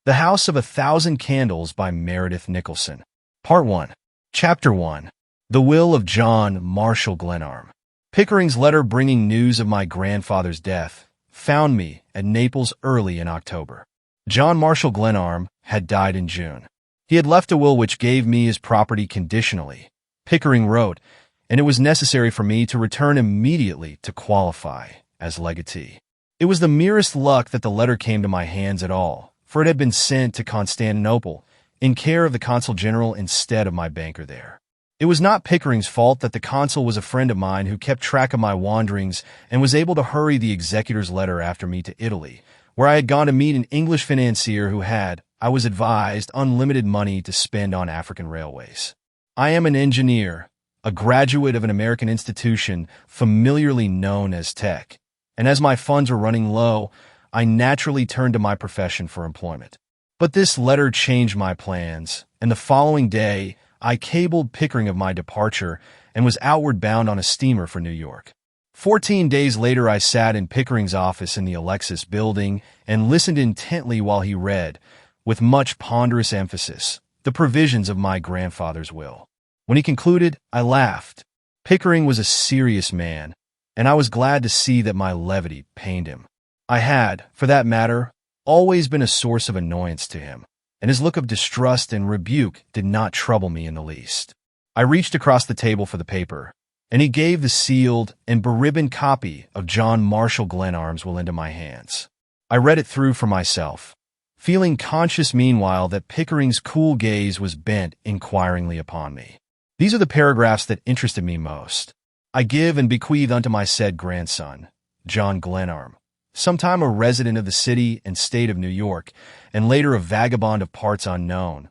The House of a Thousand Candles by Meredith Nicholson. Part 1. Chapter 1. The Will of John Marshall Glenarm. Pickering's letter bringing news of my grandfather's death found me at Naples early in October. John Marshall Glenarm had died in June. He had left a will which gave me his property conditionally, Pickering wrote, and it was necessary for me to return immediately to qualify as legatee. It was the merest luck that the letter came to my hands at all, for it had been sent to Constantinople in care of the consul general instead of my banker there. It was not Pickering's fault that the consul was a friend of mine who kept track of my wanderings and was able to hurry the executor's letter after me to Italy, where I had gone to meet an English financier who had, I was advised, unlimited money to spend on African railways. I am an engineer, a graduate of an American institution familiarly known as Tech, and as my funds were running low, I naturally turned to my profession for employment. But this letter changed my plans, and the following day, I cabled Pickering of my departure and was outward bound on a steamer for New York. 14 days later, I sat in Pickering's office in the Alexis building and listened intently while he read, with much ponderous emphasis, the provisions of my grandfather's will. When he concluded, I laughed. Pickering was a serious man, and I was glad to see that my levity pained him. I had, for that matter, always been a source of annoyance to him, and his look of distrust and rebuke did not trouble me in the least. I reached across the table for the paper, and he gave the sealed and beribboned copy of John Marshall Glenarm's will into my hands. I read it through for myself, feeling conscious meanwhile that Pickering's cool gaze was bent inquiringly upon me. These are the paragraphs that interested me most. I give and bequeath unto my said grandson, John Glenarm, sometime a resident of the city and state of New York, and later a vagabond of parts unknown,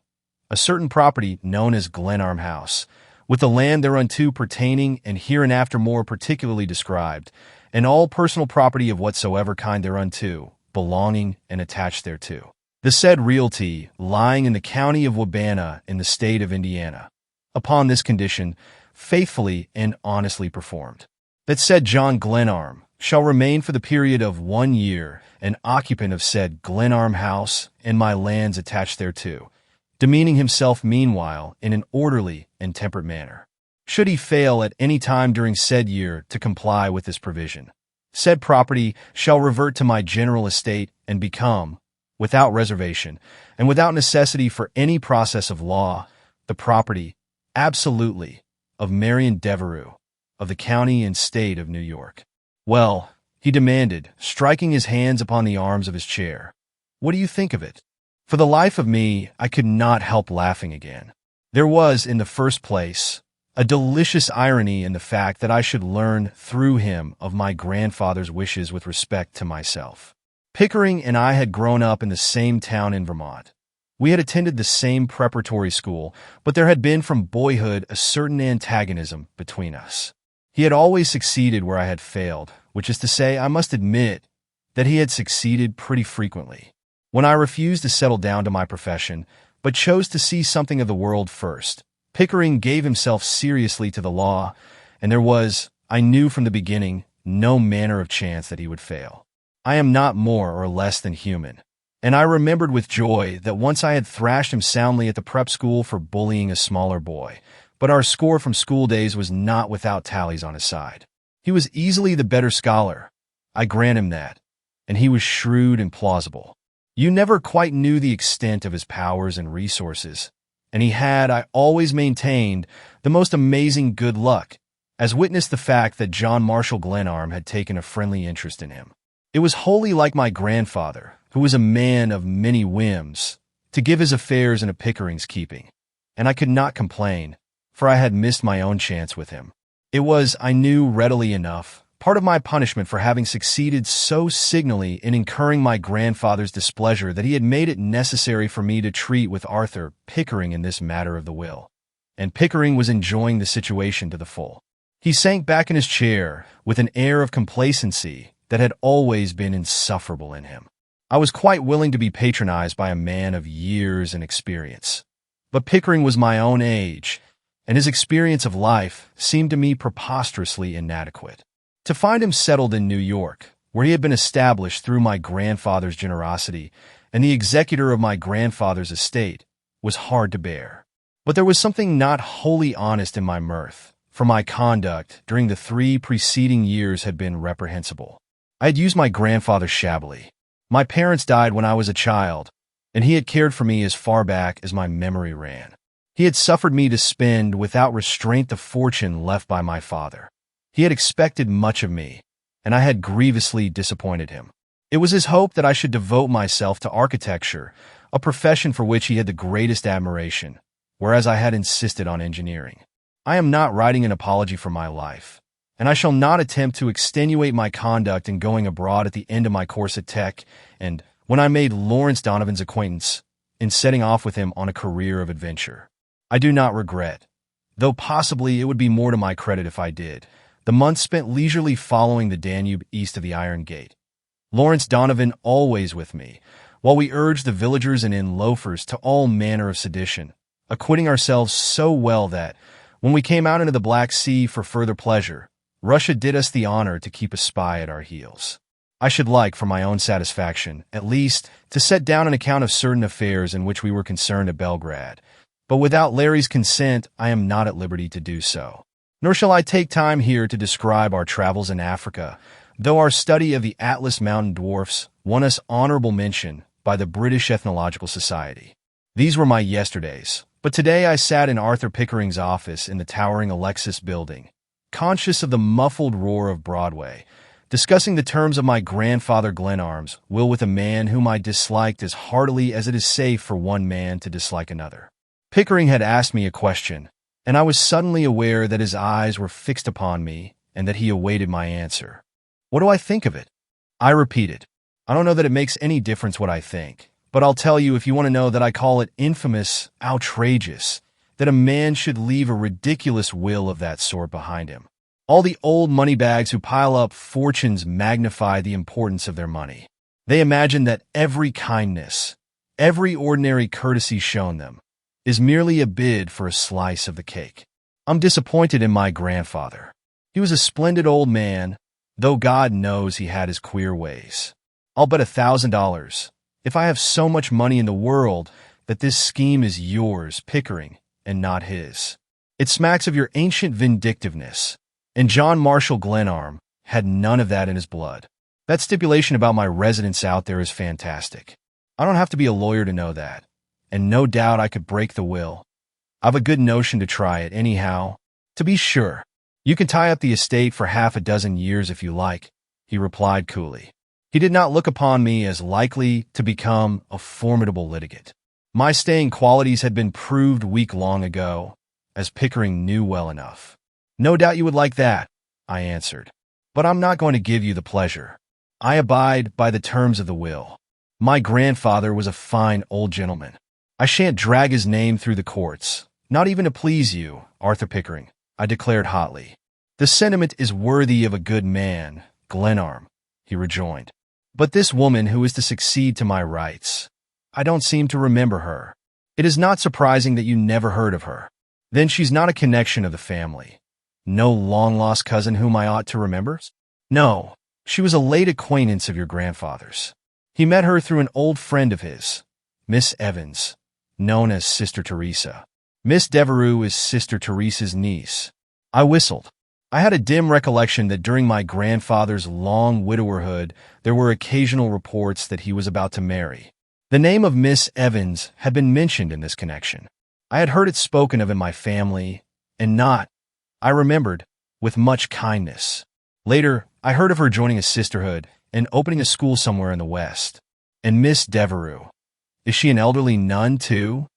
a certain property known as Glenarm House, with the land thereunto pertaining and hereinafter more particularly described, and all personal property of whatsoever kind thereunto, belonging and attached thereto. The said realty lying in the county of Wabana in the state of Indiana. Upon this condition, faithfully and honestly performed, that said John Glenarm shall remain for the period of 1 year an occupant of said Glenarm House and my lands attached thereto, demeaning himself meanwhile in an orderly and temperate manner. Should he fail at any time during said year to comply with this provision, said property shall revert to my general estate and become, without reservation, and without necessity for any process of law, the property, absolutely, of Marion Devereux, of the county and state of New York. Well, he demanded, striking his hands upon the arms of his chair, what do you think of it? For the life of me, I could not help laughing again. There was, in the first place, a delicious irony in the fact that I should learn through him of my grandfather's wishes with respect to myself. Pickering and I had grown up in the same town in Vermont. We had attended the same preparatory school, but there had been from boyhood a certain antagonism between us. He had always succeeded where I had failed, which is to say, I must admit that he had succeeded pretty frequently. When I refused to settle down to my profession, but chose to see something of the world first, Pickering gave himself seriously to the law, and there was, I knew from the beginning, no manner of chance that he would fail. I am not more or less than human, and I remembered with joy that once I had thrashed him soundly at the prep school for bullying a smaller boy, but our score from school days was not without tallies on his side. He was easily the better scholar, I grant him that, and he was shrewd and plausible. You never quite knew the extent of his powers and resources, and he had, I always maintained, the most amazing good luck, as witnessed the fact that John Marshall Glenarm had taken a friendly interest in him. It was wholly like my grandfather, who was a man of many whims, to give his affairs into Pickering's keeping, and I could not complain, for I had missed my own chance with him. It was, I knew readily enough, part of my punishment for having succeeded so signally in incurring my grandfather's displeasure that he had made it necessary for me to treat with Arthur Pickering in this matter of the will, and Pickering was enjoying the situation to the full. He sank back in his chair with an air of complacency that had always been insufferable in him. I was quite willing to be patronized by a man of years and experience, but Pickering was my own age, and his experience of life seemed to me preposterously inadequate. To find him settled in New York, where he had been established through my grandfather's generosity, and the executor of my grandfather's estate, was hard to bear. But there was something not wholly honest in my mirth, for my conduct during the 3 preceding years had been reprehensible. I had used my grandfather shabbily. My parents died when I was a child, and he had cared for me as far back as my memory ran. He had suffered me to spend without restraint the fortune left by my father. He had expected much of me, and I had grievously disappointed him. It was his hope that I should devote myself to architecture, a profession for which he had the greatest admiration, whereas I had insisted on engineering. I am not writing an apology for my life, and I shall not attempt to extenuate my conduct in going abroad at the end of my course at Tech and when I made Lawrence Donovan's acquaintance in setting off with him on a career of adventure. I do not regret, though possibly it would be more to my credit if I did, the months spent leisurely following the Danube east of the Iron Gate. Lawrence Donovan always with me, while we urged the villagers and inn loafers to all manner of sedition, acquitting ourselves so well that, when we came out into the Black Sea for further pleasure, Russia did us the honor to keep a spy at our heels. I should like, for my own satisfaction, at least, to set down an account of certain affairs in which we were concerned at Belgrade, but without Larry's consent I am not at liberty to do so. Nor shall I take time here to describe our travels in Africa, though our study of the Atlas Mountain dwarfs won us honorable mention by the British Ethnological Society. These were my yesterdays, but today I sat in Arthur Pickering's office in the towering Alexis building, conscious of the muffled roar of Broadway, discussing the terms of my grandfather Glenarm's will with a man whom I disliked as heartily as it is safe for one man to dislike another. Pickering had asked me a question, and I was suddenly aware that his eyes were fixed upon me and that he awaited my answer. What do I think of it? I repeated. I don't know that it makes any difference what I think, but I'll tell you if you want to know that I call it infamous, outrageous, that a man should leave a ridiculous will of that sort behind him. All the old moneybags who pile up fortunes magnify the importance of their money. They imagine that every kindness, every ordinary courtesy shown them, is merely a bid for a slice of the cake. I'm disappointed in my grandfather. He was a splendid old man, though God knows he had his queer ways. I'll bet $1,000, if I have so much money in the world, that this scheme is yours, Pickering, and not his. It smacks of your ancient vindictiveness, and John Marshall Glenarm had none of that in his blood. That stipulation about my residence out there is fantastic. I don't have to be a lawyer to know that, and no doubt I could break the will. I've a good notion to try it, anyhow. To be sure, you can tie up the estate for 6 years if you like, he replied coolly. He did not look upon me as likely to become a formidable litigant. My staying qualities had been proved weak long ago, as Pickering knew well enough. No doubt you would like that, I answered. But I'm not going to give you the pleasure. I abide by the terms of the will. My grandfather was a fine old gentleman. I shan't drag his name through the courts, not even to please you, Arthur Pickering, I declared hotly. The sentiment is worthy of a good man, Glenarm, he rejoined. But this woman who is to succeed to my rights, I don't seem to remember her. It is not surprising that you never heard of her. Then she's not a connection of the family. No long-lost cousin whom I ought to remember? No, she was a late acquaintance of your grandfather's. He met her through an old friend of his, Miss Evans, known as Sister Teresa. Miss Devereux is Sister Teresa's niece. I whistled. I had a dim recollection that during my grandfather's long widowerhood there were occasional reports that he was about to marry. The name of Miss Evans had been mentioned in this connection. I had heard it spoken of in my family, and not, I remembered, with much kindness. Later, I heard of her joining a sisterhood and opening a school somewhere in the West. And Miss Devereux, is she an elderly nun, too?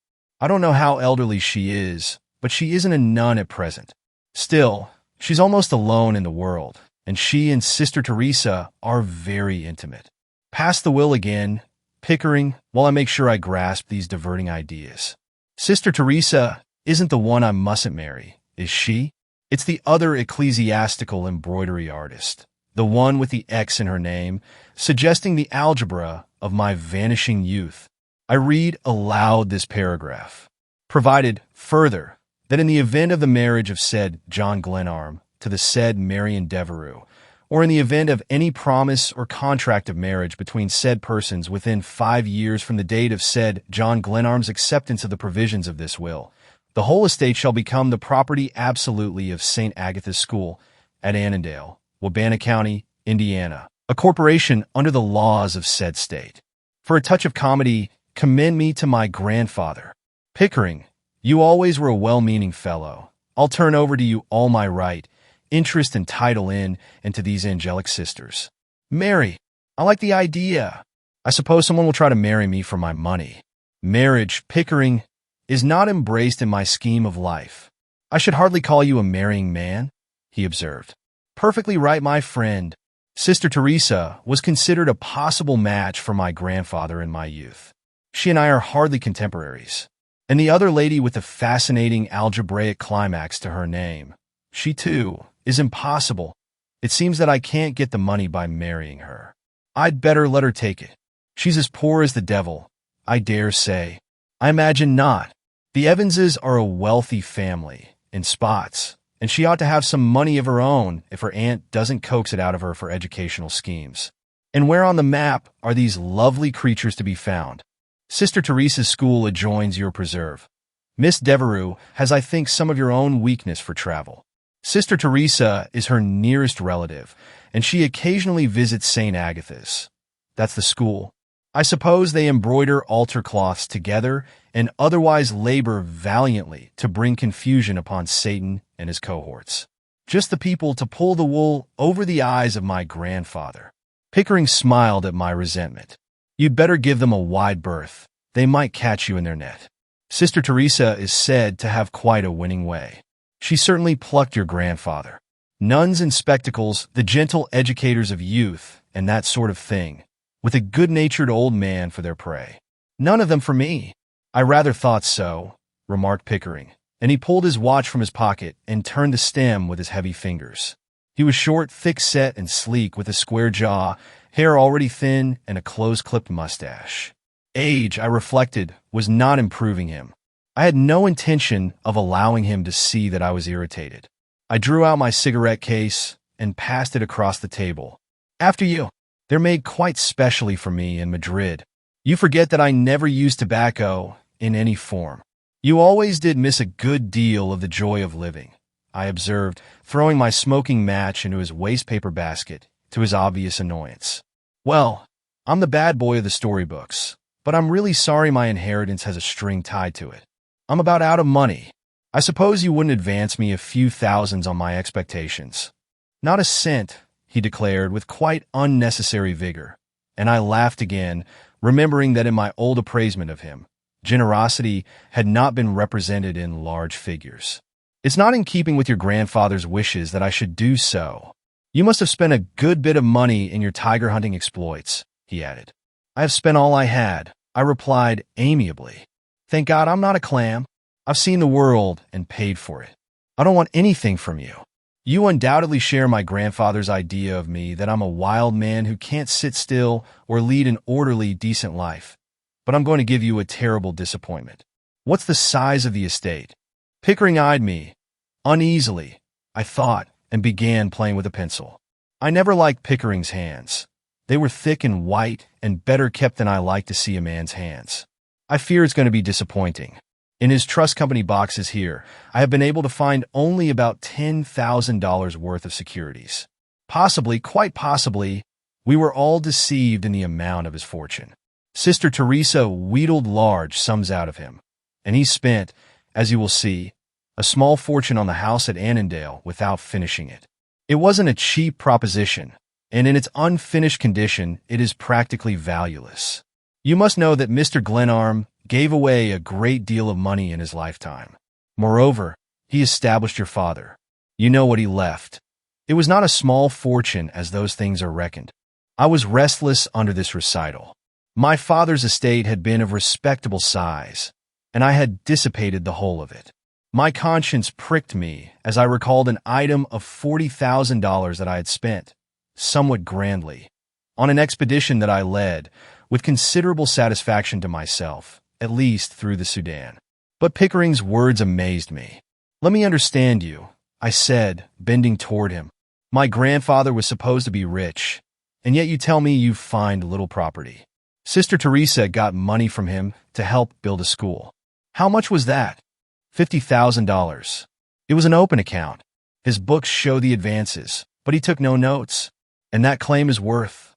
I don't know how elderly she is, but she isn't a nun at present. Still, she's almost alone in the world, and she and Sister Teresa are very intimate. Pass the will again, Pickering, while I make sure I grasp these diverting ideas. Sister Teresa isn't the one I mustn't marry, is she? It's the other ecclesiastical embroidery artist, the one with the X in her name, suggesting the algebra of my vanishing youth. I read aloud this paragraph. Provided, further, that in the event of the marriage of said John Glenarm to the said Marian Devereux, or in the event of any promise or contract of marriage between said persons within 5 years from the date of said John Glenarm's acceptance of the provisions of this will, the whole estate shall become the property absolutely of St. Agatha's School at Annandale, Wabana County, Indiana, a corporation under the laws of said state. For a touch of comedy, commend me to my grandfather. Pickering, you always were a well-meaning fellow. I'll turn over to you all my right, interest and title in and to these angelic sisters. Mary, I like the idea. I suppose someone will try to marry me for my money. Marriage, Pickering, is not embraced in my scheme of life. I should hardly call you a marrying man, he observed. Perfectly right, my friend. Sister Teresa was considered a possible match for my grandfather in my youth. She and I are hardly contemporaries. And the other lady with the fascinating algebraic climax to her name, she too is impossible. It seems that I can't get the money by marrying her. I'd better let her take it. She's as poor as the devil, I dare say. I imagine not. The Evanses are a wealthy family, in spots, and she ought to have some money of her own if her aunt doesn't coax it out of her for educational schemes. And where on the map are these lovely creatures to be found? Sister Teresa's school adjoins your preserve. Miss Devereux has, I think, some of your own weakness for travel. Sister Teresa is her nearest relative, and she occasionally visits St. Agatha's. That's the school. I suppose they embroider altar cloths together and otherwise labor valiantly to bring confusion upon Satan and his cohorts. Just the people to pull the wool over the eyes of my grandfather. Pickering smiled at my resentment. You'd better give them a wide berth. They might catch you in their net. Sister Teresa is said to have quite a winning way. She certainly plucked your grandfather. Nuns in spectacles, the gentle educators of youth, and that sort of thing, with a good-natured old man for their prey. None of them for me. I rather thought so, remarked Pickering, and he pulled his watch from his pocket and turned the stem with his heavy fingers. He was short, thick-set, and sleek, with a square jaw, hair already thin, and a close-clipped mustache. Age, I reflected, was not improving him. I had no intention of allowing him to see that I was irritated. I drew out my cigarette case and passed it across the table. After you. They're made quite specially for me in Madrid. You forget that I never used tobacco in any form. You always did miss a good deal of the joy of living, I observed, throwing my smoking match into his wastepaper basket, to his obvious annoyance. Well, I'm the bad boy of the storybooks, but I'm really sorry my inheritance has a string tied to it. I'm about out of money. I suppose you wouldn't advance me a few thousands on my expectations. Not a cent, he declared with quite unnecessary vigor, and I laughed again, remembering that in my old appraisement of him, generosity had not been represented in large figures. It's not in keeping with your grandfather's wishes that I should do so. You must have spent a good bit of money in your tiger hunting exploits, he added. I have spent all I had, I replied amiably. Thank God I'm not a clam. I've seen the world and paid for it. I don't want anything from you. You undoubtedly share my grandfather's idea of me that I'm a wild man who can't sit still or lead an orderly, decent life. But I'm going to give you a terrible disappointment. What's the size of the estate? Pickering eyed me. Uneasily, I thought, and began playing with a pencil. I never liked Pickering's hands. They were thick and white and better kept than I like to see a man's hands. I fear it's going to be disappointing. In his trust company boxes here, I have been able to find only about $10,000 worth of securities. Possibly, quite possibly, we were all deceived in the amount of his fortune. Sister Teresa wheedled large sums out of him, and he spent, as you will see, a small fortune on the house at Annandale without finishing it. It wasn't a cheap proposition, and in its unfinished condition, it is practically valueless. You must know that Mr. Glenarm gave away a great deal of money in his lifetime. Moreover, he established your father. You know what he left. It was not a small fortune as those things are reckoned. I was restless under this recital. My father's estate had been of respectable size, and I had dissipated the whole of it. My conscience pricked me as I recalled an item of $40,000 that I had spent, somewhat grandly, on an expedition that I led, with considerable satisfaction to myself, at least through the Sudan. But Pickering's words amazed me. Let me understand you, I said, bending toward him. My grandfather was supposed to be rich, and yet you tell me you find little property. Sister Teresa got money from him to help build a school. How much was that? $50,000. It was an open account. His books show the advances, but he took no notes. And that claim is worth.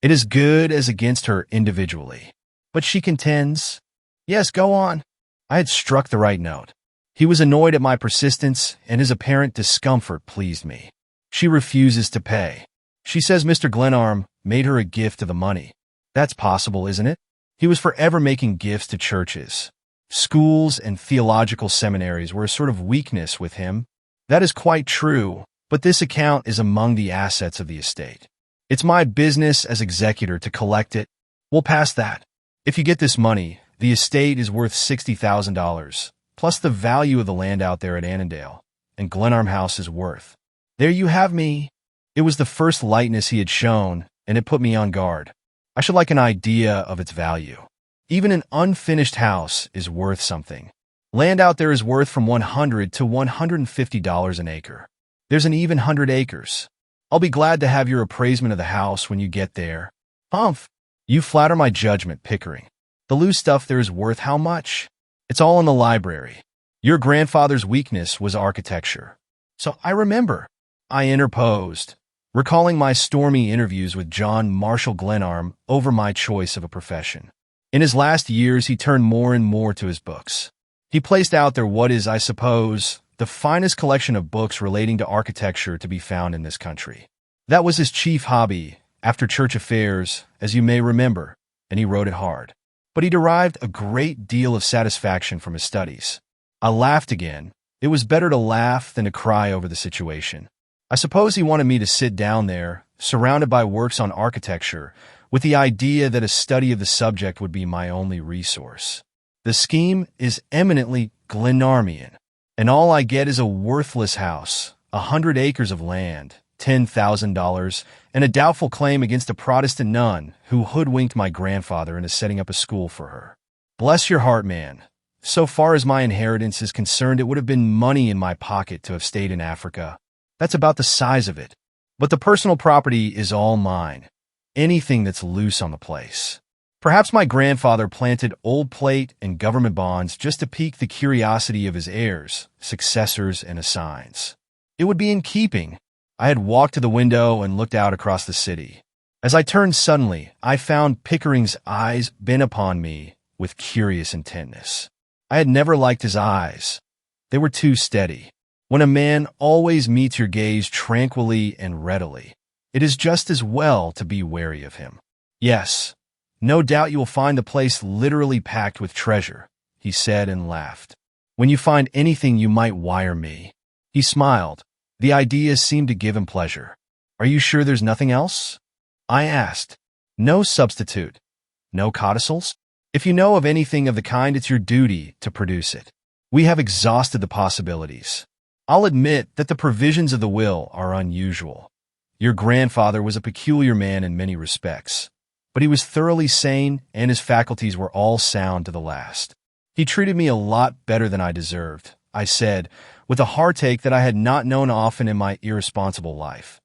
It is good as against her individually. But she contends. Yes, go on. I had struck the right note. He was annoyed at my persistence, and his apparent discomfort pleased me. She refuses to pay. She says Mr. Glenarm made her a gift of the money. That's possible, isn't it? He was forever making gifts to churches. Schools and theological seminaries were a sort of weakness with him. That is quite true, but this account is among the assets of the estate. It's my business as executor to collect it. We'll pass that. If you get this money, the estate is worth $60,000, plus the value of the land out there at Annandale, and Glenarm House is worth. There you have me. It was the first lightness he had shown, and it put me on guard. I should like an idea of its value. Even an unfinished house is worth something. Land out there is worth from $100 to $150 an acre. There's an even 100 acres. I'll be glad to have your appraisement of the house when you get there. Humph! You flatter my judgment, Pickering. The loose stuff there is worth how much? It's all in the library. Your grandfather's weakness was architecture. So I remember. I interposed, recalling my stormy interviews with John Marshall Glenarm over my choice of a profession. In his last years, he turned more and more to his books. He placed out there what is, I suppose, the finest collection of books relating to architecture to be found in this country. That was his chief hobby, after church affairs, as you may remember, and he wrote it hard. But he derived a great deal of satisfaction from his studies. I laughed again. It was better to laugh than to cry over the situation. I suppose he wanted me to sit down there, surrounded by works on architecture, with the idea that a study of the subject would be my only resource. The scheme is eminently Glenarmian, and all I get is a worthless house, 100 acres of land, $10,000, and a doubtful claim against a Protestant nun who hoodwinked my grandfather into setting up a school for her. Bless your heart, man. So far as my inheritance is concerned, it would have been money in my pocket to have stayed in Africa. That's about the size of it. But the personal property is all mine. Anything that's loose on the place. Perhaps my grandfather planted old plate and government bonds just to pique the curiosity of his heirs, successors, and assigns. It would be in keeping. I had walked to the window and looked out across the city. As I turned suddenly, I found Pickering's eyes bent upon me with curious intentness. I had never liked his eyes. They were too steady. When a man always meets your gaze tranquilly and readily, it is just as well to be wary of him. Yes, no doubt you will find the place literally packed with treasure, he said and laughed. When you find anything, you might wire me. He smiled. The idea seemed to give him pleasure. Are you sure there's nothing else? I asked. No substitute? No codicils? If you know of anything of the kind, it's your duty to produce it. We have exhausted the possibilities. I'll admit that the provisions of the will are unusual. Your grandfather was a peculiar man in many respects, but he was thoroughly sane and his faculties were all sound to the last. He treated me a lot better than I deserved, I said, with a heartache that I had not known often in my irresponsible life.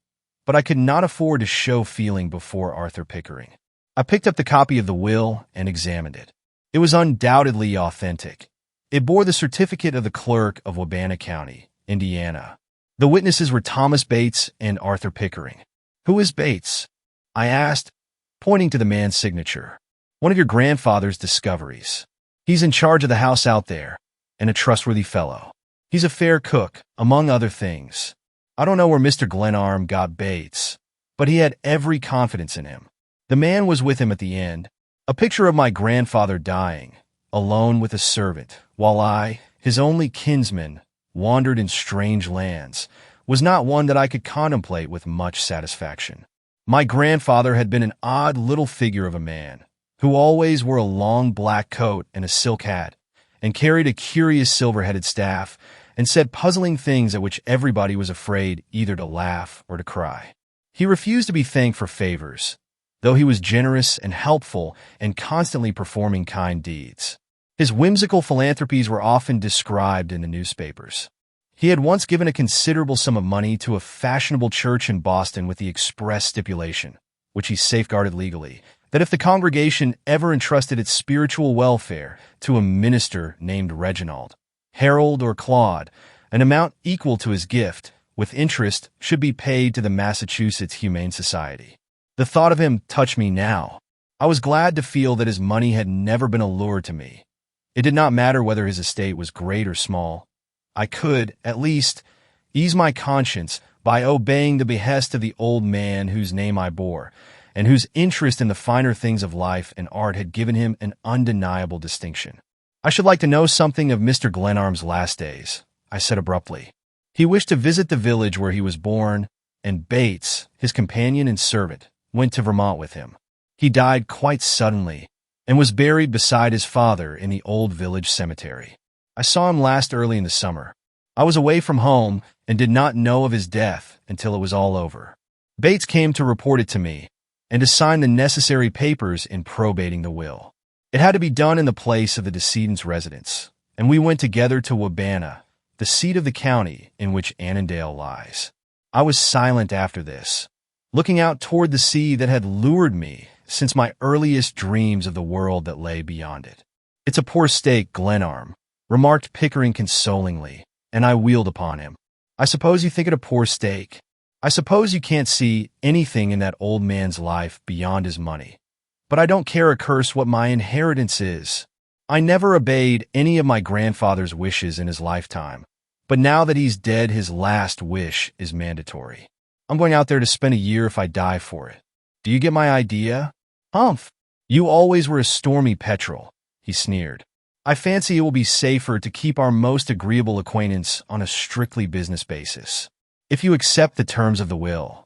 But I could not afford to show feeling before Arthur Pickering. I picked up the copy of the will and examined it. It was undoubtedly authentic. It bore the certificate of the clerk of Wabana County, Indiana. The witnesses were Thomas Bates and Arthur Pickering. Who is Bates? I asked, pointing to the man's signature. One of your grandfather's discoveries. He's in charge of the house out there, and a trustworthy fellow. He's a fair cook, among other things. I don't know where Mr. Glenarm got Bates, but he had every confidence in him. The man was with him at the end, a picture of my grandfather dying, alone with a servant, while I, his only kinsman, wandered in strange lands, was not one that I could contemplate with much satisfaction. My grandfather had been an odd little figure of a man, who always wore a long black coat and a silk hat, and carried a curious silver-headed staff, and said puzzling things at which everybody was afraid either to laugh or to cry. He refused to be thanked for favors, though he was generous and helpful and constantly performing kind deeds. His whimsical philanthropies were often described in the newspapers. He had once given a considerable sum of money to a fashionable church in Boston with the express stipulation, which he safeguarded legally, that if the congregation ever entrusted its spiritual welfare to a minister named Reginald, Harold, or Claude, an amount equal to his gift, with interest, should be paid to the Massachusetts Humane Society. The thought of him touched me now. I was glad to feel that his money had never been a lure to me. It did not matter whether his estate was great or small. I could, at least, ease my conscience by obeying the behest of the old man whose name I bore, and whose interest in the finer things of life and art had given him an undeniable distinction. "I should like to know something of Mr. Glenarm's last days," I said abruptly. He wished to visit the village where he was born, and Bates, his companion and servant, went to Vermont with him. He died quite suddenly, and was buried beside his father in the old village cemetery. I saw him last early in the summer. I was away from home and did not know of his death until it was all over. Bates came to report it to me, and to sign the necessary papers in probating the will. It had to be done in the place of the decedent's residence, and we went together to Wabana, the seat of the county in which Annandale lies. I was silent after this, looking out toward the sea that had lured me since my earliest dreams of the world that lay beyond it. "It's a poor stake, Glenarm," remarked Pickering consolingly, and I wheeled upon him. "I suppose you think it a poor stake. I suppose you can't see anything in that old man's life beyond his money. But I don't care a curse what my inheritance is. I never obeyed any of my grandfather's wishes in his lifetime, but now that he's dead, his last wish is mandatory. I'm going out there to spend a year if I die for it. Do you get my idea?" "Humph! You always were a stormy petrel," he sneered. "I fancy it will be safer to keep our most agreeable acquaintance on a strictly business basis. If you accept the terms of the will."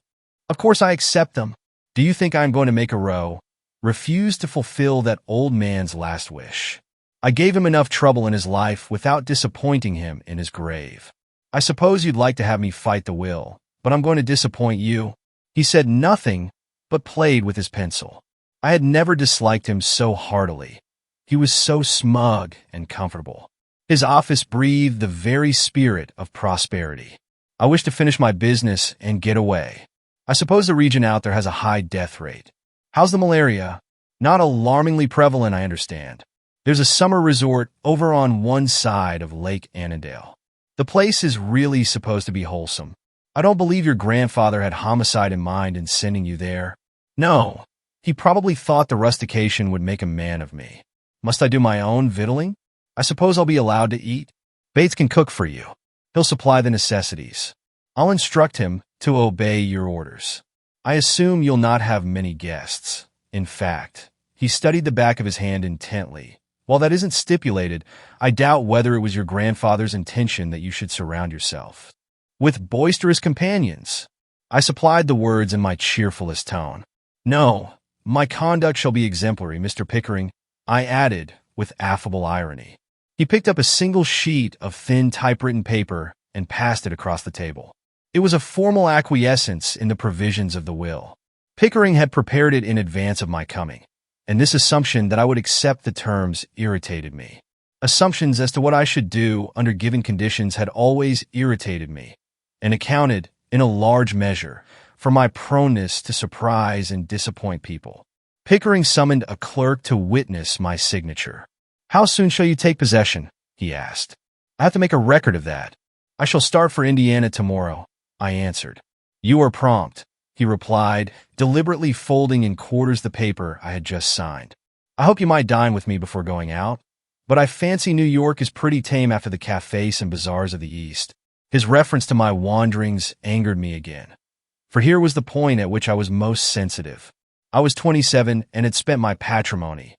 "Of course I accept them. Do you think I am going to make a row? Refuse to fulfill that old man's last wish. I gave him enough trouble in his life without disappointing him in his grave. I suppose you'd like to have me fight the will, but I'm going to disappoint you." He said nothing, but played with his pencil. I had never disliked him so heartily. He was so smug and comfortable. His office breathed the very spirit of prosperity. "I wish to finish my business and get away. I suppose the region out there has a high death rate. How's the malaria?" "Not alarmingly prevalent, I understand. There's a summer resort over on one side of Lake Annandale. The place is really supposed to be wholesome. I don't believe your grandfather had homicide in mind in sending you there." "No. He probably thought the rustication would make a man of me." "Must I do my own victualling? I suppose I'll be allowed to eat?" "Bates can cook for you. He'll supply the necessities. I'll instruct him to obey your orders. I assume you'll not have many guests. In fact," he studied the back of his hand intently, "while that isn't stipulated, I doubt whether it was your grandfather's intention that you should surround yourself with boisterous companions." I supplied the words in my cheerfulest tone. "No, my conduct shall be exemplary, Mr. Pickering," I added with affable irony. He picked up a single sheet of thin typewritten paper and passed it across the table. It was a formal acquiescence in the provisions of the will. Pickering had prepared it in advance of my coming, and this assumption that I would accept the terms irritated me. Assumptions as to what I should do under given conditions had always irritated me, and accounted, in a large measure, for my proneness to surprise and disappoint people. Pickering summoned a clerk to witness my signature. "How soon shall you take possession?" he asked. "I have to make a record of that." "I shall start for Indiana tomorrow," I answered. "You are prompt," he replied, deliberately folding in quarters the paper I had just signed. "I hope you might dine with me before going out, but I fancy New York is pretty tame after the cafes and bazaars of the East." His reference to my wanderings angered me again, for here was the point at which I was most sensitive. I was 27 and had spent my patrimony.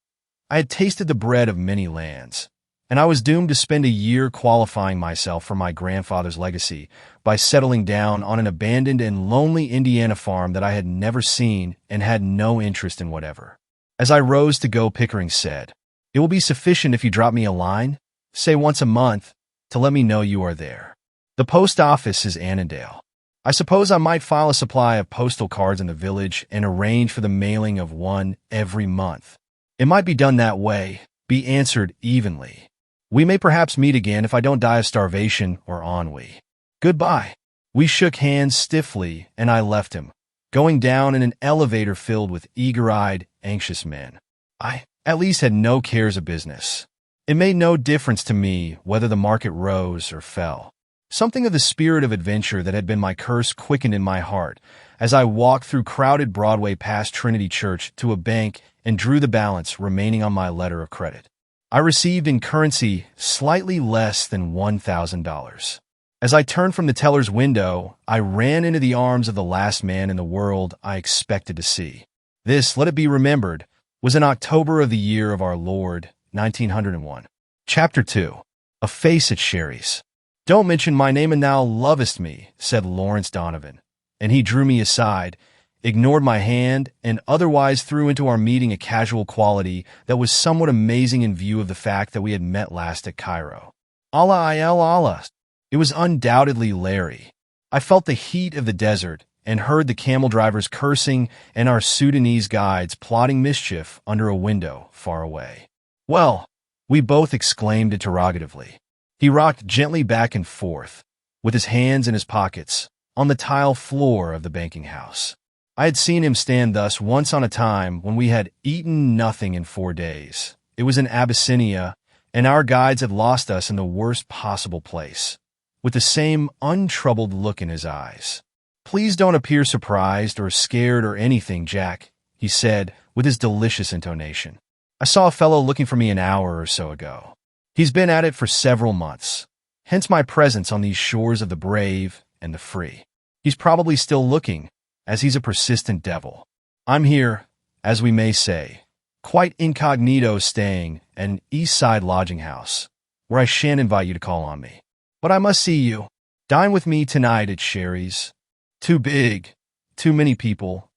I had tasted the bread of many lands, and I was doomed to spend a year qualifying myself for my grandfather's legacy by settling down on an abandoned and lonely Indiana farm that I had never seen and had no interest in whatever. As I rose to go, Pickering said, "It will be sufficient if you drop me a line, say once a month, to let me know you are there. The post office is Annandale. I suppose I might file a supply of postal cards in the village and arrange for the mailing of one every month. It might be done that way, be answered evenly. We may perhaps meet again if I don't die of starvation or ennui." Goodbye. We shook hands stiffly, and I left him, going down in an elevator filled with eager-eyed, anxious men. I, at least, had no cares of business. It made no difference to me whether the market rose or fell. Something of the spirit of adventure that had been my curse quickened in my heart as I walked through crowded Broadway past Trinity Church to a bank and drew the balance remaining on my letter of credit. I received in currency slightly less than $1,000. As I turned from the teller's window, I ran into the arms of the last man in the world I expected to see. This, let it be remembered, was in October of the year of our Lord, 1901. Chapter 2. A Face at Sherry's. "Don't mention my name and thou lovest me," said Lawrence Donovan, and he drew me aside, ignored my hand, and otherwise threw into our meeting a casual quality that was somewhat amazing in view of the fact that we had met last at Cairo. Allah. It was undoubtedly Larry. I felt the heat of the desert and heard the camel drivers cursing and our Sudanese guides plotting mischief under a window far away. "Well," we both exclaimed interrogatively. He rocked gently back and forth, with his hands in his pockets, on the tile floor of the banking house. I had seen him stand thus once on a time when we had eaten nothing in 4 days. It was in Abyssinia, and our guides had lost us in the worst possible place, with the same untroubled look in his eyes. "Please don't appear surprised or scared or anything, Jack," he said with his delicious intonation. "I saw a fellow looking for me an hour or so ago. He's been at it for several months, hence my presence on these shores of the brave and the free. He's probably still looking, as he's a persistent devil. I'm here, as we may say, quite incognito, staying at an East Side lodging house, where I shan't invite you to call on me. But I must see you. Dine with me tonight at Sherry's. Too big, too many people.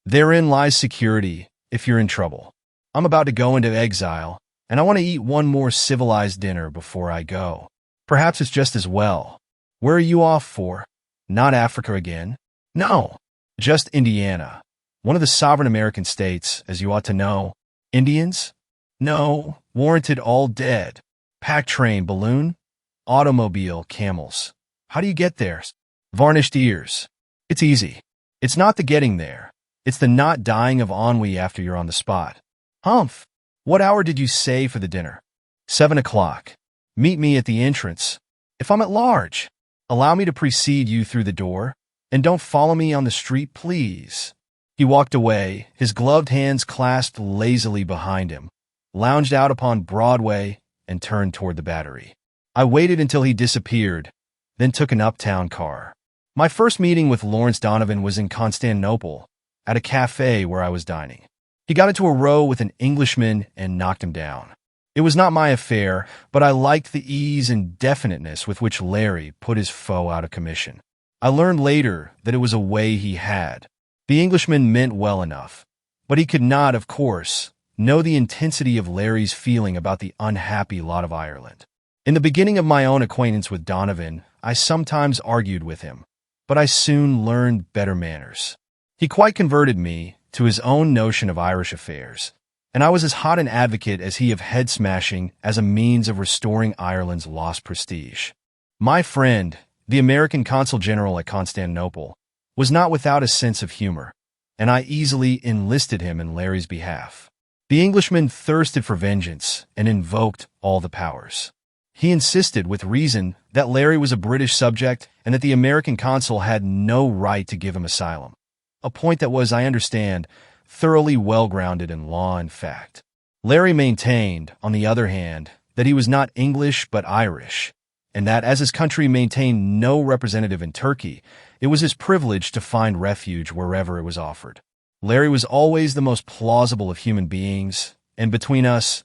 Therein lies security, if you're in trouble. I'm about to go into exile, and I want to eat one more civilized dinner before I go. Perhaps it's just as well. Where are you off for? Not Africa again? No, just Indiana. One of the sovereign American states, as you ought to know. Indians? No, warranted all dead. Pack train, balloon? Automobile, camels. How do you get there? Varnished ears. It's easy. It's not the getting there. It's the not dying of ennui after you're on the spot. Humph! What hour did you say for the dinner? 7 o'clock. Meet me at the entrance. If I'm at large, allow me to precede you through the door, and don't follow me on the street, please." He walked away, his gloved hands clasped lazily behind him, lounged out upon Broadway, and turned toward the Battery. I waited until he disappeared, then took an uptown car. My first meeting with Lawrence Donovan was in Constantinople, at a cafe where I was dining. He got into a row with an Englishman and knocked him down. It was not my affair, but I liked the ease and definiteness with which Larry put his foe out of commission. I learned later that it was a way he had. The Englishman meant well enough, but he could not, of course, know the intensity of Larry's feeling about the unhappy lot of Ireland. In the beginning of my own acquaintance with Donovan, I sometimes argued with him, but I soon learned better manners. He quite converted me to his own notion of Irish affairs, and I was as hot an advocate as he of head-smashing as a means of restoring Ireland's lost prestige. My friend, the American consul general at Constantinople, was not without a sense of humor, and I easily enlisted him in Larry's behalf. The Englishman thirsted for vengeance and invoked all the powers. He insisted, with reason, that Larry was a British subject and that the American consul had no right to give him asylum. A point that was, I understand, thoroughly well-grounded in law and fact. Larry maintained, on the other hand, that he was not English but Irish, and that as his country maintained no representative in Turkey, it was his privilege to find refuge wherever it was offered. Larry was always the most plausible of human beings, and between us,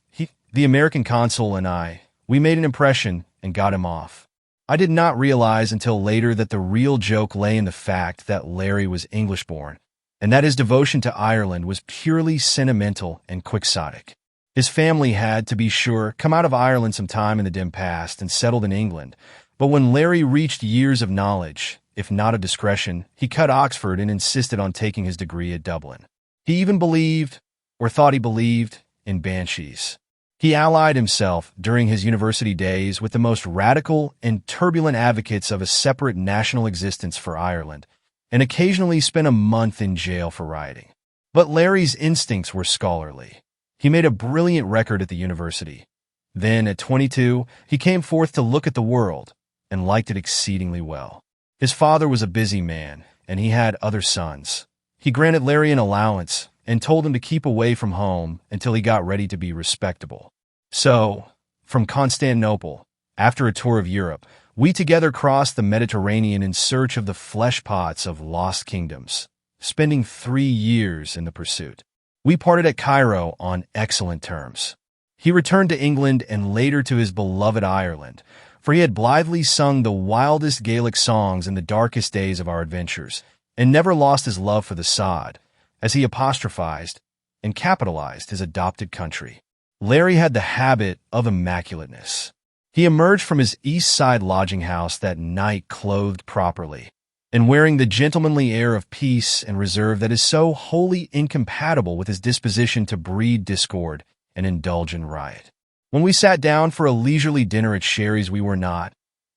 the American consul and I, we made an impression and got him off. I did not realize until later that the real joke lay in the fact that Larry was English-born, and that his devotion to Ireland was purely sentimental and quixotic. His family had, to be sure, come out of Ireland some time in the dim past and settled in England, but when Larry reached years of knowledge, if not of discretion, he cut Oxford and insisted on taking his degree at Dublin. He even believed, or thought he believed, in banshees. He allied himself during his university days with the most radical and turbulent advocates of a separate national existence for Ireland, and occasionally spent a month in jail for rioting. But Larry's instincts were scholarly. He made a brilliant record at the university. Then, at 22, he came forth to look at the world, and liked it exceedingly well. His father was a busy man, and he had other sons. He granted Larry an allowance, and told him to keep away from home until he got ready to be respectable. So, from Constantinople, after a tour of Europe, we together crossed the Mediterranean in search of the flesh pots of lost kingdoms, spending 3 years in the pursuit. We parted at Cairo on excellent terms. He returned to England and later to his beloved Ireland, for he had blithely sung the wildest Gaelic songs in the darkest days of our adventures, and never lost his love for the sod, as he apostrophized and capitalized his adopted country. Larry had the habit of immaculateness. He emerged from his East Side lodging house that night clothed properly, and wearing the gentlemanly air of peace and reserve that is so wholly incompatible with his disposition to breed discord and indulge in riot. When we sat down for a leisurely dinner at Sherry's, we were not,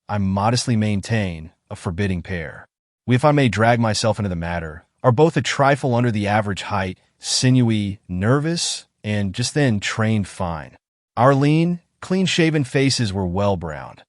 I modestly maintain, a forbidding pair. We, if I may drag myself into the matter, are both a trifle under the average height, sinewy, nervous, and just then trained fine. Our lean, clean-shaven faces were well-browned,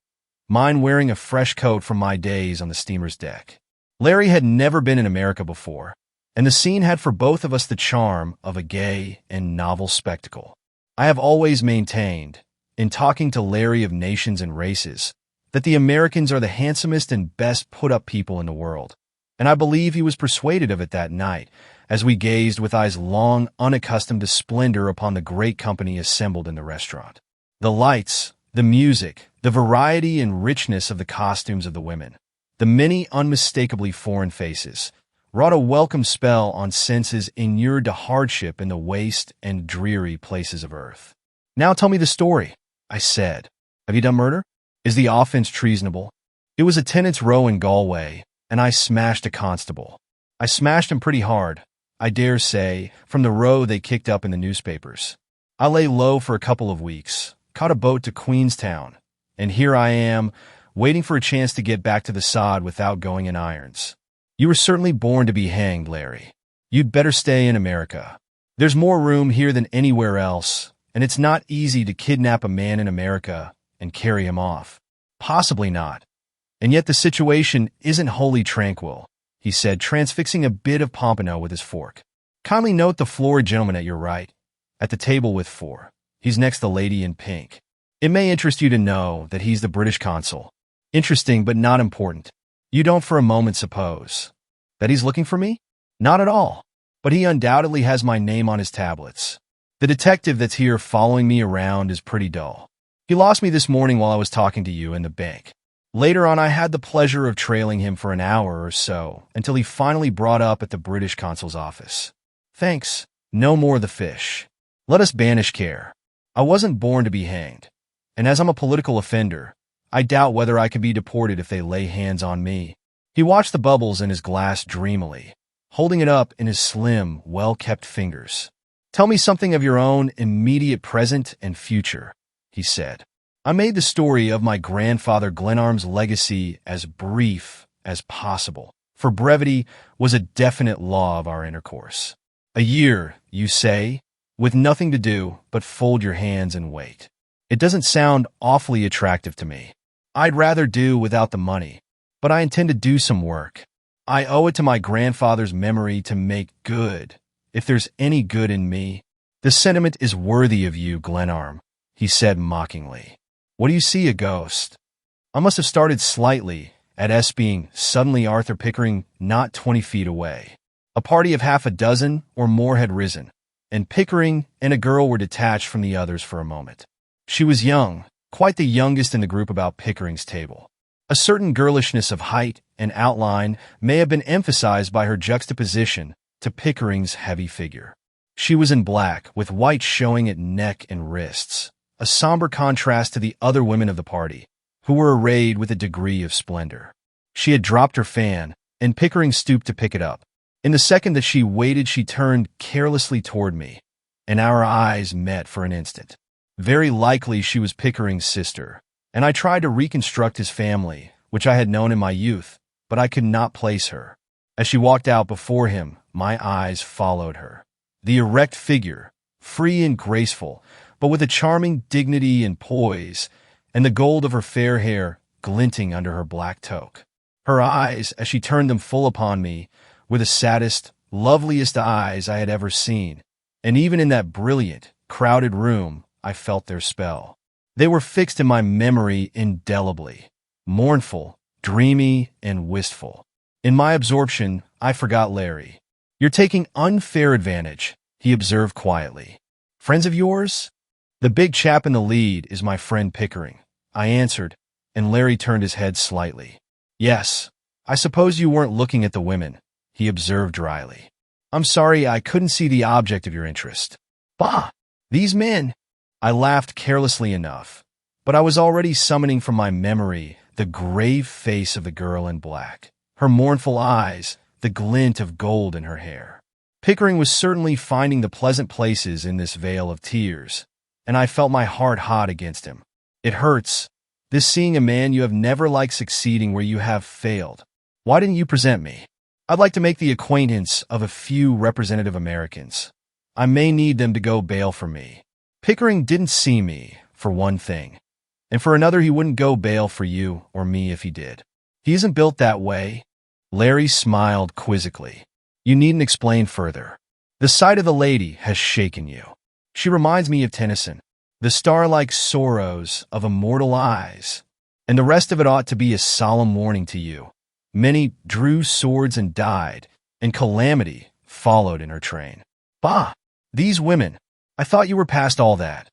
mine wearing a fresh coat from my days on the steamer's deck. Larry had never been in America before, and the scene had for both of us the charm of a gay and novel spectacle. I have always maintained, in talking to Larry of nations and races, that the Americans are the handsomest and best put-up people in the world, and I believe he was persuaded of it that night, as we gazed with eyes long unaccustomed to splendor upon the great company assembled in the restaurant. The lights, the music, the variety and richness of the costumes of the women, the many unmistakably foreign faces, wrought a welcome spell on senses inured to hardship in the waste and dreary places of earth. "Now tell me the story," I said. "Have you done murder? Is the offense treasonable?" It was a tenant's row in Galway, and I smashed a constable. I smashed him pretty hard, I dare say, from the row they kicked up in the newspapers. I lay low for a couple of weeks, caught a boat to Queenstown, and here I am, waiting for a chance to get back to the sod without going in irons. You were certainly born to be hanged, Larry. You'd better stay in America. There's more room here than anywhere else, and it's not easy to kidnap a man in America and carry him off. Possibly not. And yet the situation isn't wholly tranquil, he said, transfixing a bit of pompano with his fork. Kindly note the florid gentleman at your right, at the table with 4. He's next the lady in pink. It may interest you to know that he's the British consul. Interesting, but not important. You don't for a moment suppose that he's looking for me? Not at all. But he undoubtedly has my name on his tablets. The detective that's here following me around is pretty dull. He lost me this morning while I was talking to you in the bank. Later on, I had the pleasure of trailing him for an hour or so until he finally brought up at the British consul's office. Thanks. No more the fish. Let us banish care. I wasn't born to be hanged. And as I'm a political offender, I doubt whether I can be deported if they lay hands on me. He watched the bubbles in his glass dreamily, holding it up in his slim, well-kept fingers. Tell me something of your own immediate present and future, he said. I made the story of my grandfather Glenarm's legacy as brief as possible, for brevity was a definite law of our intercourse. A year, you say, with nothing to do but fold your hands and wait. It doesn't sound awfully attractive to me. I'd rather do without the money, but I intend to do some work. I owe it to my grandfather's memory to make good, if there's any good in me. The sentiment is worthy of you, Glenarm, he said mockingly. What do you see, a ghost? I must have started slightly, at S being suddenly Arthur Pickering not 20 feet away. A party of half a dozen or more had risen, and Pickering and a girl were detached from the others for a moment. She was young, quite the youngest in the group about Pickering's table. A certain girlishness of height and outline may have been emphasized by her juxtaposition to Pickering's heavy figure. She was in black, with white showing at neck and wrists, a somber contrast to the other women of the party, who were arrayed with a degree of splendor. She had dropped her fan, and Pickering stooped to pick it up. In the second that she waited, she turned carelessly toward me, and our eyes met for an instant. Very likely she was Pickering's sister, and I tried to reconstruct his family, which I had known in my youth, but I could not place her. As she walked out before him, my eyes followed her. The erect figure, free and graceful, but with a charming dignity and poise, and the gold of her fair hair glinting under her black toque. Her eyes, as she turned them full upon me, were the saddest, loveliest eyes I had ever seen, and even in that brilliant, crowded room, I felt their spell. They were fixed in my memory indelibly, mournful, dreamy, and wistful. In my absorption, I forgot Larry. "You're taking unfair advantage," he observed quietly. "Friends of yours?" "The big chap in the lead is my friend Pickering," I answered, and Larry turned his head slightly. "Yes, I suppose you weren't looking at the women," he observed dryly. "I'm sorry, I couldn't see the object of your interest." "Bah! These men!" I laughed carelessly enough, but I was already summoning from my memory the grave face of the girl in black, her mournful eyes, the glint of gold in her hair. Pickering was certainly finding the pleasant places in this vale of tears, and I felt my heart hot against him. It hurts, this seeing a man you have never liked succeeding where you have failed. Why didn't you present me? I'd like to make the acquaintance of a few representative Americans. I may need them to go bail for me. Pickering didn't see me, for one thing, and for another he wouldn't go bail for you or me if he did. He isn't built that way. Larry smiled quizzically. You needn't explain further. The sight of the lady has shaken you. She reminds me of Tennyson, the star-like sorrows of immortal eyes, and the rest of it ought to be a solemn warning to you. Many drew swords and died, and calamity followed in her train. Bah! These women! I thought you were past all that.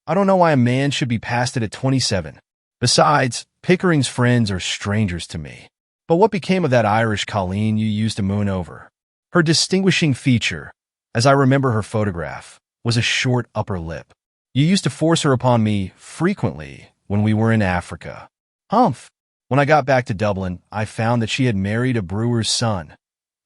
I don't know why a man should be past it at 27. Besides, Pickering's friends are strangers to me. But what became of that Irish Colleen you used to moon over? Her distinguishing feature, as I remember her photograph, was a short upper lip. You used to force her upon me frequently when we were in Africa. Humph! When I got back to Dublin, I found that she had married a brewer's son.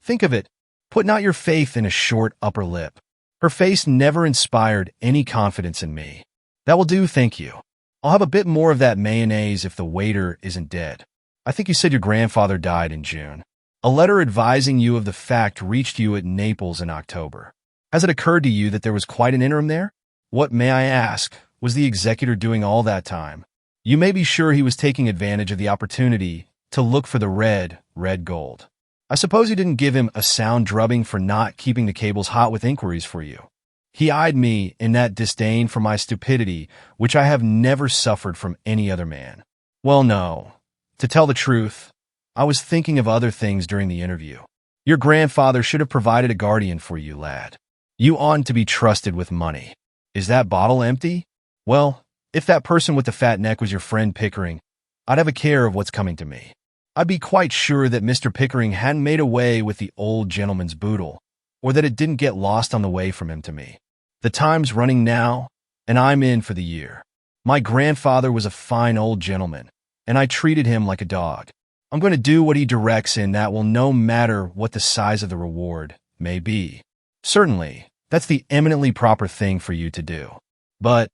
Think of it, put not your faith in a short upper lip. Her face never inspired any confidence in me. That will do, thank you. I'll have a bit more of that mayonnaise if the waiter isn't dead. I think you said your grandfather died in June. A letter advising you of the fact reached you at Naples in October. Has it occurred to you that there was quite an interim there? What, may I ask, was the executor doing all that time? You may be sure he was taking advantage of the opportunity to look for the red gold. I suppose you didn't give him a sound drubbing for not keeping the cables hot with inquiries for you. He eyed me in that disdain for my stupidity, which I have never suffered from any other man. Well, no. To tell the truth, I was thinking of other things during the interview. Your grandfather should have provided a guardian for you, lad. You oughtn't to be trusted with money. Is that bottle empty? Well, if that person with the fat neck was your friend Pickering, I'd have a care of what's coming to me. I'd be quite sure that Mr. Pickering hadn't made away with the old gentleman's boodle, or that it didn't get lost on the way from him to me. The time's running now, and I'm in for the year. My grandfather was a fine old gentleman, and I treated him like a dog. I'm going to do what he directs, and that will no matter what the size of the reward may be. Certainly, that's the eminently proper thing for you to do. But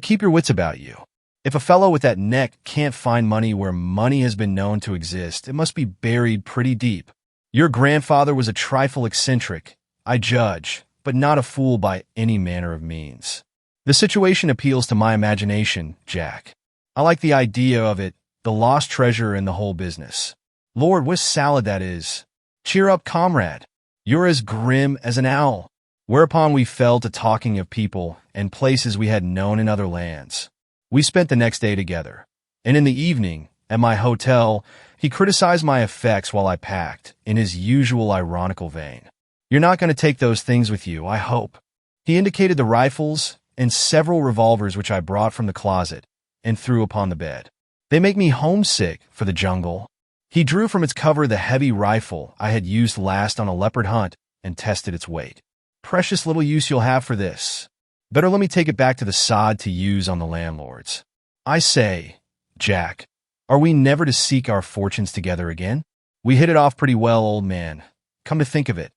keep your wits about you. If a fellow with that neck can't find money where money has been known to exist, it must be buried pretty deep. Your grandfather was a trifle eccentric, I judge, but not a fool by any manner of means. The situation appeals to my imagination, Jack. I like the idea of it, the lost treasure and the whole business. Lord, what salad that is. Cheer up, comrade. You're as grim as an owl. Whereupon we fell to talking of people and places we had known in other lands. We spent the next day together, and in the evening, at my hotel, he criticized my effects while I packed, in his usual ironical vein. You're not going to take those things with you, I hope. He indicated the rifles and several revolvers which I brought from the closet and threw upon the bed. They make me homesick for the jungle. He drew from its cover the heavy rifle I had used last on a leopard hunt and tested its weight. Precious little use you'll have for this. Better let me take it back to the sod to use on the landlords. I say, Jack, are we never to seek our fortunes together again? We hit it off pretty well, old man. Come to think of it,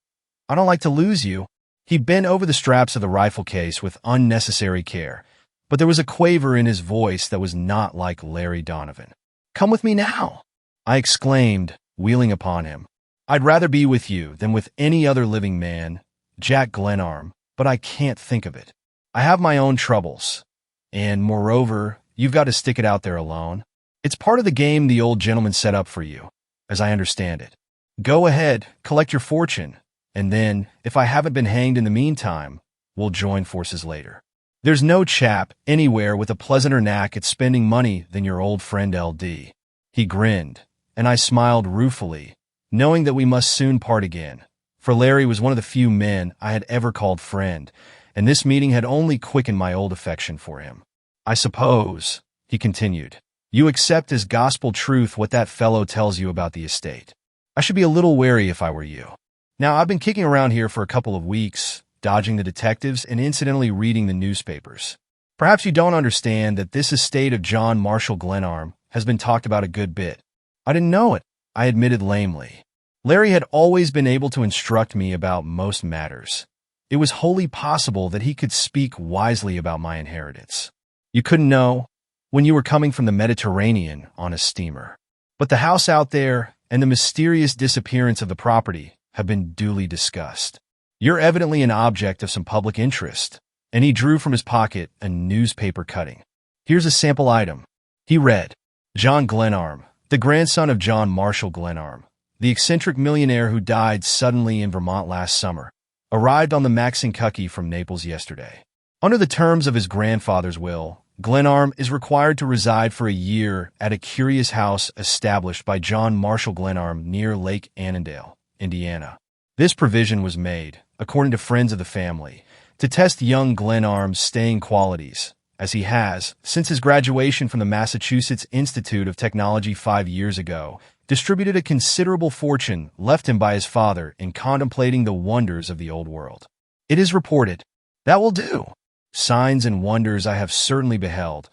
I don't like to lose you. He bent over the straps of the rifle case with unnecessary care, but there was a quaver in his voice that was not like Larry Donovan. "Come with me now," I exclaimed, wheeling upon him. "I'd rather be with you than with any other living man, Jack Glenarm, but I can't think of it. I have my own troubles, and moreover, you've got to stick it out there alone. It's part of the game the old gentleman set up for you, as I understand it. Go ahead, collect your fortune, and then, if I haven't been hanged in the meantime, we'll join forces later. There's no chap anywhere with a pleasanter knack at spending money than your old friend LD." He grinned, and I smiled ruefully, knowing that we must soon part again, for Larry was one of the few men I had ever called friend, and this meeting had only quickened my old affection for him. "I suppose," he continued, "you accept as gospel truth what that fellow tells you about the estate. I should be a little wary if I were you. Now, I've been kicking around here for a couple of weeks, dodging the detectives and incidentally reading the newspapers. Perhaps you don't understand that this estate of John Marshall Glenarm has been talked about a good bit." "I didn't know it," I admitted lamely. Larry had always been able to instruct me about most matters. It was wholly possible that he could speak wisely about my inheritance. "You couldn't know when you were coming from the Mediterranean on a steamer. But the house out there and the mysterious disappearance of the property have been duly discussed. You're evidently an object of some public interest," and he drew from his pocket a newspaper cutting. "Here's a sample item." He read, "John Glenarm, the grandson of John Marshall Glenarm, the eccentric millionaire who died suddenly in Vermont last summer, arrived on the Maxinkuckee from Naples yesterday. Under the terms of his grandfather's will, Glenarm is required to reside for a year at a curious house established by John Marshall Glenarm near Lake Annandale, Indiana. This provision was made, according to friends of the family, to test young Glenarm's staying qualities, as he has, since his graduation from the Massachusetts Institute of Technology 5 years ago, distributed a considerable fortune left him by his father in contemplating the wonders of the old world. It is reported, that will do. Signs and wonders I have certainly beheld,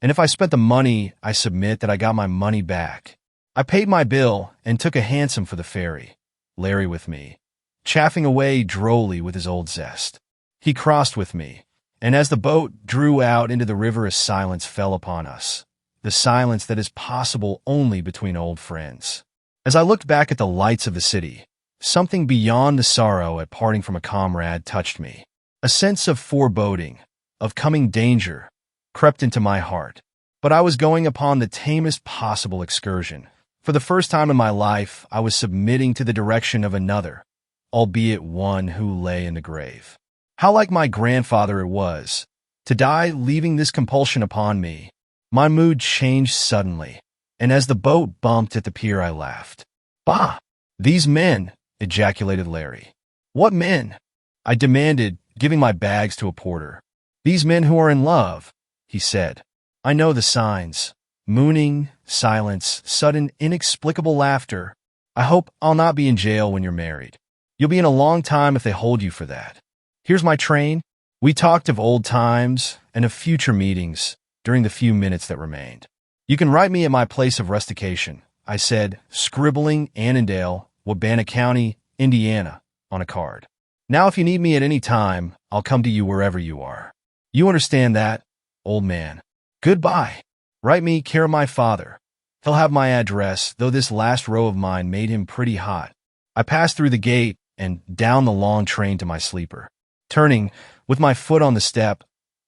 and if I spent the money, I submit that I got my money back. I paid my bill and took a hansom for the ferry, Larry with me, chaffing away drolly with his old zest. He crossed with me, and as the boat drew out into the river, a silence fell upon us, the silence that is possible only between old friends. As I looked back at the lights of the city, something beyond the sorrow at parting from a comrade touched me. A sense of foreboding, of coming danger, crept into my heart. But I was going upon the tamest possible excursion. For the first time in my life, I was submitting to the direction of another, albeit one who lay in the grave. How like my grandfather it was, to die leaving this compulsion upon me. My mood changed suddenly, and as the boat bumped at the pier, I laughed. "Bah! These men!" ejaculated Larry. "What men?" I demanded, giving my bags to a porter. "These men who are in love," he said. "I know the signs. Mooning, silence, sudden, inexplicable laughter. I hope I'll not be in jail when you're married. You'll be in a long time if they hold you for that. Here's my train." We talked of old times and of future meetings during the few minutes that remained. "You can write me at my place of rustication," I said, scribbling Annandale, Wabana County, Indiana, on a card. "Now, if you need me at any time, I'll come to you wherever you are. You understand that, old man. Goodbye. Write me care of my father. He'll have my address, though this last row of mine made him pretty hot." I passed through the gate and down the long train to my sleeper. Turning, with my foot on the step,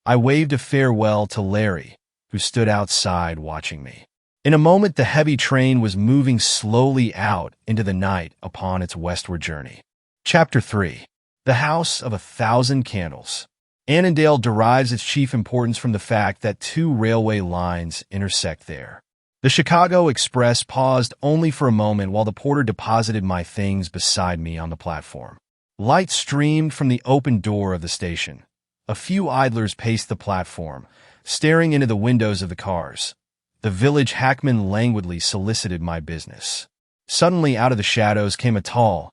I waved a farewell to Larry, who stood outside watching me. In a moment, the heavy train was moving slowly out into the night upon its westward journey. Chapter 3. The House of 1,000 Candles. Annandale derives its chief importance from the fact that 2 railway lines intersect there. The Chicago Express paused only for a moment while the porter deposited my things beside me on the platform. Light streamed from the open door of the station. A few idlers paced the platform, staring into the windows of the cars. The village hackman languidly solicited my business. Suddenly, out of the shadows came a tall,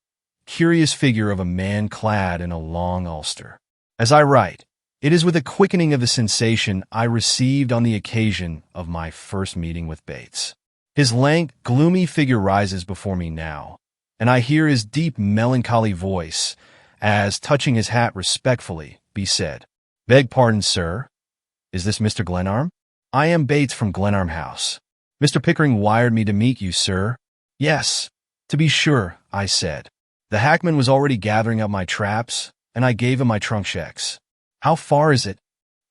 curious figure of a man clad in a long ulster. As I write, it is with a quickening of the sensation I received on the occasion of my first meeting with Bates. His lank, gloomy figure rises before me now, and I hear his deep, melancholy voice, as, touching his hat respectfully, be said, "Beg pardon, sir. Is this Mr. Glenarm? I am Bates from Glenarm House. Mr. Pickering wired me to meet you, sir. Yes, to be sure, I said. The hackman was already gathering up my traps, and I gave him my trunk checks. How far is it?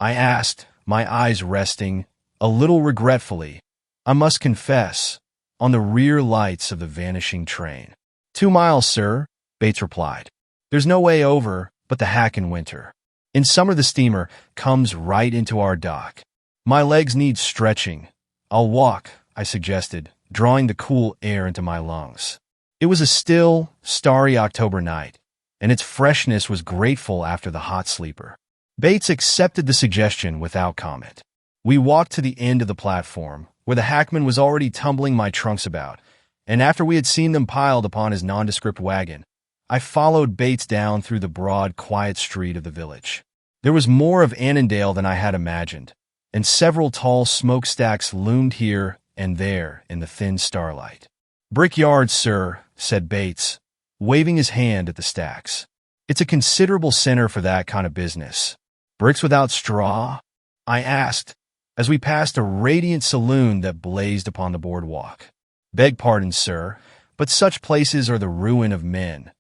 I asked, my eyes resting, a little regretfully, I must confess, on the rear lights of the vanishing train. 2 miles, sir, Bates replied. There's no way over but the hack in winter. In summer the steamer comes right into our dock. My legs need stretching. I'll walk, I suggested, drawing the cool air into my lungs. It was a still, starry October night, and its freshness was grateful after the hot sleeper. Bates accepted the suggestion without comment. We walked to the end of the platform, where the hackman was already tumbling my trunks about, and after we had seen them piled upon his nondescript wagon, I followed Bates down through the broad, quiet street of the village. There was more of Annandale than I had imagined, and several tall smokestacks loomed here and there in the thin starlight. "Brickyard, sir," said Bates, waving his hand at the stacks. "It's a considerable center for that kind of business." "Bricks without straw?" I asked, as we passed a radiant saloon that blazed upon the boardwalk. "Beg pardon, sir, but such places are the ruin of men."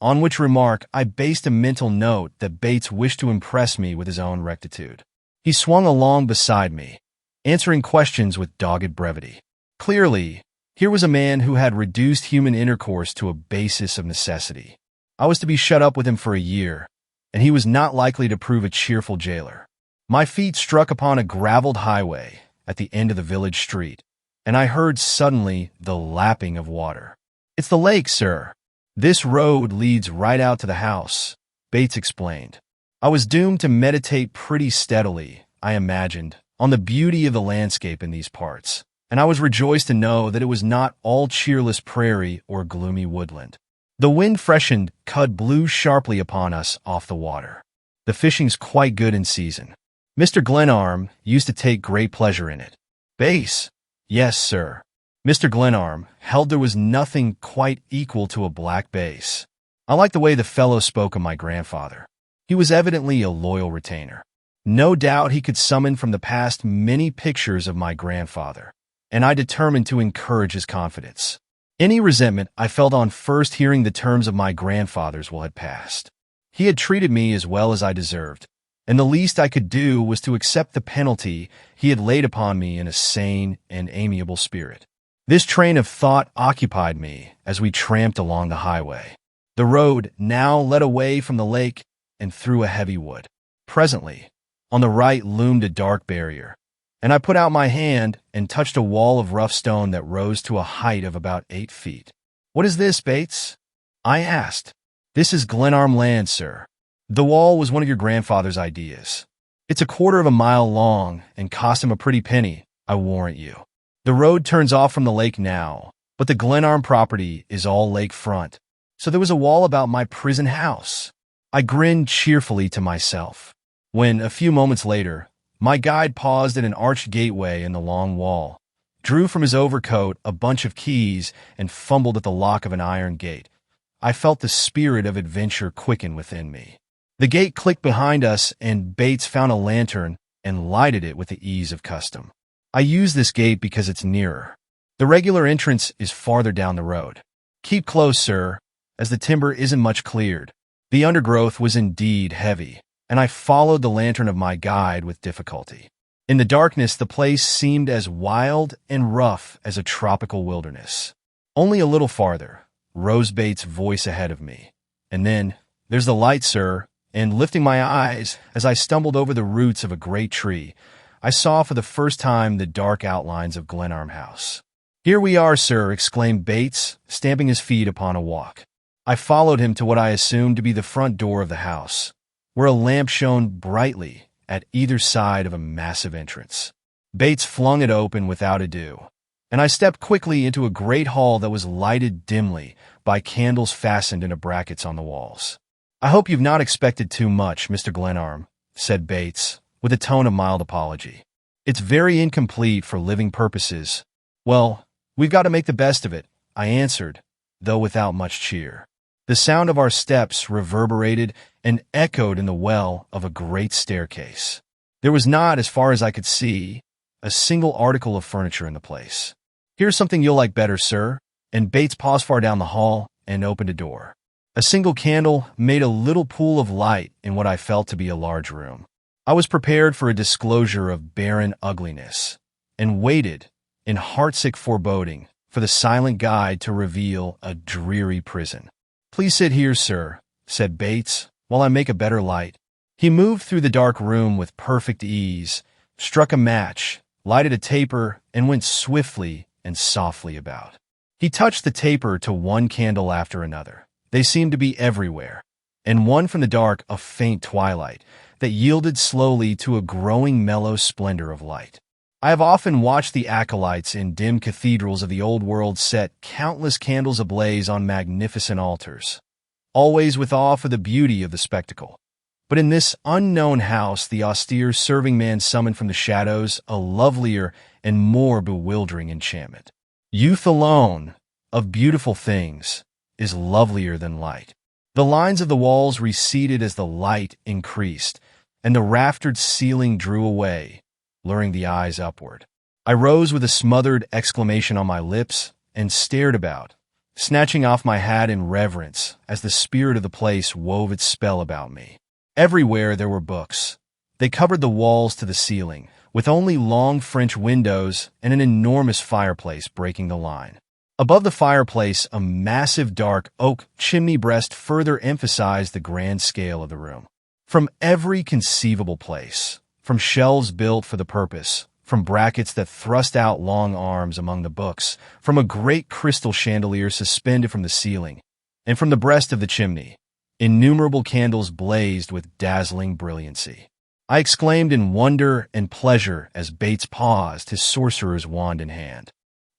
On which remark I based a mental note that Bates wished to impress me with his own rectitude. He swung along beside me, answering questions with dogged brevity. Clearly, here was a man who had reduced human intercourse to a basis of necessity. I was to be shut up with him for a year, and he was not likely to prove a cheerful jailer. My feet struck upon a graveled highway at the end of the village street, and I heard suddenly the lapping of water. "It's the lake, sir. This road leads right out to the house," Bates explained. I was doomed to meditate pretty steadily, I imagined, on the beauty of the landscape in these parts, and I was rejoiced to know that it was not all cheerless prairie or gloomy woodland. The wind freshened, cud blew sharply upon us off the water. "The fishing's quite good in season. Mr. Glenarm used to take great pleasure in it." "Bass?" "Yes, sir." Mr. Glenarm held there was nothing quite equal to a black bass. I liked the way the fellow spoke of my grandfather. He was evidently a loyal retainer. No doubt he could summon from the past many pictures of my grandfather, and I determined to encourage his confidence. Any resentment I felt on first hearing the terms of my grandfather's will had passed. He had treated me as well as I deserved, and the least I could do was to accept the penalty he had laid upon me in a sane and amiable spirit. This train of thought occupied me as we tramped along the highway. The road now led away from the lake and through a heavy wood. Presently, on the right loomed a dark barrier, and I put out my hand and touched a wall of rough stone that rose to a height of about 8 feet. "What is this, Bates?" I asked. "This is Glenarm land, sir. The wall was one of your grandfather's ideas. It's a 1/4 of a mile long and cost him a pretty penny, I warrant you. The road turns off from the lake now, but the Glenarm property is all lakefront, so there was a wall about my prison house." I grinned cheerfully to myself, when, a few moments later, my guide paused at an arched gateway in the long wall, drew from his overcoat a bunch of keys, and fumbled at the lock of an iron gate. I felt the spirit of adventure quicken within me. The gate clicked behind us, and Bates found a lantern and lighted it with the ease of custom. "I use this gate because it's nearer. The regular entrance is farther down the road. Keep close, sir, as the timber isn't much cleared." The undergrowth was indeed heavy, and I followed the lantern of my guide with difficulty. In the darkness, the place seemed as wild and rough as a tropical wilderness. Only a little farther rose Bates' voice ahead of me, and then, "There's the light, sir," and lifting my eyes as I stumbled over the roots of a great tree, I saw for the first time the dark outlines of Glenarm House. "Here we are, sir," exclaimed Bates, stamping his feet upon a walk. I followed him to what I assumed to be the front door of the house, where a lamp shone brightly at either side of a massive entrance. Bates flung it open without ado, and I stepped quickly into a great hall that was lighted dimly by candles fastened into brackets on the walls. "I hope you've not expected too much, Mr. Glenarm," said Bates, with a tone of mild apology. "It's very incomplete for living purposes." "Well, we've got to make the best of it," I answered, though without much cheer. The sound of our steps reverberated and echoed in the well of a great staircase. There was not, as far as I could see, a single article of furniture in the place. "Here's something you'll like better, sir," and Bates paused far down the hall and opened a door. A single candle made a little pool of light in what I felt to be a large room. I was prepared for a disclosure of barren ugliness, and waited, in heartsick foreboding, for the silent guide to reveal a dreary prison. "Please sit here, sir," said Bates, "while I make a better light." He moved through the dark room with perfect ease, struck a match, lighted a taper, and went swiftly and softly about. He touched the taper to one candle after another. They seemed to be everywhere, and one from the dark a faint twilight that yielded slowly to a growing mellow splendor of light. I have often watched the acolytes in dim cathedrals of the old world set countless candles ablaze on magnificent altars, always with awe for the beauty of the spectacle. But in this unknown house, the austere serving man summoned from the shadows a lovelier and more bewildering enchantment. Youth alone, of beautiful things, is lovelier than light. The lines of the walls receded as the light increased, and the raftered ceiling drew away, luring the eyes upward. I rose with a smothered exclamation on my lips and stared about, snatching off my hat in reverence as the spirit of the place wove its spell about me. Everywhere there were books. They covered the walls to the ceiling, with only long French windows and an enormous fireplace breaking the line. Above the fireplace, a massive dark oak chimney breast further emphasized the grand scale of the room. From every conceivable place, from shelves built for the purpose, from brackets that thrust out long arms among the books, from a great crystal chandelier suspended from the ceiling, and from the breast of the chimney, innumerable candles blazed with dazzling brilliancy. I exclaimed in wonder and pleasure as Bates paused, his sorcerer's wand in hand.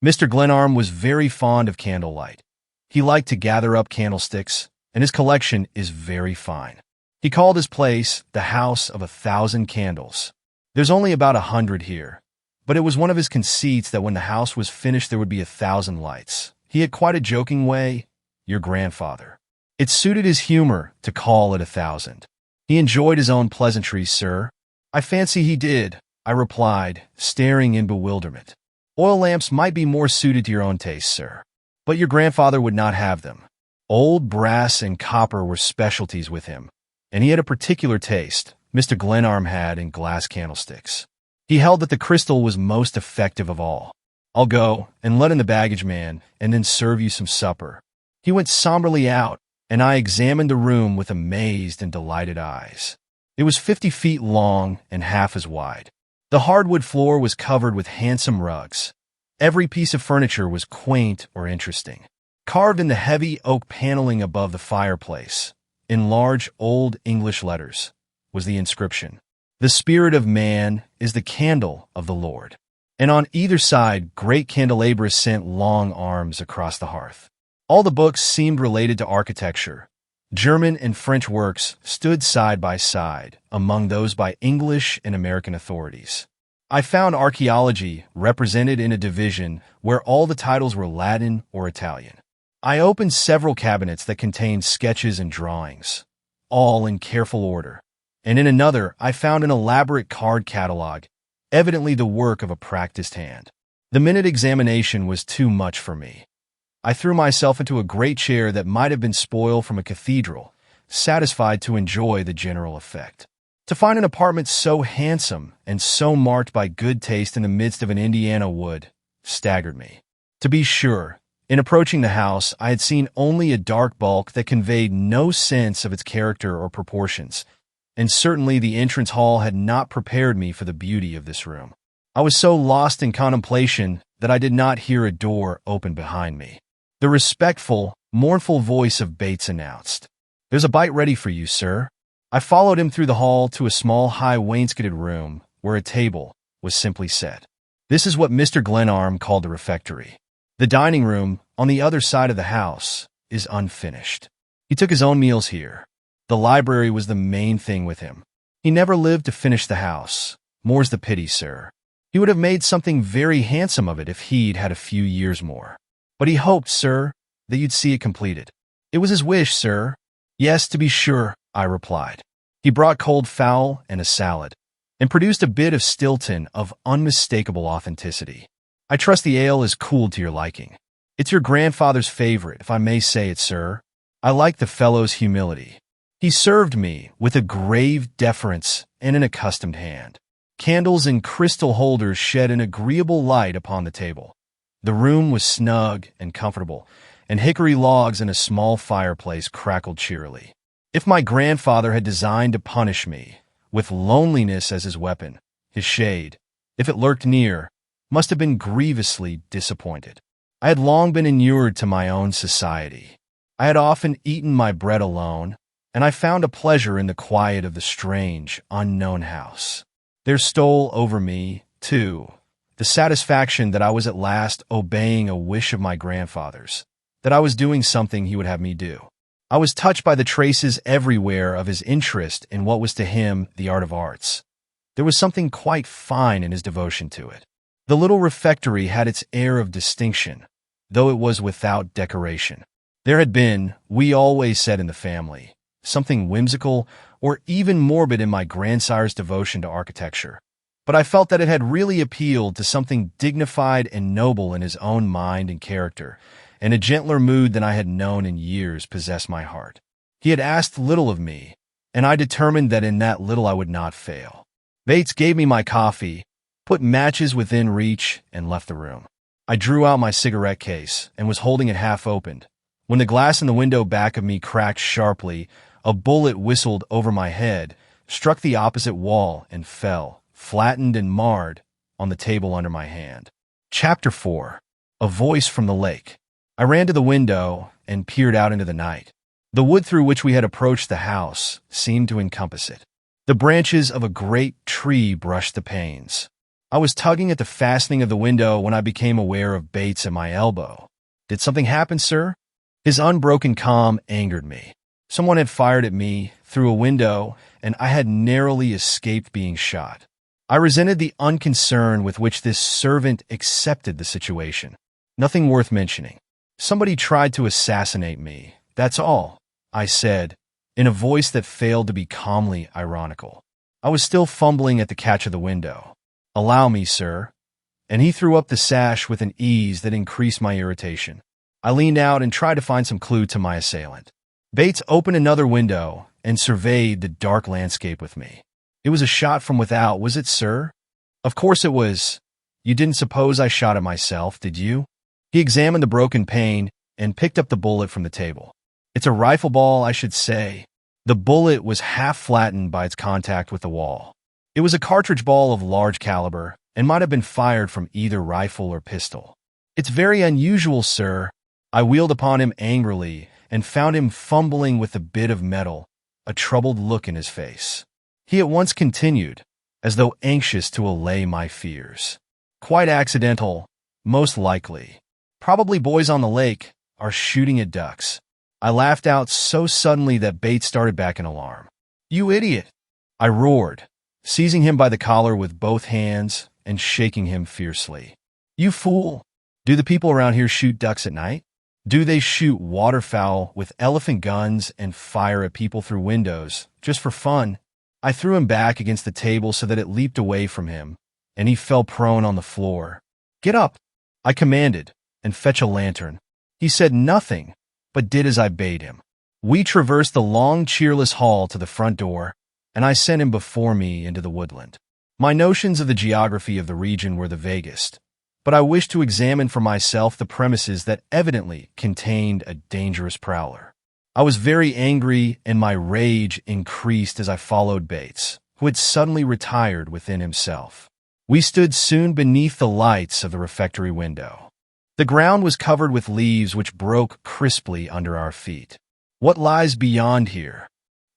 Mr. Glenarm was very fond of candlelight. He liked to gather up candlesticks, and his collection is very fine. He called his place the House of 1,000 Candles. There's only about 100 here, but it was one of his conceits that when the house was finished there would be 1,000 lights. He had quite a joking way, your grandfather. It suited his humor to call it 1,000. He enjoyed his own pleasantries, sir. "I fancy he did," I replied, staring in bewilderment. "Oil lamps might be more suited to your own taste, sir. But your grandfather would not have them. Old brass and copper were specialties with him, and he had a particular taste, Mr. Glenarm had, in glass candlesticks. He held that the crystal was most effective of all. I'll go and let in the baggage man, and then serve you some supper." He went somberly out, and I examined the room with amazed and delighted eyes. It was 50 feet long and half as wide. The hardwood floor was covered with handsome rugs. Every piece of furniture was quaint or interesting. Carved in the heavy oak paneling above the fireplace, in large Old English letters, was the inscription, "The Spirit of Man is the candle of the Lord." And on either side, great candelabras sent long arms across the hearth. All the books seemed related to architecture. German and French works stood side by side among those by English and American authorities. I found archaeology represented in a division where all the titles were Latin or Italian. I opened several cabinets that contained sketches and drawings, all in careful order, and in another I found an elaborate card catalog, evidently the work of a practiced hand. The minute examination was too much for me. I threw myself into a great chair that might have been spoiled from a cathedral, satisfied to enjoy the general effect. To find an apartment so handsome and so marked by good taste in the midst of an Indiana wood staggered me. To be sure, in approaching the house, I had seen only a dark bulk that conveyed no sense of its character or proportions, and certainly the entrance hall had not prepared me for the beauty of this room. I was so lost in contemplation that I did not hear a door open behind me. The respectful, mournful voice of Bates announced, "There's a bite ready for you, sir." I followed him through the hall to a small, high wainscoted room where a table was simply set. This is what Mr. Glenarm called the refectory. The dining room, on the other side of the house, is unfinished. He took his own meals here. The library was the main thing with him. He never lived to finish the house. More's the pity, sir. He would have made something very handsome of it if he'd had a few years more. But he hoped, sir, that you'd see it completed. It was his wish, sir. Yes, to be sure, I replied. He brought cold fowl and a salad. and produced a bit of Stilton of unmistakable authenticity. I trust the ale is cooled to your liking. It's your grandfather's favorite, if I may say it, sir. I like the fellow's humility. He served me with a grave deference and an accustomed hand. Candles in crystal holders shed an agreeable light upon the table. The room was snug and comfortable, and hickory logs in a small fireplace crackled cheerily. If my grandfather had designed to punish me, with loneliness as his weapon, his shade, if it lurked near, must have been grievously disappointed. I had long been inured to my own society. I had often eaten my bread alone, and I found a pleasure in the quiet of the strange, unknown house. There stole over me, too, the satisfaction that I was at last obeying a wish of my grandfather's, that I was doing something he would have me do. I was touched by the traces everywhere of his interest in what was to him the art of arts. There was something quite fine in his devotion to it. The little refectory had its air of distinction, though it was without decoration. There had been, we always said in the family, something whimsical or even morbid in my grandsire's devotion to architecture, but I felt that it had really appealed to something dignified and noble in his own mind and character, and a gentler mood than I had known in years possessed my heart. He had asked little of me, and I determined that in that little I would not fail. Bates gave me my coffee, put matches within reach, and left the room. I drew out my cigarette case and was holding it half opened, when the glass in the window back of me cracked sharply. A bullet whistled over my head, struck the opposite wall, and fell, flattened and marred, on the table under my hand. Chapter 4. A Voice from the Lake. I ran to the window and peered out into the night. The wood through which we had approached the house seemed to encompass it. The branches of a great tree brushed the panes. I was tugging at the fastening of the window when I became aware of Bates at my elbow. "Did something happen, sir?" His unbroken calm angered me. Someone had fired at me through a window, and I had narrowly escaped being shot. I resented the unconcern with which this servant accepted the situation. "Nothing worth mentioning. Somebody tried to assassinate me, that's all," I said, in a voice that failed to be calmly ironical. I was still fumbling at the catch of the window. "Allow me, sir." And he threw up the sash with an ease that increased my irritation. I leaned out and tried to find some clue to my assailant. Bates opened another window and surveyed the dark landscape with me. "It was a shot from without, was it, sir?" "Of course it was. You didn't suppose I shot it myself, did you?" He examined the broken pane and picked up the bullet from the table. "It's a rifle ball, I should say." The bullet was half flattened by its contact with the wall. It was a cartridge ball of large caliber and might have been fired from either rifle or pistol. "It's very unusual, sir." I wheeled upon him angrily and found him fumbling with the bit of metal, a troubled look in his face. He at once continued, as though anxious to allay my fears. "Quite accidental, most likely. Probably boys on the lake are shooting at ducks." I laughed out so suddenly that Bates started back in alarm. "You idiot!" I roared, seizing him by the collar with both hands and shaking him fiercely. "You fool! Do the people around here shoot ducks at night? Do they shoot waterfowl with elephant guns and fire at people through windows, just for fun?" I threw him back against the table so that it leaped away from him, and he fell prone on the floor. "Get up," I commanded, "and fetch a lantern." He said nothing, but did as I bade him. We traversed the long, cheerless hall to the front door, and I sent him before me into the woodland. My notions of the geography of the region were the vaguest, but I wished to examine for myself the premises that evidently contained a dangerous prowler. I was very angry, and my rage increased as I followed Bates, who had suddenly retired within himself. We stood soon beneath the lights of the refectory window. The ground was covered with leaves which broke crisply under our feet. "What lies beyond here?"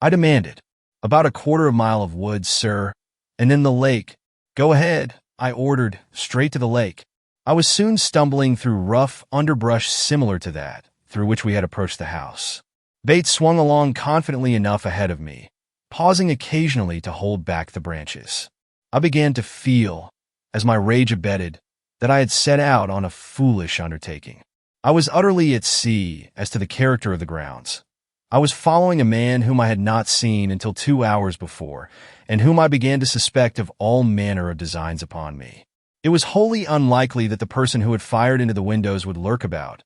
I demanded. "About a quarter of a mile of woods, sir, and then the lake." "Go ahead," I ordered, "straight to the lake." I was soon stumbling through rough underbrush similar to that through which we had approached the house. Bates swung along confidently enough ahead of me, pausing occasionally to hold back the branches. I began to feel, as my rage abated, that I had set out on a foolish undertaking. I was utterly at sea as to the character of the grounds, I was following a man whom I had not seen until 2 hours before, and whom I began to suspect of all manner of designs upon me. It was wholly unlikely that the person who had fired into the windows would lurk about,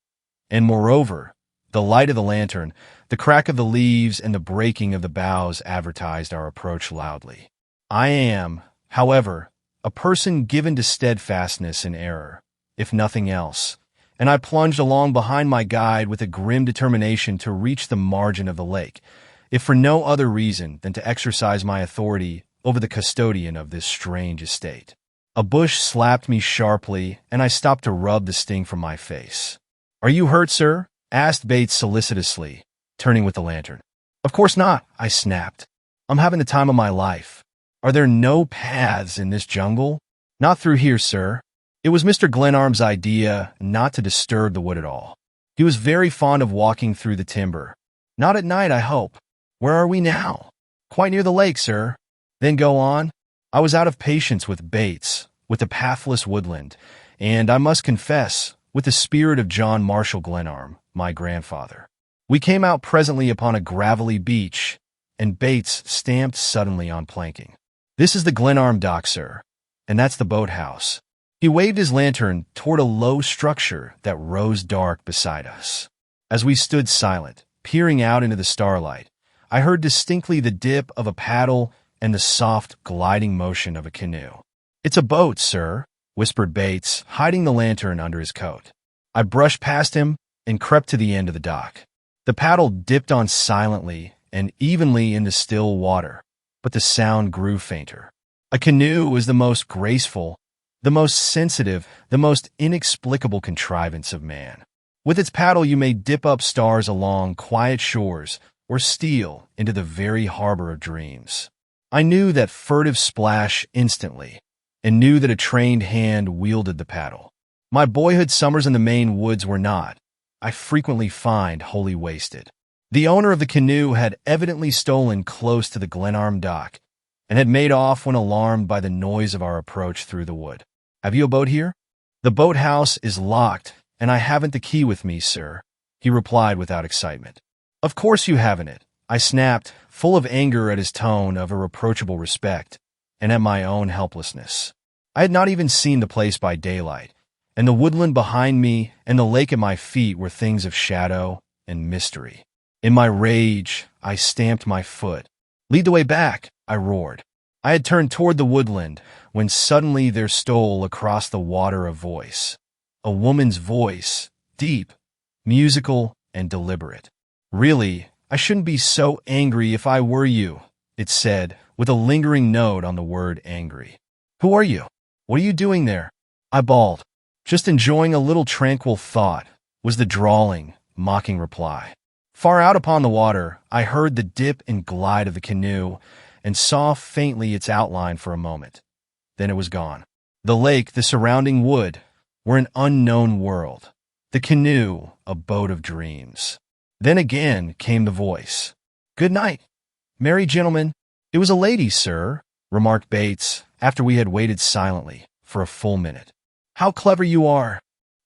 and moreover, the light of the lantern, the crack of the leaves, and the breaking of the boughs advertised our approach loudly. I am, however, a person given to steadfastness in error, if nothing else, and I plunged along behind my guide with a grim determination to reach the margin of the lake, if for no other reason than to exercise my authority over the custodian of this strange estate. A bush slapped me sharply, and I stopped to rub the sting from my face. "Are you hurt, sir?" asked Bates solicitously, turning with the lantern. "Of course not," I snapped. "I'm having the time of my life. Are there no paths in this jungle?" "Not through here, sir." It was Mr. Glenarm's idea not to disturb the wood at all. He was very fond of walking through the timber. "Not at night, I hope." "Where are we now?" "Quite near the lake, sir." "Then go on." I was out of patience with Bates, with the pathless woodland, and, I must confess, with the spirit of John Marshall Glenarm, my grandfather. We came out presently upon a gravelly beach, and Bates stamped suddenly on planking. "This is the Glenarm dock, sir, and that's the boathouse." He waved his lantern toward a low structure that rose dark beside us. As we stood silent, peering out into the starlight, I heard distinctly the dip of a paddle and the soft, gliding motion of a canoe. "It's a boat, sir," whispered Bates, hiding the lantern under his coat. I brushed past him and crept to the end of the dock. The paddle dipped on silently and evenly in the still water, but the sound grew fainter. A canoe is the most graceful, the most sensitive, the most inexplicable contrivance of man. With its paddle you may dip up stars along quiet shores or steal into the very harbor of dreams. I knew that furtive splash instantly, and knew that a trained hand wielded the paddle. My boyhood summers in the Maine woods were not, I frequently find, wholly wasted. The owner of the canoe had evidently stolen close to the Glenarm dock, and had made off when alarmed by the noise of our approach through the wood. "Have you a boat here?" "The boathouse is locked, and I haven't the key with me, sir," he replied without excitement. "Of course you haven't it," I snapped, full of anger at his tone of irreproachable respect, and at my own helplessness. I had not even seen the place by daylight, and the woodland behind me and the lake at my feet were things of shadow and mystery. In my rage, I stamped my foot. "Lead the way back," I roared. I had turned toward the woodland when suddenly there stole across the water a voice. A woman's voice, deep, musical, and deliberate. "Really, I shouldn't be so angry if I were you," it said, with a lingering note on the word angry. "Who are you? What are you doing there?" I bawled. "Just enjoying a little tranquil thought," was the drawling, mocking reply. Far out upon the water, I heard the dip and glide of the canoe, and saw faintly its outline for a moment. Then it was gone. The lake, the surrounding wood, were an unknown world. The canoe, a boat of dreams. Then again came the voice. "Good night, merry gentlemen." "It was a lady, sir," remarked Bates, after we had waited silently for a full minute. "How clever you are."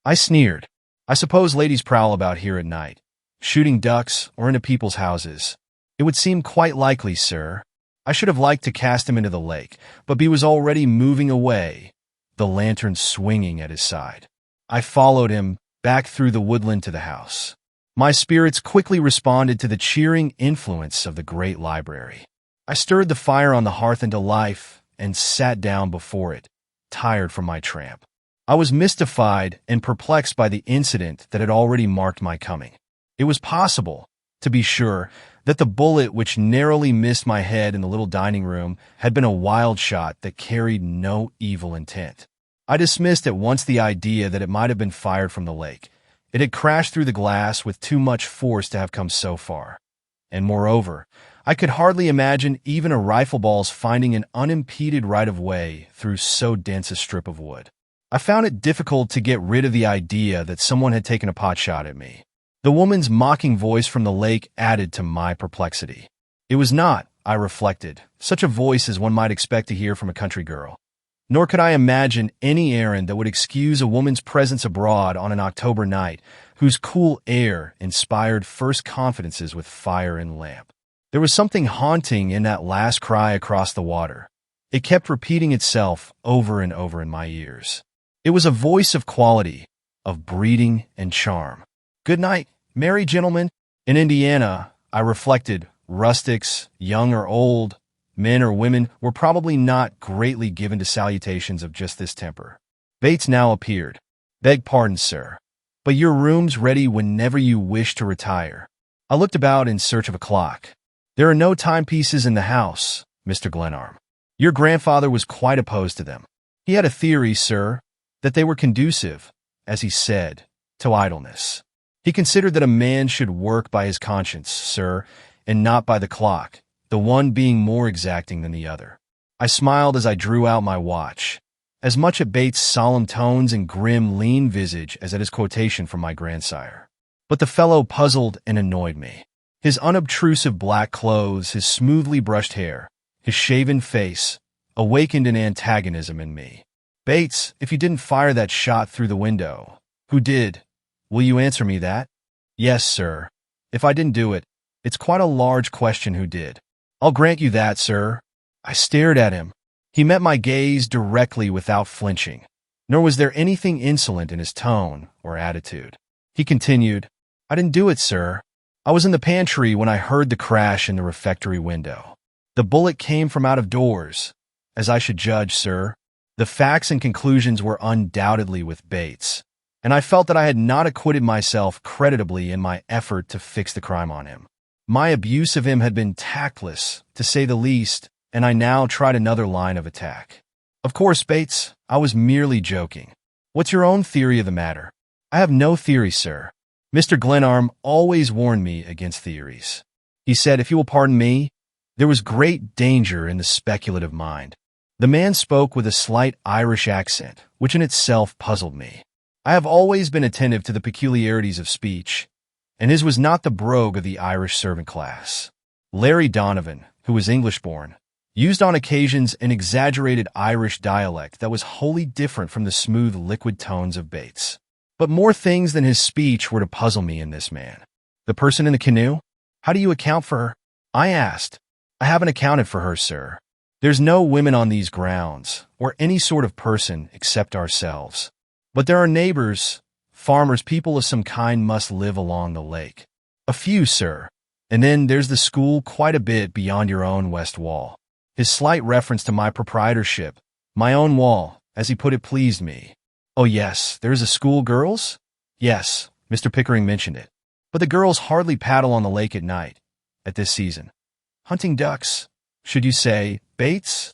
I sneered. "I suppose ladies prowl about here at night, shooting ducks or into people's houses." "It would seem quite likely, sir." I should have liked to cast him into the lake, but he was already moving away, the lantern swinging at his side. I followed him back through the woodland to the house. My spirits quickly responded to the cheering influence of the great library. I stirred the fire on the hearth into life and sat down before it, tired from my tramp. I was mystified and perplexed by the incident that had already marked my coming. It was possible, to be sure, that the bullet which narrowly missed my head in the little dining room had been a wild shot that carried no evil intent. I dismissed at once the idea that it might have been fired from the lake. It had crashed through the glass with too much force to have come so far. And moreover, I could hardly imagine even a rifle ball's finding an unimpeded right-of-way through so dense a strip of wood. I found it difficult to get rid of the idea that someone had taken a pot shot at me. The woman's mocking voice from the lake added to my perplexity. It was not, I reflected, such a voice as one might expect to hear from a country girl. Nor could I imagine any errand that would excuse a woman's presence abroad on an October night, whose cool air inspired first confidences with fire and lamp. There was something haunting in that last cry across the water. It kept repeating itself over and over in my ears. It was a voice of quality, of breeding and charm. Good night, merry gentlemen. In Indiana, I reflected, rustics, young or old, men or women, were probably not greatly given to salutations of just this temper. Bates now appeared. Beg pardon, sir, but your room's ready whenever you wish to retire. I looked about in search of a clock. There are no timepieces in the house, Mr. Glenarm. Your grandfather was quite opposed to them. He had a theory, sir, that they were conducive, as he said, to idleness. He considered that a man should work by his conscience, sir, and not by the clock, the one being more exacting than the other. I smiled as I drew out my watch, as much at Bates' solemn tones and grim, lean visage as at his quotation from my grandsire. But the fellow puzzled and annoyed me. His unobtrusive black clothes, his smoothly brushed hair, his shaven face, awakened an antagonism in me. Bates, if you didn't fire that shot through the window, who did? Will you answer me that? Yes, sir. If I didn't do it, it's quite a large question who did. I'll grant you that, sir. I stared at him. He met my gaze directly without flinching, nor was there anything insolent in his tone or attitude. He continued, I didn't do it, sir. I was in the pantry when I heard the crash in the refectory window. The bullet came from out of doors, as I should judge, sir. The facts and conclusions were undoubtedly with Bates, and I felt that I had not acquitted myself creditably in my effort to fix the crime on him. My abuse of him had been tactless, to say the least, and I now tried another line of attack. Of course, Bates, I was merely joking. What's your own theory of the matter? I have no theory, sir. Mr. Glenarm always warned me against theories. He said, if you will pardon me, there was great danger in the speculative mind. The man spoke with a slight Irish accent, which in itself puzzled me. I have always been attentive to the peculiarities of speech, and his was not the brogue of the Irish servant class. Larry Donovan, who was English-born, used on occasions an exaggerated Irish dialect that was wholly different from the smooth, liquid tones of Bates. But more things than his speech were to puzzle me in this man. The person in the canoe? How do you account for her? I asked. I haven't accounted for her, sir. There's no women on these grounds, or any sort of person except ourselves. But there are neighbors, farmers, people of some kind must live along the lake. A few, sir. And then there's the school quite a bit beyond your own west wall. His slight reference to my proprietorship, my own wall, as he put it, pleased me. Oh yes, there is a school, girls? Yes, Mr. Pickering mentioned it. But the girls hardly paddle on the lake at night, at this season. Hunting ducks, should you say, Bates?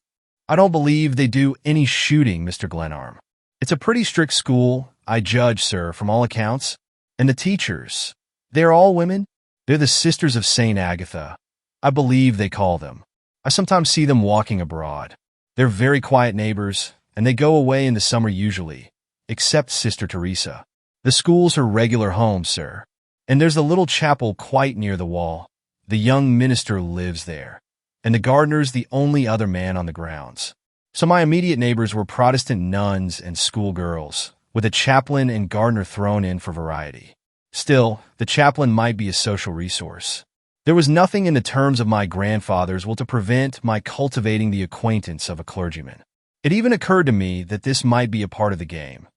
I don't believe they do any shooting, Mr. Glenarm. It's a pretty strict school, I judge, sir, from all accounts. And the teachers, they're all women? They're the Sisters of St. Agatha, I believe they call them. I sometimes see them walking abroad. They're very quiet neighbors, and they go away in the summer usually, except Sister Teresa. The school's her regular home, sir. And there's the little chapel quite near the wall. The young minister lives there, and the gardener's the only other man on the grounds. So my immediate neighbors were Protestant nuns and schoolgirls, with a chaplain and gardener thrown in for variety. Still, the chaplain might be a social resource. There was nothing in the terms of my grandfather's will to prevent my cultivating the acquaintance of a clergyman. It even occurred to me that this might be a part of the game.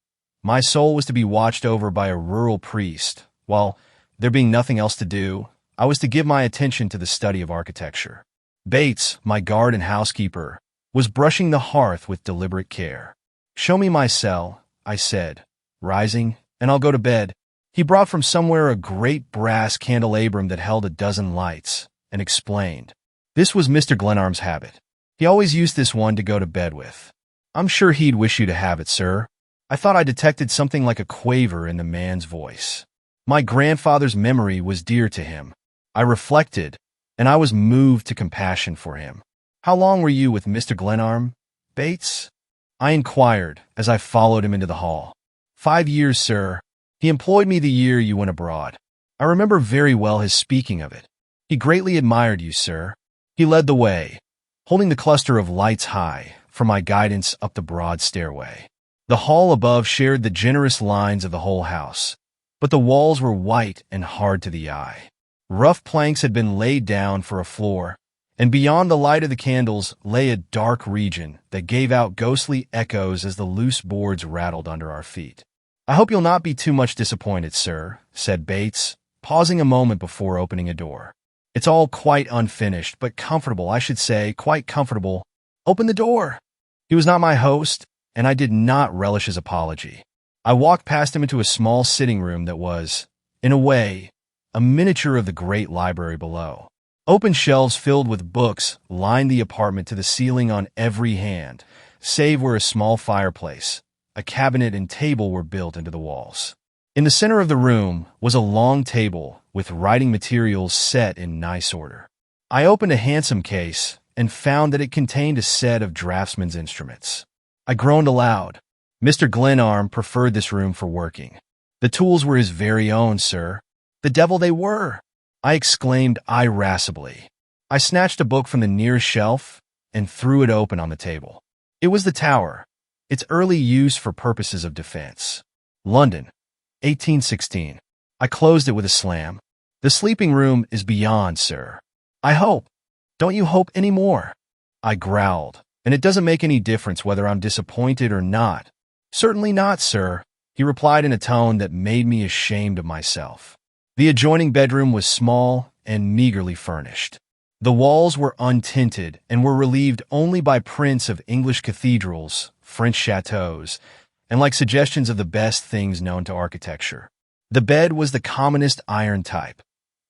My soul was to be watched over by a rural priest, while, there being nothing else to do, I was to give my attention to the study of architecture. Bates, my guard and housekeeper, was brushing the hearth with deliberate care. Show me my cell, I said, rising, and I'll go to bed. He brought from somewhere a great brass candelabrum that held a dozen lights, and explained. This was Mr. Glenarm's habit. He always used this one to go to bed with. I'm sure he'd wish you to have it, sir. I thought I detected something like a quaver in the man's voice. My grandfather's memory was dear to him. I reflected, and I was moved to compassion for him. How long were you with Mr. Glenarm, Bates? I inquired as I followed him into the hall. 5 years, sir. He employed me the year you went abroad. I remember very well his speaking of it. He greatly admired you, sir. He led the way, holding the cluster of lights high for my guidance up the broad stairway. The hall above shared the generous lines of the whole house, but the walls were white and hard to the eye. Rough planks had been laid down for a floor, and beyond the light of the candles lay a dark region that gave out ghostly echoes as the loose boards rattled under our feet. "I hope you'll not be too much disappointed, sir," said Bates, pausing a moment before opening a door. "It's all quite unfinished, but comfortable, I should say, quite comfortable. Open the door." He was not my host, and I did not relish his apology. I walked past him into a small sitting room that was, in a way, a miniature of the great library below. Open shelves filled with books lined the apartment to the ceiling on every hand, save where a small fireplace, a cabinet, and table were built into the walls. In the center of the room was a long table with writing materials set in nice order. I opened a handsome case and found that it contained a set of draftsman's instruments. I groaned aloud. Mr. Glenarm preferred this room for working. "The tools were his very own, sir." "The devil they were!" I exclaimed irascibly. I snatched a book from the nearest shelf and threw it open on the table. It was The Tower, its early use for purposes of defense. London, 1816. I closed it with a slam. "The sleeping room is beyond, sir." "I hope." "Don't you hope any more?" I growled. "And it doesn't make any difference whether I'm disappointed or not." "Certainly not, sir," he replied in a tone that made me ashamed of myself. The adjoining bedroom was small and meagerly furnished. The walls were untinted and were relieved only by prints of English cathedrals, French chateaux, and like suggestions of the best things known to architecture. The bed was the commonest iron type,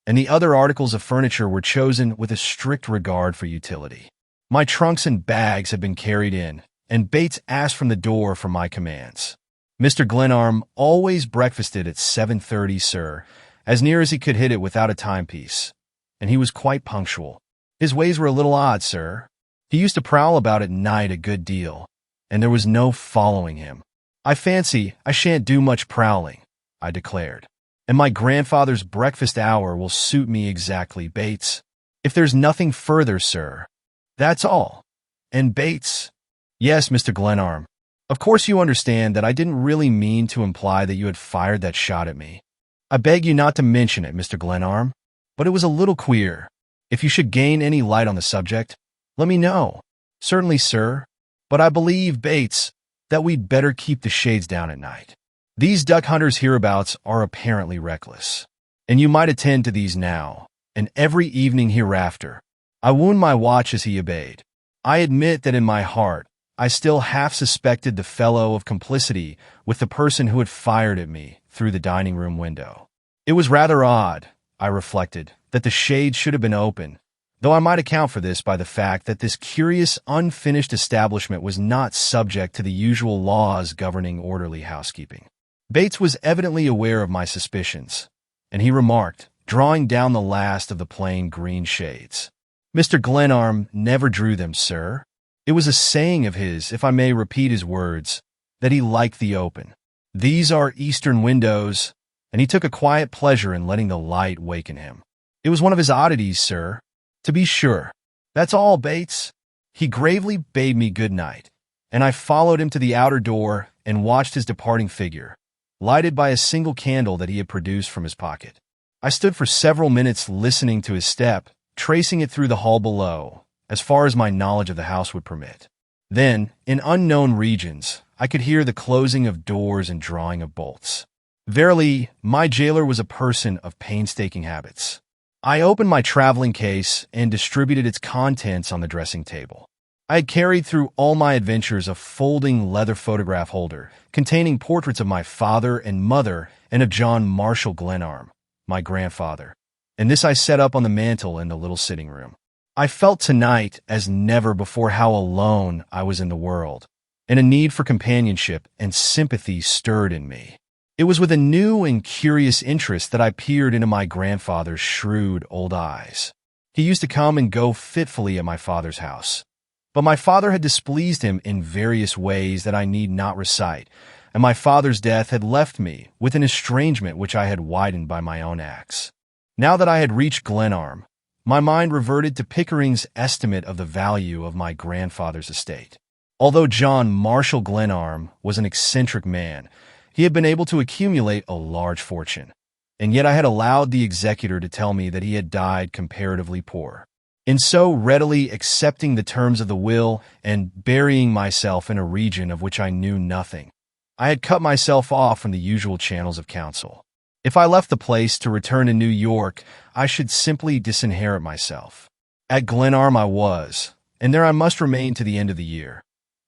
and the other articles of furniture were chosen with a strict regard for utility. My trunks and bags had been carried in, and Bates asked from the door for my commands. "Mr. Glenarm always breakfasted at 7:30, sir, as near as he could hit it without a timepiece, and he was quite punctual. His ways were a little odd, sir. He used to prowl about at night a good deal, and there was no following him." "I fancy I shan't do much prowling," I declared. "And my grandfather's breakfast hour will suit me exactly, Bates. If there's nothing further, sir, that's all." "And Bates—" "Yes, Mr. Glenarm. Of course you understand that I didn't really mean to imply that you had fired that shot at me. I beg you not to mention it, Mr. Glenarm, but it was a little queer. If you should gain any light on the subject, let me know." "Certainly, sir. But I believe, Bates, that we'd better keep the shades down at night. These duck hunters hereabouts are apparently reckless, and you might attend to these now, and every evening hereafter." I wound my watch as he obeyed. I admit that in my heart, I still half suspected the fellow of complicity with the person who had fired at me through the dining room window. It was rather odd, I reflected, that the shades should have been open, though I might account for this by the fact that this curious, unfinished establishment was not subject to the usual laws governing orderly housekeeping. Bates was evidently aware of my suspicions, and he remarked, drawing down the last of the plain green shades, "Mr. Glenarm never drew them, sir. It was a saying of his, if I may repeat his words, that he liked the open. These are eastern windows, and he took a quiet pleasure in letting the light waken him. It was one of his oddities, sir. To be sure. That's all, Bates." He gravely bade me good night, and I followed him to the outer door and watched his departing figure, lighted by a single candle that he had produced from his pocket. I stood for several minutes listening to his step, tracing it through the hall below, as far as my knowledge of the house would permit. Then, in unknown regions, I could hear the closing of doors and drawing of bolts. Verily, my jailer was a person of painstaking habits. I opened my traveling case and distributed its contents on the dressing table. I had carried through all my adventures a folding leather photograph holder containing portraits of my father and mother and of John Marshall Glenarm, my grandfather, and this I set up on the mantel in the little sitting room. I felt tonight as never before how alone I was in the world, and a need for companionship and sympathy stirred in me. It was with a new and curious interest that I peered into my grandfather's shrewd old eyes. He used to come and go fitfully at my father's house, but my father had displeased him in various ways that I need not recite, and my father's death had left me with an estrangement which I had widened by my own acts. Now that I had reached Glenarm, my mind reverted to Pickering's estimate of the value of my grandfather's estate. Although John Marshall Glenarm was an eccentric man, He had been able to accumulate a large fortune, and yet I had allowed the executor to tell me that he had died comparatively poor. In so readily accepting the terms of the will and burying myself in a region of which I knew nothing, I had cut myself off from the usual channels of counsel. If I left the place to return to New York, I should simply disinherit myself. At Glenarm I was, and there I must remain to the end of the year.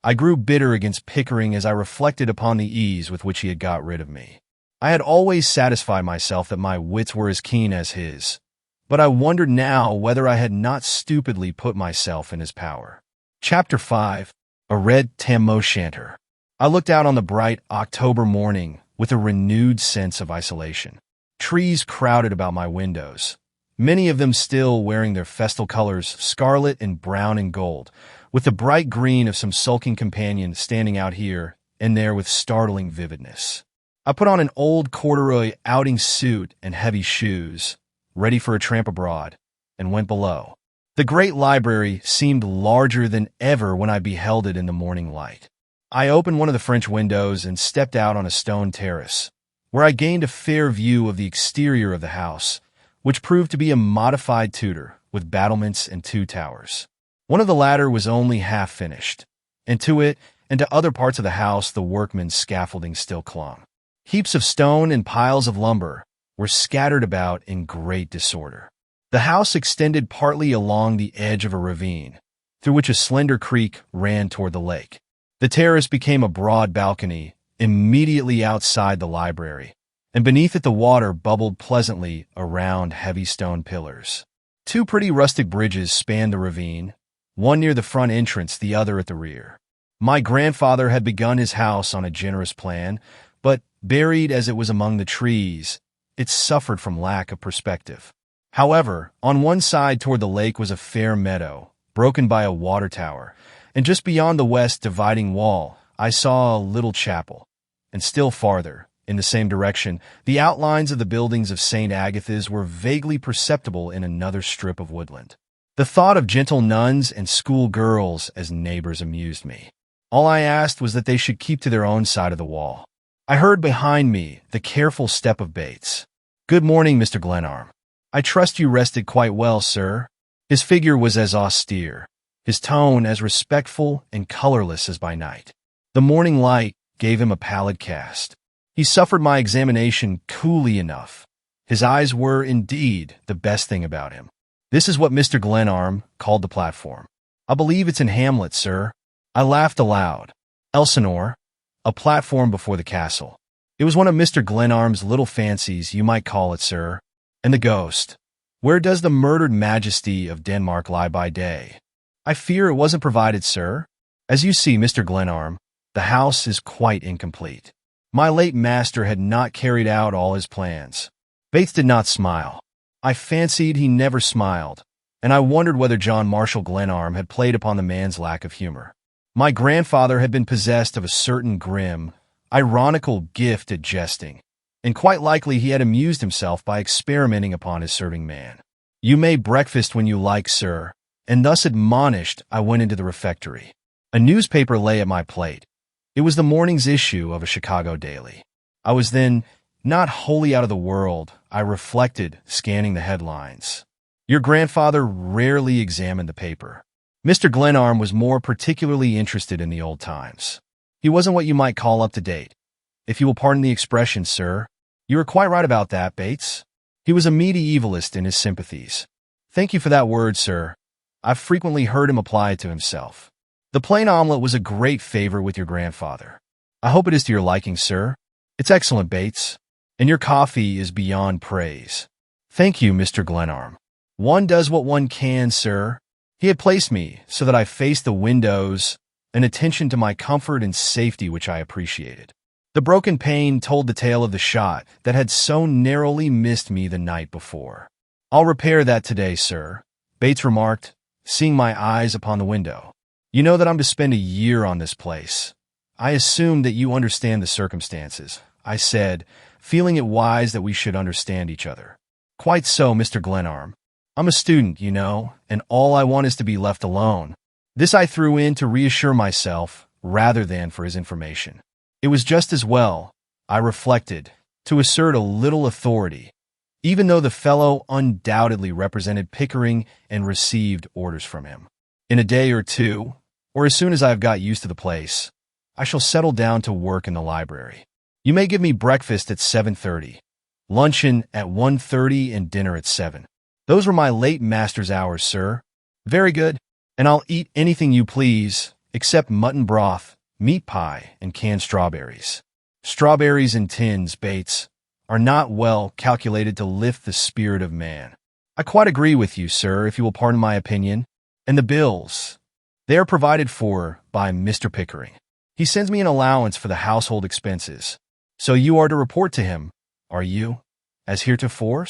I grew bitter against Pickering as I reflected upon the ease with which he had got rid of me. I had always satisfied myself that my wits were as keen as his, but I wondered now whether I had not stupidly put myself in his power. Chapter 5. A Red Tam O'Shanter. I looked out on the bright October morning with a renewed sense of isolation. Trees crowded about my windows, many of them still wearing their festal colors, scarlet and brown and gold, with the bright green of some sulking companion standing out here and there with startling vividness. I put on an old corduroy outing suit and heavy shoes, ready for a tramp abroad, and went below. The great library seemed larger than ever when I beheld it in the morning light. I opened one of the French windows and stepped out on a stone terrace, where I gained a fair view of the exterior of the house, which proved to be a modified Tudor, with battlements and 2 towers. One of the latter was only half finished, and to it and to other parts of the house the workmen's scaffolding still clung. Heaps of stone and piles of lumber were scattered about in great disorder. The house extended partly along the edge of a ravine, through which a slender creek ran toward the lake. The terrace became a broad balcony immediately outside the library, and beneath it the water bubbled pleasantly around heavy stone pillars. 2 pretty rustic bridges spanned the ravine, one near the front entrance, the other at the rear. My grandfather had begun his house on a generous plan, but buried as it was among the trees, it suffered from lack of perspective. However, on one side toward the lake was a fair meadow, broken by a water tower, and just beyond the west dividing wall, I saw a little chapel. And still farther, in the same direction, the outlines of the buildings of St. Agatha's were vaguely perceptible in another strip of woodland. The thought of gentle nuns and school girls as neighbors amused me. All I asked was that they should keep to their own side of the wall. I heard behind me the careful step of Bates. "Good morning, Mr. Glenarm. I trust you rested quite well, sir." His figure was as austere, his tone as respectful and colorless as by night. The morning light gave him a pallid cast. He suffered my examination coolly enough. His eyes were, indeed, the best thing about him. "This is what Mr. Glenarm called the platform. I believe it's in Hamlet, sir." I laughed aloud. "Elsinore, a platform before the castle. It was one of Mr. Glenarm's little fancies, you might call it, sir. And the ghost. Where does the murdered majesty of Denmark lie by day? I fear it wasn't provided, sir. As you see, Mr. Glenarm, the house is quite incomplete. My late master had not carried out all his plans." Bates did not smile. I fancied he never smiled, and I wondered whether John Marshall Glenarm had played upon the man's lack of humor. My grandfather had been possessed of a certain grim, ironical gift at jesting, and quite likely he had amused himself by experimenting upon his serving man. "You may breakfast when you like, sir," and thus admonished, I went into the refectory. A newspaper lay at my plate. It was the morning's issue of a Chicago daily. I was then not wholly out of the world, I reflected, scanning the headlines. Your grandfather rarely examined the paper. Mr. Glenarm was more particularly interested in the old times. He wasn't what you might call up to date, if you will pardon the expression, sir. You are quite right about that, Bates. He was a medievalist in his sympathies. Thank you for that word, sir. I've frequently heard him apply it to himself. The plain omelet was a great favor with your grandfather. I hope it is to your liking, sir. It's excellent, Bates. And your coffee is beyond praise. Thank you, Mr. Glenarm. One does what one can, sir. He had placed me so that I faced the windows, an attention to my comfort and safety which I appreciated. The broken pane told the tale of the shot that had so narrowly missed me the night before. "I'll repair that today, sir," Bates remarked, seeing my eyes upon the window. "You know that I'm to spend a year on this place. I assume that you understand the circumstances," I said, feeling it wise that we should understand each other. "Quite so, Mr. Glenarm. I'm a student, you know, and all I want is to be left alone." This I threw in to reassure myself rather than for his information. It was just as well, I reflected, to assert a little authority, even though the fellow undoubtedly represented Pickering and received orders from him. In a day or two, or as soon as I have got used to the place, I shall settle down to work in the library. You may give me breakfast at 7:30, luncheon at 1:30, and dinner at 7. Those were my late master's hours, sir. Very good. And I'll eat anything you please, except mutton broth, meat pie, and canned strawberries. Strawberries in tins, Bates, are not well calculated to lift the spirit of man. I quite agree with you, sir, if you will pardon my opinion. And the bills, they are provided for by Mr. Pickering. He sends me an allowance for the household expenses. So you are to report to him, are you, as heretofore?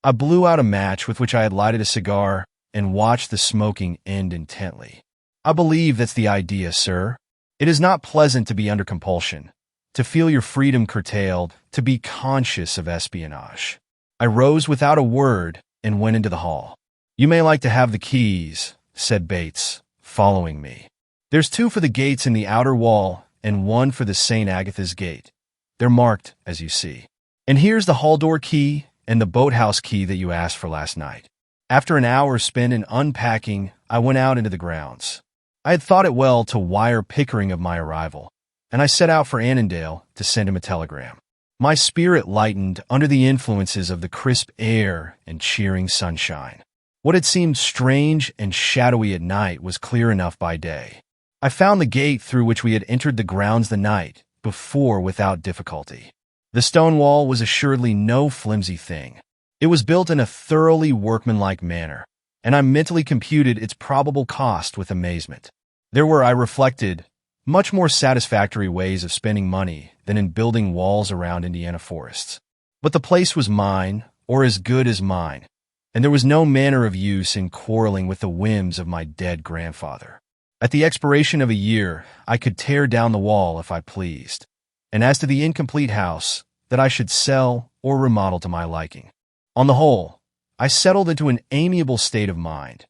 I blew out a match with which I had lighted a cigar and watched the smoking end intently. I believe that's the idea, sir. It is not pleasant to be under compulsion, to feel your freedom curtailed, to be conscious of espionage. I rose without a word and went into the hall. You may like to have the keys, said Bates, following me. There's 2 for the gates in the outer wall and 1 for the St. Agatha's gate. They're marked, as you see. And here's the hall door key and the boathouse key that you asked for last night. After an hour spent in unpacking, I went out into the grounds. I had thought it well to wire Pickering of my arrival, and I set out for Annandale to send him a telegram. My spirit lightened under the influences of the crisp air and cheering sunshine. What had seemed strange and shadowy at night was clear enough by day. I found the gate through which we had entered the grounds the night before without difficulty. The stone wall was assuredly no flimsy thing. It was built in a thoroughly workmanlike manner, and I mentally computed its probable cost with amazement. There were, I reflected, much more satisfactory ways of spending money than in building walls around Indiana forests. But the place was mine, or as good as mine, and there was no manner of use in quarreling with the whims of my dead grandfather. At the expiration of a year, I could tear down the wall if I pleased, and as to the incomplete house, that I should sell or remodel to my liking. On the whole, I settled into an amiable state of mind.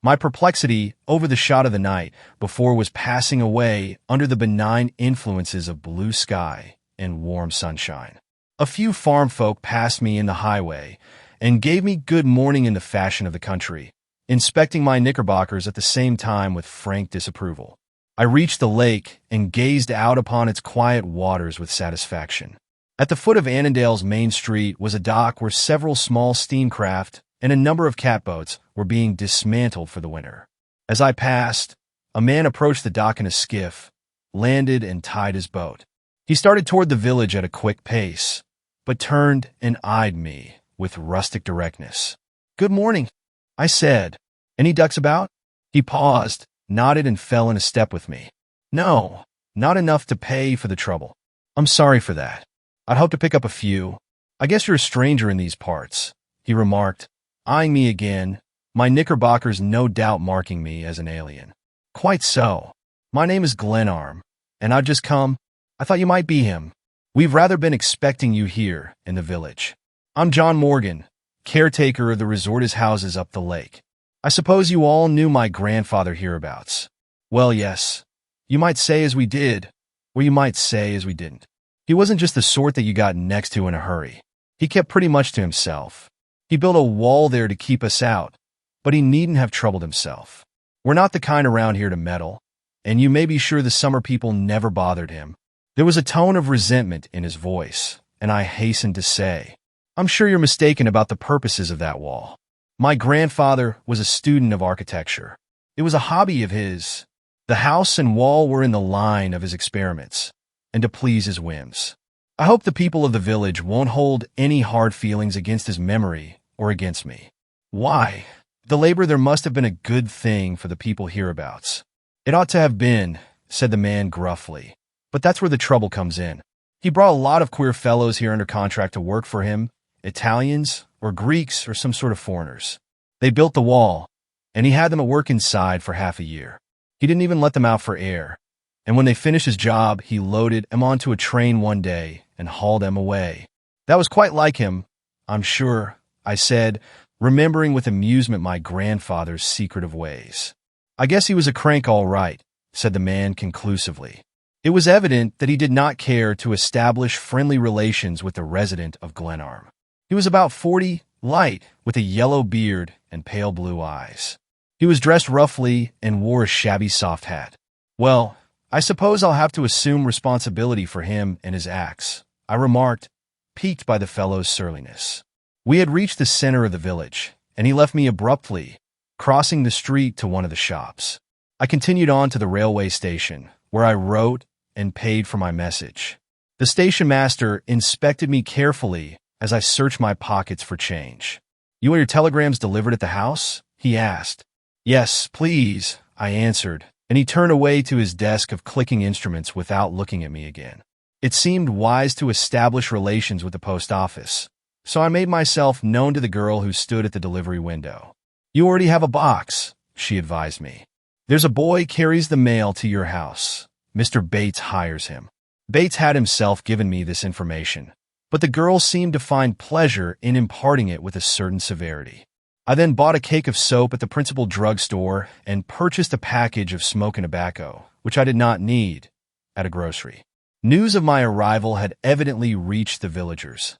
My perplexity over the shot of the night before was passing away under the benign influences of blue sky and warm sunshine. A few farm folk passed me in the highway and gave me good morning in the fashion of the country, inspecting my knickerbockers at the same time with frank disapproval. I reached the lake and gazed out upon its quiet waters with satisfaction. At the foot of Annandale's main street was a dock where several small steam craft and a number of catboats were being dismantled for the winter. As I passed, a man approached the dock in a skiff, landed, and tied his boat. He started toward the village at a quick pace, but turned and eyed me with rustic directness. "Good morning," I said. "Any ducks about?" He paused, nodded, and fell in a step with me. "No, not enough to pay for the trouble. I'm sorry for that. I'd hope to pick up a few. I guess you're a stranger in these parts," he remarked, eyeing me again, my knickerbockers no doubt marking me as an alien. "Quite so. My name is Glenarm, and I've just come. I thought you might be him. We've rather been expecting you here in the village. I'm John Morgan, caretaker of the resorters' houses up the lake. I suppose you all knew my grandfather hereabouts." "Well, yes. You might say as we did, or you might say as we didn't. He wasn't just the sort that you got next to in a hurry. He kept pretty much to himself. He built a wall there to keep us out, but he needn't have troubled himself. We're not the kind around here to meddle, and you may be sure the summer people never bothered him." There was a tone of resentment in his voice, and I hastened to say, "I'm sure you're mistaken about the purposes of that wall. My grandfather was a student of architecture. It was a hobby of his. The house and wall were in the line of his experiments, and to please his whims. I hope the people of the village won't hold any hard feelings against his memory or against me. Why, the labor there must have been a good thing for the people hereabouts." "It ought to have been," said the man gruffly, "but that's where the trouble comes in. He brought a lot of queer fellows here under contract to work for him, Italians or Greeks or some sort of foreigners. They built the wall, and he had them at work inside for half a year. He didn't even let them out for air, and when they finished his job, he loaded them onto a train one day and hauled them away. That was quite like him, I'm sure," I said, remembering with amusement my grandfather's secretive ways. "I guess he was a crank all right," said the man conclusively. It was evident that he did not care to establish friendly relations with the resident of Glenarm. He was about 40, light, with a yellow beard and pale blue eyes. He was dressed roughly and wore a shabby soft hat. "Well, I suppose I'll have to assume responsibility for him and his acts," I remarked, piqued by the fellow's surliness. We had reached the center of the village, and he left me abruptly, crossing the street to one of the shops. I continued on to the railway station, where I wrote and paid for my message. The station master inspected me carefully as I searched my pockets for change. "You want your telegrams delivered at the house?" he asked. "Yes, please," I answered, and he turned away to his desk of clicking instruments without looking at me again. It seemed wise to establish relations with the post office, so I made myself known to the girl who stood at the delivery window. "You already have a box," she advised me. "There's a boy carries the mail to your house. Mr. Bates hires him." Bates had himself given me this information, but the girl seemed to find pleasure in imparting it with a certain severity. I then bought a cake of soap at the principal drugstore and purchased a package of smoking tobacco, which I did not need, at a grocery. News of my arrival had evidently reached the villagers.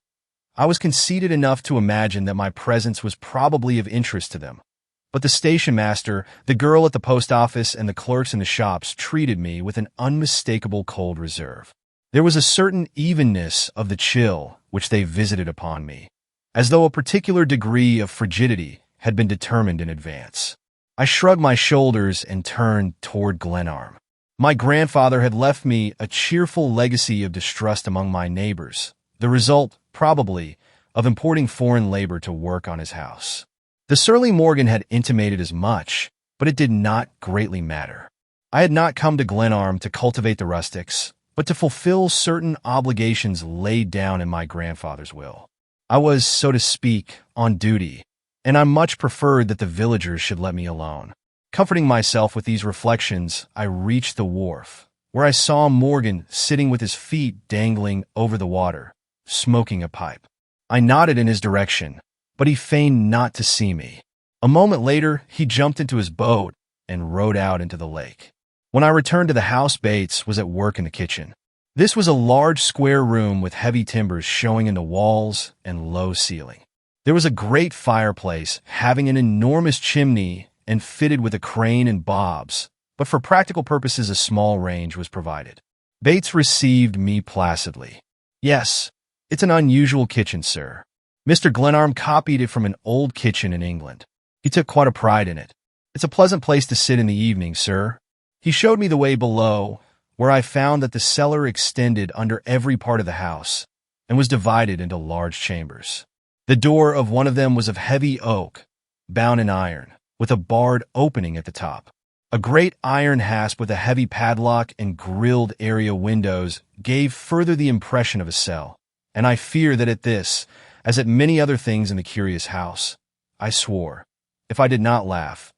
I was conceited enough to imagine that my presence was probably of interest to them, but the station master, the girl at the post office, and the clerks in the shops treated me with an unmistakable cold reserve. There was a certain evenness of the chill which they visited upon me, as though a particular degree of frigidity had been determined in advance. I shrugged my shoulders and turned toward Glenarm. My grandfather had left me a cheerful legacy of distrust among my neighbors, the result, probably, of importing foreign labor to work on his house. The surly Morgan had intimated as much, but it did not greatly matter. I had not come to Glenarm to cultivate the rustics, but to fulfill certain obligations laid down in my grandfather's will. I was, so to speak, on duty, and I much preferred that the villagers should let me alone. Comforting myself with these reflections, I reached the wharf, where I saw Morgan sitting with his feet dangling over the water, smoking a pipe. I nodded in his direction, but he feigned not to see me. A moment later, he jumped into his boat and rowed out into the lake. When I returned to the house, Bates was at work in the kitchen. This was a large square room with heavy timbers showing in the walls and low ceiling. There was a great fireplace having an enormous chimney and fitted with a crane and bobs, but for practical purposes a small range was provided. Bates received me placidly. "Yes, it's an unusual kitchen, sir. Mr. Glenarm copied it from an old kitchen in England. He took quite a pride in it. It's a pleasant place to sit in the evening, sir." He showed me the way below, where I found that the cellar extended under every part of the house and was divided into large chambers. The door of one of them was of heavy oak, bound in iron, with a barred opening at the top. A great iron hasp with a heavy padlock and grilled area windows gave further the impression of a cell, and I fear that at this, as at many other things in the curious house, I swore, if I did not laugh,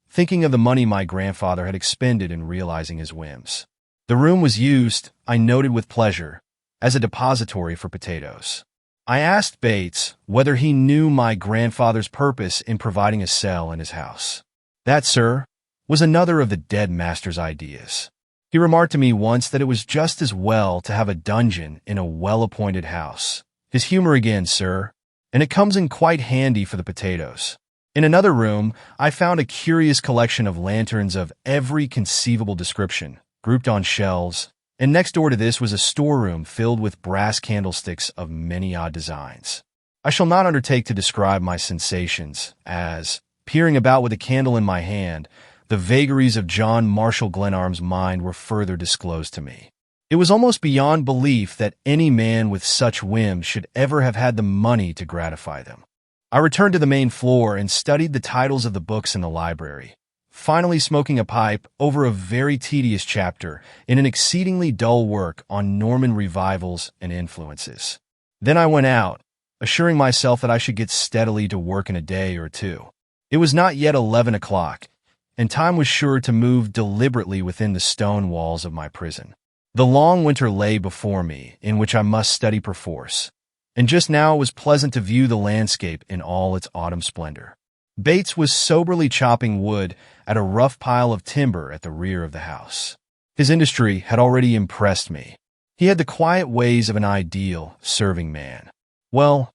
thinking of the money my grandfather had expended in realizing his whims. The room was used, I noted with pleasure, as a depository for potatoes. I asked Bates whether he knew my grandfather's purpose in providing a cell in his house. That, sir, was another of the dead master's ideas. He remarked to me once that it was just as well to have a dungeon in a well-appointed house. His humor again, sir, and it comes in quite handy for the potatoes. In another room, I found a curious collection of lanterns of every conceivable description, grouped on shelves, and next door to this was a storeroom filled with brass candlesticks of many odd designs. I shall not undertake to describe my sensations as, peering about with a candle in my hand, the vagaries of John Marshall Glenarm's mind were further disclosed to me. It was almost beyond belief that any man with such whims should ever have had the money to gratify them. I returned to the main floor and studied the titles of the books in the library, finally smoking a pipe over a very tedious chapter in an exceedingly dull work on Norman revivals and influences. Then I went out, assuring myself that I should get steadily to work in a day or two. It was not yet 11 o'clock, and time was sure to move deliberately within the stone walls of my prison. The long winter lay before me, in which I must study perforce, and just now it was pleasant to view the landscape in all its autumn splendor. Bates was soberly chopping wood at a rough pile of timber at the rear of the house. His industry had already impressed me. He had the quiet ways of an ideal, serving man. Well,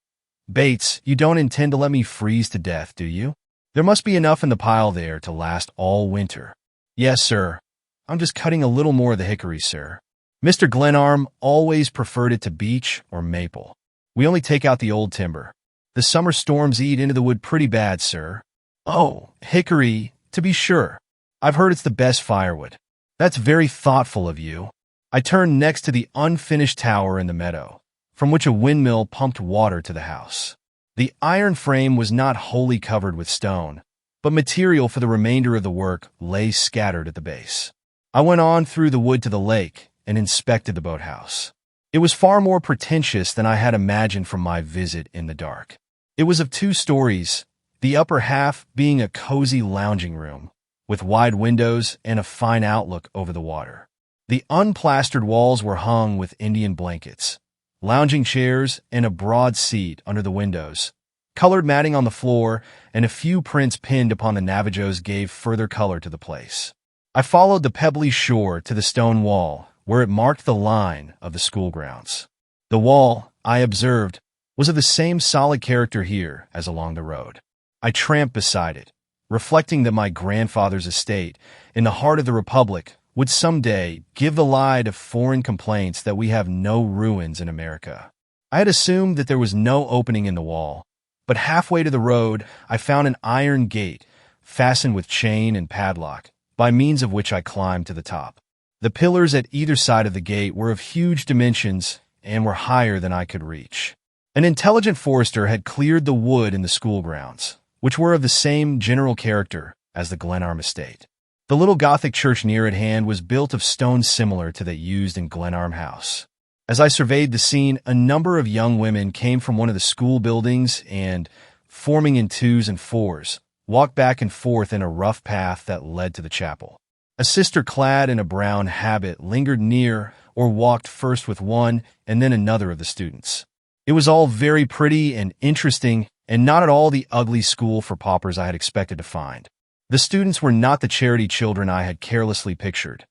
Bates, you don't intend to let me freeze to death, do you? There must be enough in the pile there to last all winter. Yes, sir. I'm just cutting a little more of the hickory, sir. Mr. Glenarm always preferred it to beech or maple. We only take out the old timber. The summer storms eat into the wood pretty bad, sir. Oh, hickory, to be sure. I've heard it's the best firewood. That's very thoughtful of you. I turned next to the unfinished tower in the meadow, from which a windmill pumped water to the house. The iron frame was not wholly covered with stone, but material for the remainder of the work lay scattered at the base. I went on through the wood to the lake and inspected the boathouse. It was far more pretentious than I had imagined from my visit in the dark. It was of 2 stories, the upper half being a cozy lounging room, with wide windows and a fine outlook over the water. The unplastered walls were hung with Indian blankets, lounging chairs, and a broad seat under the windows. Colored matting on the floor and a few prints pinned upon the Navajos gave further color to the place. I followed the pebbly shore to the stone wall, where it marked the line of the school grounds. The wall, I observed, was of the same solid character here as along the road. I tramped beside it, reflecting that my grandfather's estate, in the heart of the Republic, would someday give the lie to foreign complaints that we have no ruins in America. I had assumed that there was no opening in the wall, but halfway to the road I found an iron gate, fastened with chain and padlock, by means of which I climbed to the top. The pillars at either side of the gate were of huge dimensions and were higher than I could reach. An intelligent forester had cleared the wood in the school grounds, which were of the same general character as the Glenarm estate. The little Gothic church near at hand was built of stone similar to that used in Glenarm House. As I surveyed the scene, a number of young women came from one of the school buildings and, forming in 2s and 4s, walked back and forth in a rough path that led to the chapel. A sister clad in a brown habit lingered near or walked first with one and then another of the students. It was all very pretty and interesting and not at all the ugly school for paupers I had expected to find. The students were not the charity children I had carelessly pictured.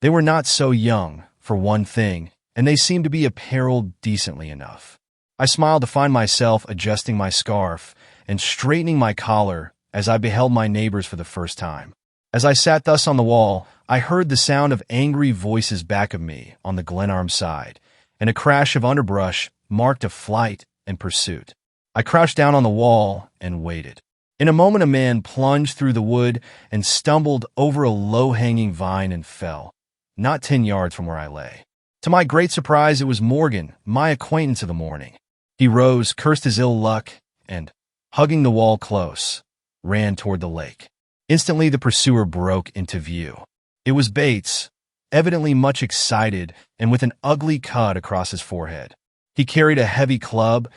They were not so young, for one thing, and they seemed to be apparelled decently enough. I smiled to find myself adjusting my scarf and straightening my collar as I beheld my neighbors for the first time. As I sat thus on the wall, I heard the sound of angry voices back of me on the Glenarm side, and a crash of underbrush marked a flight and pursuit. I crouched down on the wall and waited. In a moment a man plunged through the wood and stumbled over a low-hanging vine and fell, not 10 yards from where I lay. To my great surprise, it was Morgan, my acquaintance of the morning. He rose, cursed his ill luck, and, hugging the wall close, ran toward the lake. Instantly the pursuer broke into view. It was Bates, evidently much excited and with an ugly cut across his forehead. He carried a heavy club,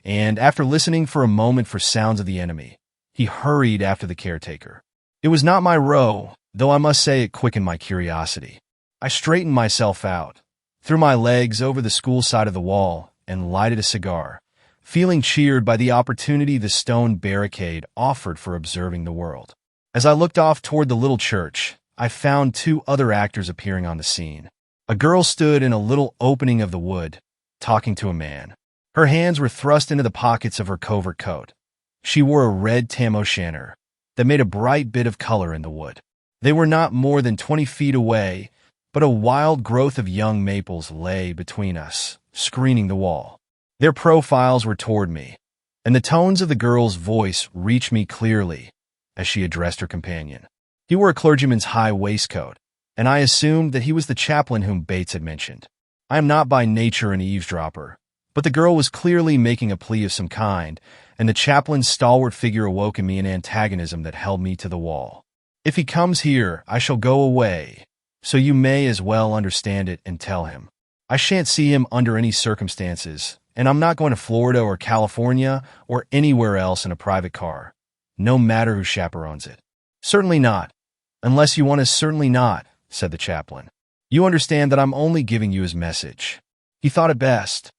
and after listening for a moment for sounds of the enemy, he hurried after the caretaker. It was not my row, though I must say it quickened my curiosity. I straightened myself out, threw my legs over the school side of the wall, and lighted a cigar, feeling cheered by the opportunity the stone barricade offered for observing the world. As I looked off toward the little church, I found 2 other actors appearing on the scene. A girl stood in a little opening of the wood, talking to a man. Her hands were thrust into the pockets of her covert coat. She wore a red tam o' shanter that made a bright bit of color in the wood. They were not more than 20 feet away, but a wild growth of young maples lay between us, screening the wall. Their profiles were toward me, and the tones of the girl's voice reached me clearly as she addressed her companion. He wore a clergyman's high waistcoat, and I assumed that he was the chaplain whom Bates had mentioned. I am not by nature an eavesdropper, but the girl was clearly making a plea of some kind, and the chaplain's stalwart figure awoke in me an antagonism that held me to the wall. If he comes here, I shall go away, so you may as well understand it and tell him. I shan't see him under any circumstances, and I'm not going to Florida or California or anywhere else in a private car, no matter who chaperones it. Certainly not, unless you want to. Certainly not, said the chaplain. You understand that I'm only giving you his message. He thought it best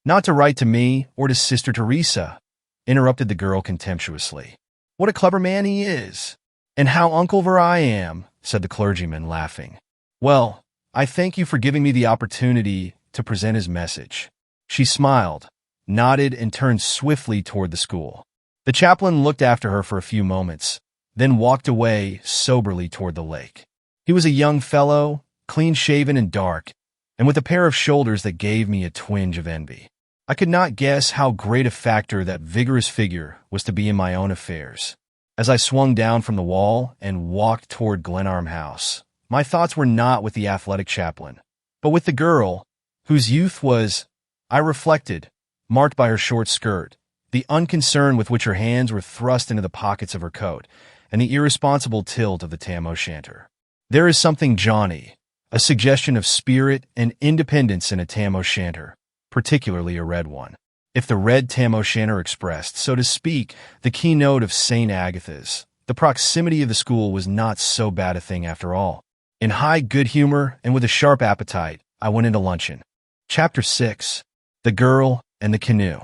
not to write to me or to Sister Teresa, interrupted the girl contemptuously. What a clever man he is! And how uncle-ver I am, said the clergyman, laughing. Well, I thank you for giving me the opportunity to present his message." She smiled, nodded, and turned swiftly toward the school. The chaplain looked after her for a few moments, then walked away soberly toward the lake. He was a young fellow, clean-shaven and dark, and with a pair of shoulders that gave me a twinge of envy. I could not guess how great a factor that vigorous figure was to be in my own affairs. As I swung down from the wall and walked toward Glenarm House, my thoughts were not with the athletic chaplain, but with the girl, whose youth was, I reflected, marked by her short skirt, the unconcern with which her hands were thrust into the pockets of her coat, and the irresponsible tilt of the tam-o'-shanter. There is something jaunty, a suggestion of spirit and independence in a tam-o'-shanter, particularly a red one. If the red tam-o'-shanter expressed, so to speak, the keynote of St. Agatha's, the proximity of the school was not so bad a thing after all. In high good humor and with a sharp appetite, I went into luncheon. Chapter 6. The Girl and the Canoe.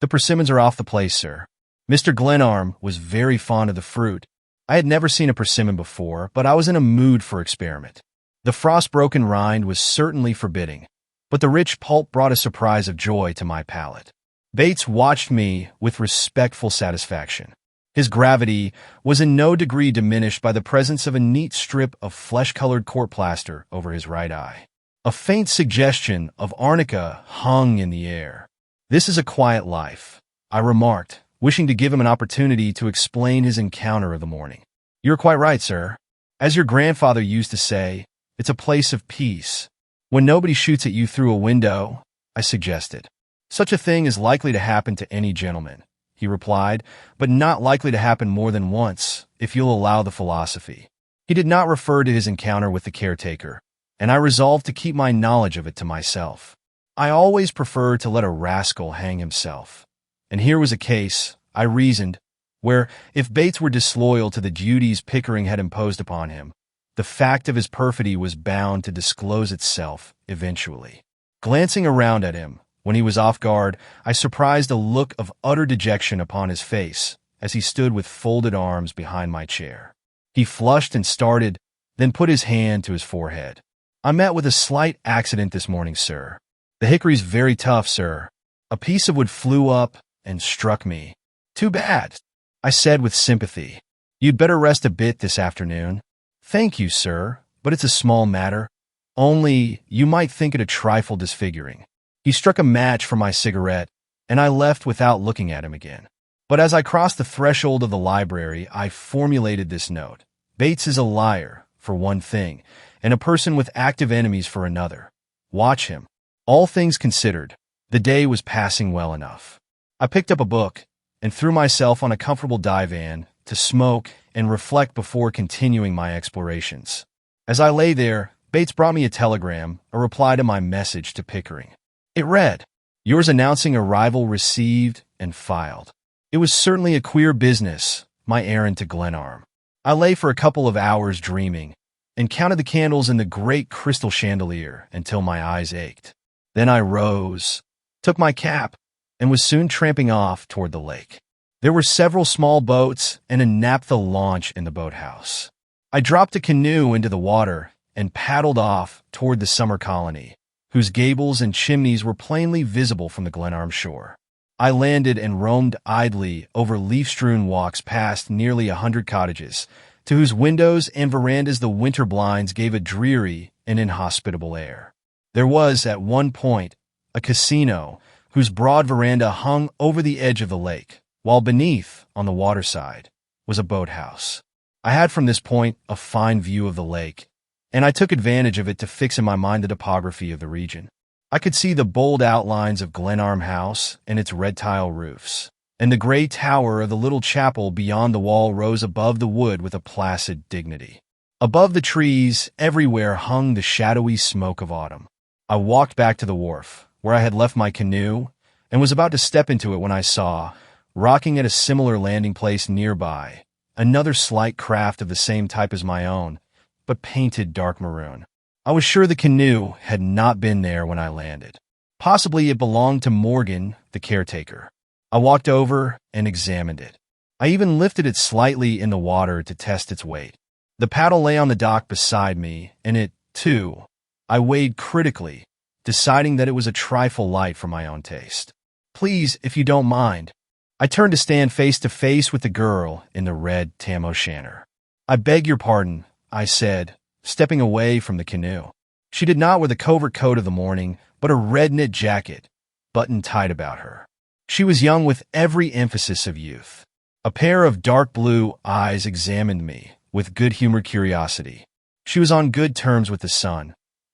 "The persimmons are off the place, sir." Mr. Glenarm was very fond of the fruit. I had never seen a persimmon before, but I was in a mood for experiment. The frost-broken rind was certainly forbidding, but the rich pulp brought a surprise of joy to my palate. Bates watched me with respectful satisfaction. His gravity was in no degree diminished by the presence of a neat strip of flesh-colored court plaster over his right eye. A faint suggestion of arnica hung in the air. "This is a quiet life," I remarked, wishing to give him an opportunity to explain his encounter of the morning. "You're quite right, sir. As your grandfather used to say, it's a place of peace. When nobody shoots at you through a window," I suggested. "Such a thing is likely to happen to any gentleman," he replied, "but not likely to happen more than once, if you'll allow the philosophy." He did not refer to his encounter with the caretaker, and I resolved to keep my knowledge of it to myself. I always prefer to let a rascal hang himself. And here was a case, I reasoned, where, if Bates were disloyal to the duties Pickering had imposed upon him, the fact of his perfidy was bound to disclose itself eventually. Glancing around at him, when he was off guard, I surprised a look of utter dejection upon his face as he stood with folded arms behind my chair. He flushed and started, then put his hand to his forehead. "I met with a slight accident this morning, sir. The hickory's very tough, sir. A piece of wood flew up and struck me." "Too bad," I said with sympathy. "You'd better rest a bit this afternoon." "Thank you, sir, but it's a small matter. Only, you might think it a trifle disfiguring." He struck a match for my cigarette, and I left without looking at him again. But as I crossed the threshold of the library, I formulated this note. Bates is a liar, for one thing, and a person with active enemies for another. Watch him. All things considered, the day was passing well enough. I picked up a book and threw myself on a comfortable divan to smoke and reflect before continuing my explorations. As I lay there, Bates brought me a telegram, a reply to my message to Pickering. It read, "Yours announcing arrival received and filed." It was certainly a queer business, my errand to Glenarm. I lay for a couple of hours dreaming, and counted the candles in the great crystal chandelier until my eyes ached. Then I rose, took my cap, and was soon tramping off toward the lake. There were several small boats and a naphtha launch in the boathouse. I dropped a canoe into the water and paddled off toward the summer colony, whose gables and chimneys were plainly visible from the Glenarm shore. I landed and roamed idly over leaf-strewn walks past nearly 100 cottages, to whose windows and verandas the winter blinds gave a dreary and inhospitable air. There was, at one point, a casino whose broad veranda hung over the edge of the lake, while beneath, on the waterside, was a boathouse. I had from this point a fine view of the lake, and I took advantage of it to fix in my mind the topography of the region. I could see the bold outlines of Glenarm House and its red tile roofs, and the gray tower of the little chapel beyond the wall rose above the wood with a placid dignity. Above the trees, everywhere hung the shadowy smoke of autumn. I walked back to the wharf, where I had left my canoe, and was about to step into it when I saw, rocking at a similar landing place nearby, another slight craft of the same type as my own, but painted dark maroon. I was sure the canoe had not been there when I landed. Possibly it belonged to Morgan, the caretaker. I walked over and examined it. I even lifted it slightly in the water to test its weight. The paddle lay on the dock beside me, and it, too, I weighed critically, deciding that it was a trifle light for my own taste. "Please, if you don't mind." I turned to stand face to face with the girl in the red tam o' shanter. "I beg your pardon," I said, stepping away from the canoe. She did not wear the covert coat of the morning, but a red knit jacket, buttoned tight about her. She was young with every emphasis of youth. A pair of dark blue eyes examined me with good-humored curiosity. She was on good terms with the sun.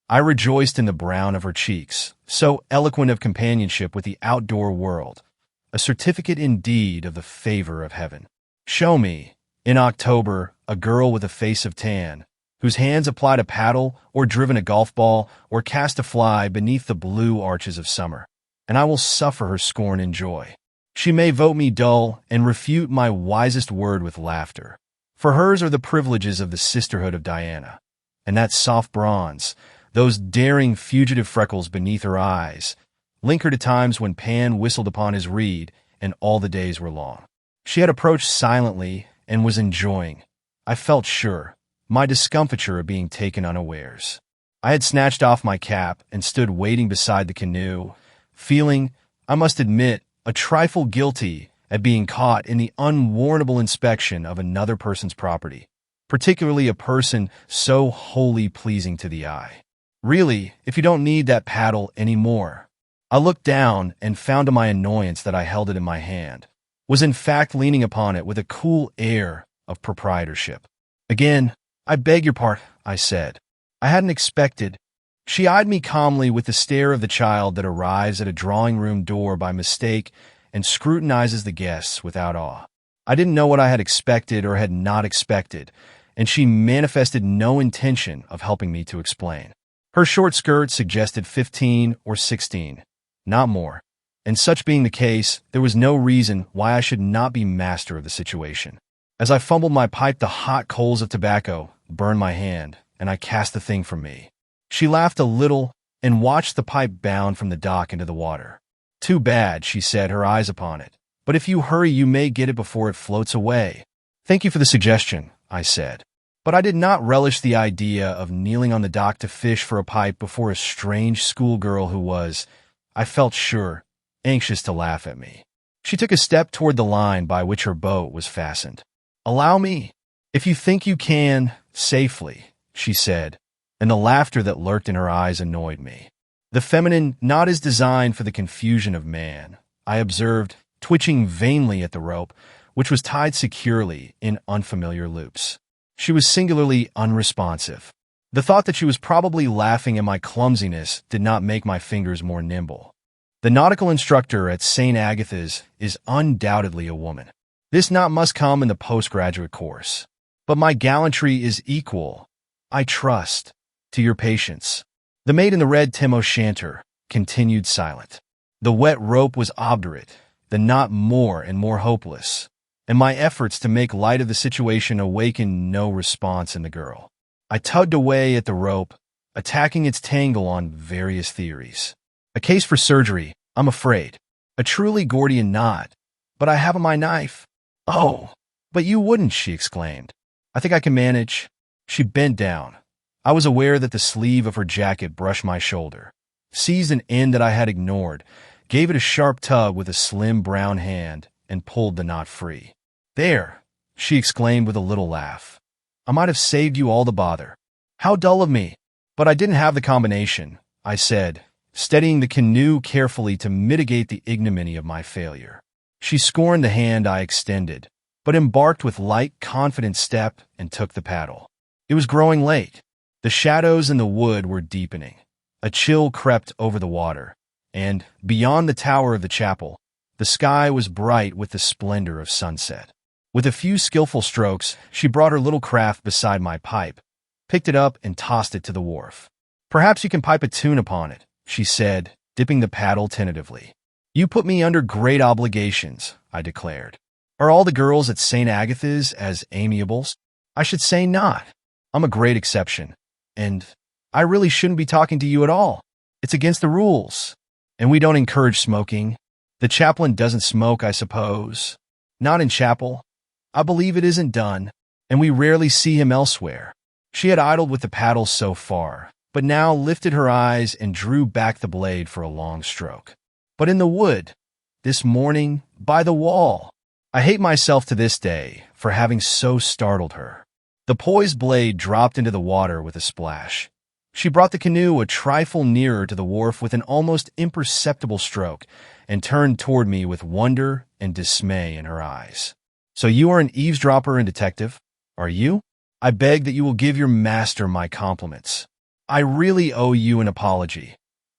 I rejoiced in the brown of her cheeks, so eloquent of companionship with the outdoor world, a certificate indeed of the favor of heaven. Show me, in October, a girl with a face of tan, whose hands applied a paddle or driven a golf ball or cast a fly beneath the blue arches of summer, and I will suffer her scorn and joy. She may vote me dull and refute my wisest word with laughter, for hers are the privileges of the sisterhood of Diana, and that soft bronze, those daring fugitive freckles beneath her eyes, link her to times when Pan whistled upon his reed and all the days were long. She had approached silently and was enjoying, I felt sure, my discomfiture of being taken unawares. I had snatched off my cap and stood waiting beside the canoe, feeling, I must admit, a trifle guilty at being caught in the unwarrantable inspection of another person's property, particularly a person so wholly pleasing to the eye. "Really, if you don't need that paddle anymore." I looked down and found to my annoyance that I held it in my hand, was in fact leaning upon it with a cool air of proprietorship. "Again, I beg your pardon," I said. "I hadn't expected." She eyed me calmly with the stare of the child that arrives at a drawing-room door by mistake and scrutinizes the guests without awe. I didn't know what I had expected or had not expected, and she manifested no intention of helping me to explain. Her short skirt suggested 15 or 16, not more, and such being the case, there was no reason why I should not be master of the situation. As I fumbled my pipe, the hot coals of tobacco burned my hand, and I cast the thing from me. She laughed a little and watched the pipe bound from the dock into the water. "Too bad," she said, her eyes upon it. "But if you hurry, you may get it before it floats away." "Thank you for the suggestion," I said. But I did not relish the idea of kneeling on the dock to fish for a pipe before a strange schoolgirl who was, I felt sure, anxious to laugh at me. She took a step toward the line by which her boat was fastened. "Allow me, if you think you can, safely," she said, and the laughter that lurked in her eyes annoyed me. "The feminine knot is designed for the confusion of man," I observed, twitching vainly at the rope, which was tied securely in unfamiliar loops. She was singularly unresponsive. The thought that she was probably laughing at my clumsiness did not make my fingers more nimble. The nautical instructor at St. Agatha's is undoubtedly a woman. This knot must come in the postgraduate course. But my gallantry is equal, I trust, to your patience. The maid in the red tam o' shanter continued silent. The wet rope was obdurate, the knot more and more hopeless, and my efforts to make light of the situation awakened no response in the girl. I tugged away at the rope, attacking its tangle on various theories. A case for surgery, I'm afraid. A truly Gordian knot, but I have my knife. "Oh, but you wouldn't," she exclaimed. "I think I can manage." She bent down. I was aware that the sleeve of her jacket brushed my shoulder, seized an end that I had ignored, gave it a sharp tug with a slim brown hand, and pulled the knot free. "There," she exclaimed with a little laugh. "I might have saved you all the bother." "How dull of me!" "But I didn't have the combination," I said, steadying the canoe carefully to mitigate the ignominy of my failure. She scorned the hand I extended, but embarked with light, confident step and took the paddle. It was growing late. The shadows in the wood were deepening. A chill crept over the water, and, beyond the tower of the chapel, the sky was bright with the splendor of sunset. With a few skillful strokes, she brought her little craft beside my pipe, picked it up and tossed it to the wharf. "Perhaps you can pipe a tune upon it," she said, dipping the paddle tentatively. "You put me under great obligations," I declared. "Are all the girls at St. Agatha's as amiable?" "I should say not. I'm a great exception, and I really shouldn't be talking to you at all. It's against the rules, and we don't encourage smoking. The chaplain doesn't smoke, I suppose." "Not in chapel. I believe it isn't done, and we rarely see him elsewhere." She had idled with the paddle so far, but now lifted her eyes and drew back the blade for a long stroke. But in the wood, this morning, by the wall. I hate myself to this day for having so startled her. The poised blade dropped into the water with a splash. She brought the canoe a trifle nearer to the wharf with an almost imperceptible stroke and turned toward me with wonder and dismay in her eyes. So you are an eavesdropper and detective, are you? I beg that you will give your master my compliments. I really owe you an apology.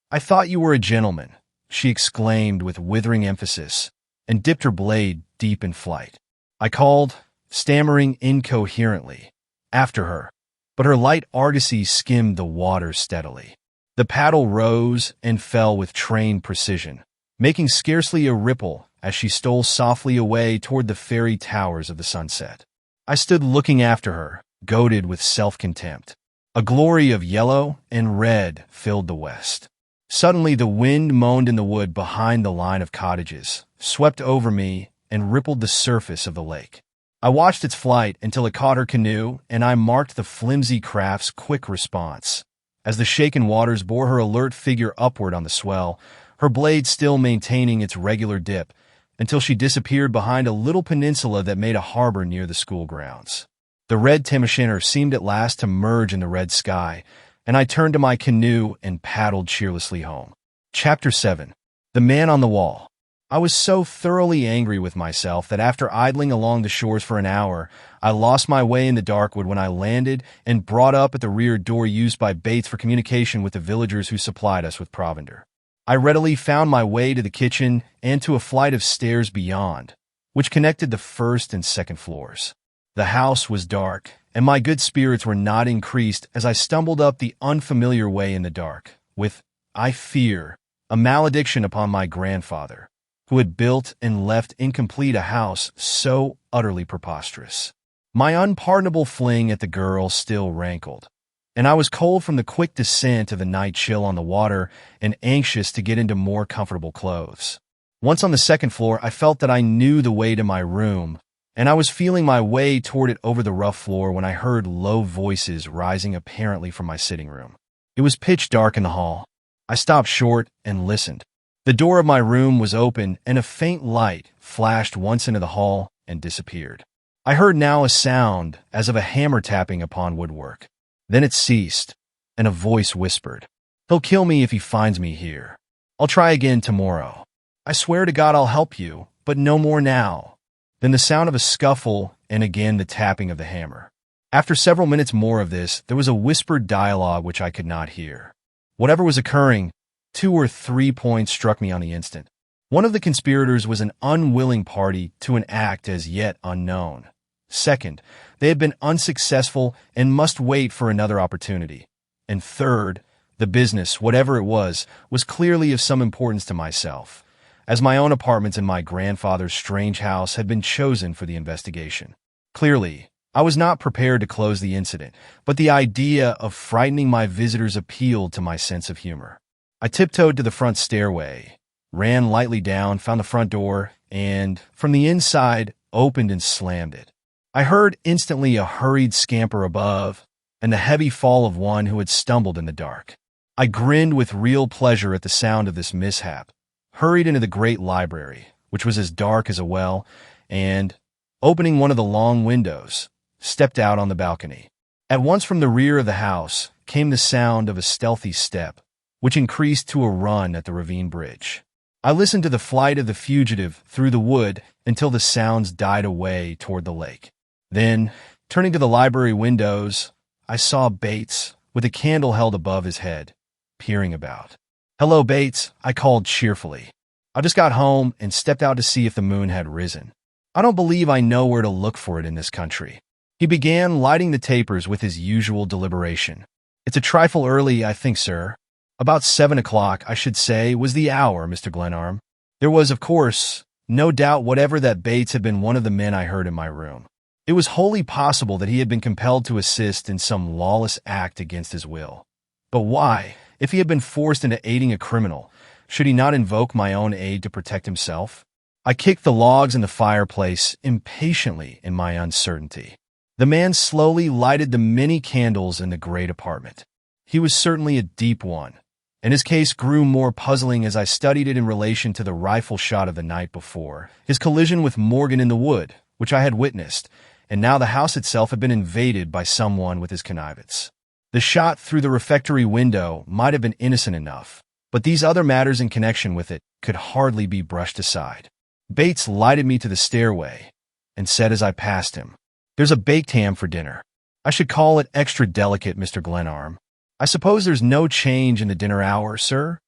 I thought you were a gentleman, she exclaimed with withering emphasis, and dipped her blade deep in flight. I called, stammering incoherently, after her, but her light argosy skimmed the water steadily. The paddle rose and fell with trained precision, making scarcely a ripple as she stole softly away toward the fairy towers of the sunset. I stood looking after her, goaded with self-contempt. A glory of yellow and red filled the west. Suddenly the wind moaned in the wood behind the line of cottages, swept over me, and rippled the surface of the lake. I watched its flight until it caught her canoe, and I marked the flimsy craft's quick response. As the shaken waters bore her alert figure upward on the swell, her blade still maintaining its regular dip, until she disappeared behind a little peninsula that made a harbor near the school grounds. The red tam-o' seemed at last to merge in the red sky, and I turned to my canoe and paddled cheerlessly home. Chapter 7. The Man on the Wall. I was so thoroughly angry with myself that after idling along the shores for an hour, I lost my way in the darkwood when I landed and brought up at the rear door used by Bates for communication with the villagers who supplied us with provender. I readily found my way to the kitchen and to a flight of stairs beyond, which connected the first and second floors. The house was dark, and my good spirits were not increased as I stumbled up the unfamiliar way in the dark, with, I fear, a malediction upon my grandfather, who had built and left incomplete a house so utterly preposterous. My unpardonable fling at the girl still rankled, and I was cold from the quick descent of the night chill on the water and anxious to get into more comfortable clothes. Once on the second floor, I felt that I knew the way to my room, and I was feeling my way toward it over the rough floor when I heard low voices rising apparently from my sitting room. It was pitch dark in the hall. I stopped short and listened. The door of my room was open, and a faint light flashed once into the hall and disappeared. I heard now a sound as of a hammer tapping upon woodwork. Then it ceased, and a voice whispered, "He'll kill me if he finds me here. I'll try again tomorrow. I swear to God I'll help you, but no more now." Then the sound of a scuffle, and again the tapping of the hammer. After several minutes more of this, there was a whispered dialogue which I could not hear. Whatever was occurring, 2 or 3 points struck me on the instant. One of the conspirators was an unwilling party to an act as yet unknown. Second, they had been unsuccessful and must wait for another opportunity. And third, the business, whatever it was clearly of some importance to myself, as my own apartments in my grandfather's strange house had been chosen for the investigation. Clearly, I was not prepared to close the incident, but the idea of frightening my visitors appealed to my sense of humor. I tiptoed to the front stairway, ran lightly down, found the front door, and, from the inside, opened and slammed it. I heard instantly a hurried scamper above, and the heavy fall of one who had stumbled in the dark. I grinned with real pleasure at the sound of this mishap, hurried into the great library, which was as dark as a well, and, opening one of the long windows, stepped out on the balcony. At once from the rear of the house came the sound of a stealthy step, which increased to a run at the ravine bridge. I listened to the flight of the fugitive through the wood until the sounds died away toward the lake. Then, turning to the library windows, I saw Bates, with a candle held above his head, peering about. "Hello, Bates," I called cheerfully. "I just got home and stepped out to see if the moon had risen. I don't believe I know where to look for it in this country." He began lighting the tapers with his usual deliberation. "It's a trifle early, I think, sir. About 7 o'clock, I should say, was the hour, Mr. Glenarm." There was, of course, no doubt whatever that Bates had been one of the men I heard in my room. It was wholly possible that he had been compelled to assist in some lawless act against his will. But why? If he had been forced into aiding a criminal, should he not invoke my own aid to protect himself? I kicked the logs in the fireplace impatiently in my uncertainty. The man slowly lighted the many candles in the great apartment. He was certainly a deep one, and his case grew more puzzling as I studied it in relation to the rifle shot of the night before, his collision with Morgan in the wood, which I had witnessed, and now the house itself had been invaded by someone with his connivance. The shot through the refectory window might have been innocent enough, but these other matters in connection with it could hardly be brushed aside. Bates lighted me to the stairway and said as I passed him, "There's a baked ham for dinner. I should call it extra delicate, Mr. Glenarm. I suppose there's no change in the dinner hour, sir?"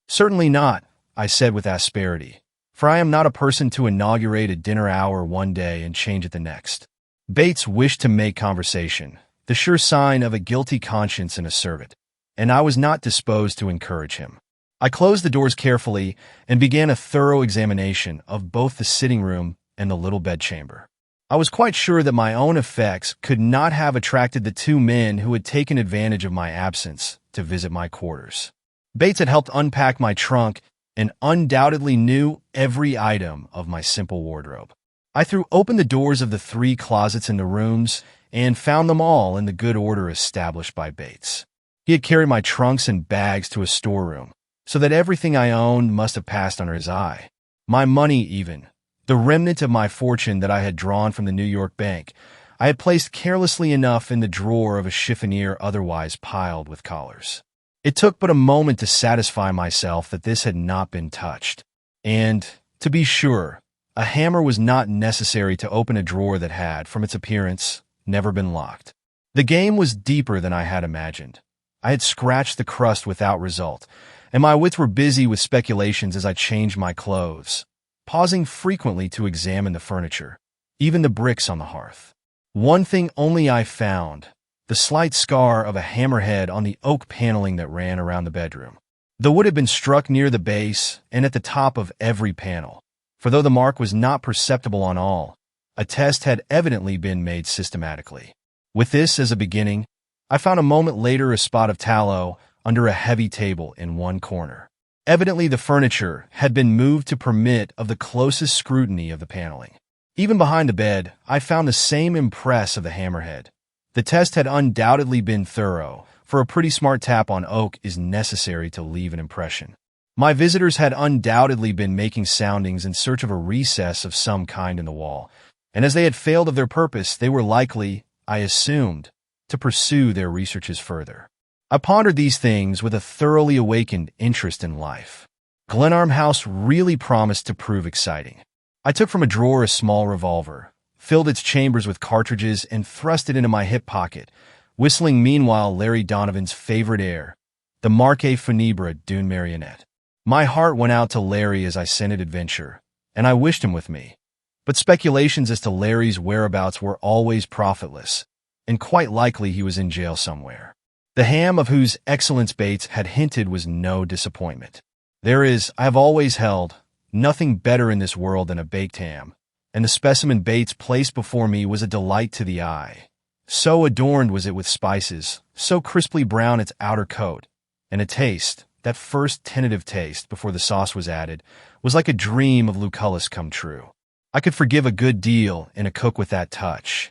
"Certainly not," I said with asperity, for I am not a person to inaugurate a dinner hour one day and change it the next. Bates wished to make conversation, the sure sign of a guilty conscience in a servant, and I was not disposed to encourage him. I closed the doors carefully and began a thorough examination of both the sitting room and the little bedchamber. I was quite sure that my own effects could not have attracted the two men who had taken advantage of my absence to visit my quarters. Bates had helped unpack my trunk and undoubtedly knew every item of my simple wardrobe. I threw open the doors of the 3 closets in the rooms and found them all in the good order established by Bates. He had carried my trunks and bags to a storeroom, so that everything I owned must have passed under his eye. My money even, the remnant of my fortune that I had drawn from the New York bank, I had placed carelessly enough in the drawer of a chiffonier otherwise piled with collars. It took but a moment to satisfy myself that this had not been touched. And, to be sure, a hammer was not necessary to open a drawer that had, from its appearance, never been locked. The game was deeper than I had imagined. I had scratched the crust without result, and my wits were busy with speculations as I changed my clothes, pausing frequently to examine the furniture, even the bricks on the hearth. One thing only I found, the slight scar of a hammerhead on the oak paneling that ran around the bedroom. The wood had been struck near the base and at the top of every panel, for though the mark was not perceptible on all, a test had evidently been made systematically. With this as a beginning, I found a moment later a spot of tallow under a heavy table in one corner. Evidently the furniture had been moved to permit of the closest scrutiny of the paneling. Even behind the bed, I found the same impress of the hammerhead. The test had undoubtedly been thorough, for a pretty smart tap on oak is necessary to leave an impression. My visitors had undoubtedly been making soundings in search of a recess of some kind in the wall, and as they had failed of their purpose, they were likely, I assumed, to pursue their researches further. I pondered these things with a thoroughly awakened interest in life. Glenarm House really promised to prove exciting. I took from a drawer a small revolver, filled its chambers with cartridges, and thrust it into my hip pocket, whistling meanwhile Larry Donovan's favorite air, the Marque Funèbre d'une Marionnette. My heart went out to Larry as I scented adventure, and I wished him with me. But speculations as to Larry's whereabouts were always profitless, and quite likely he was in jail somewhere. The ham of whose excellence Bates had hinted was no disappointment. There is, I have always held, nothing better in this world than a baked ham, and the specimen Bates placed before me was a delight to the eye. So adorned was it with spices, so crisply brown its outer coat, and a taste, that first tentative taste before the sauce was added, was like a dream of Lucullus come true. I could forgive a good deal in a cook with that touch.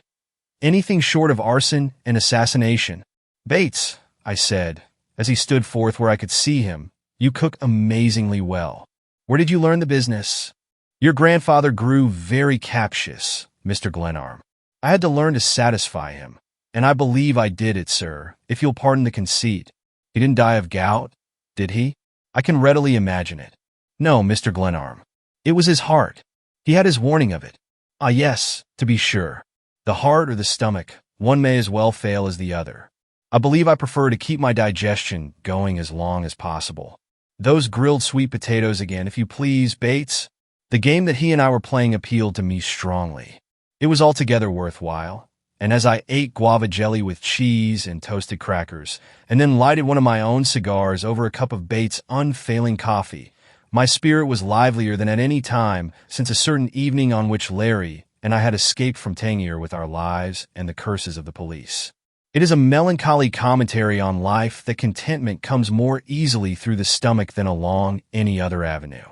Anything short of arson and assassination. "Bates," I said, as he stood forth where I could see him, "you cook amazingly well. Where did you learn the business?" "Your grandfather grew very captious, Mr. Glenarm. I had to learn to satisfy him, and I believe I did it, sir, if you'll pardon the conceit. He didn't die of gout, did he? I can readily imagine it." "No, Mr. Glenarm. It was his heart. He had his warning of it." "Ah, yes, to be sure. The heart or the stomach, one may as well fail as the other. I believe I prefer to keep my digestion going as long as possible. Those grilled sweet potatoes again, if you please, Bates." The game that he and I were playing appealed to me strongly. It was altogether worthwhile, and as I ate guava jelly with cheese and toasted crackers, and then lighted one of my own cigars over a cup of Bates' unfailing coffee, my spirit was livelier than at any time since a certain evening on which Larry and I had escaped from Tangier with our lives and the curses of the police. It is a melancholy commentary on life that contentment comes more easily through the stomach than along any other avenue.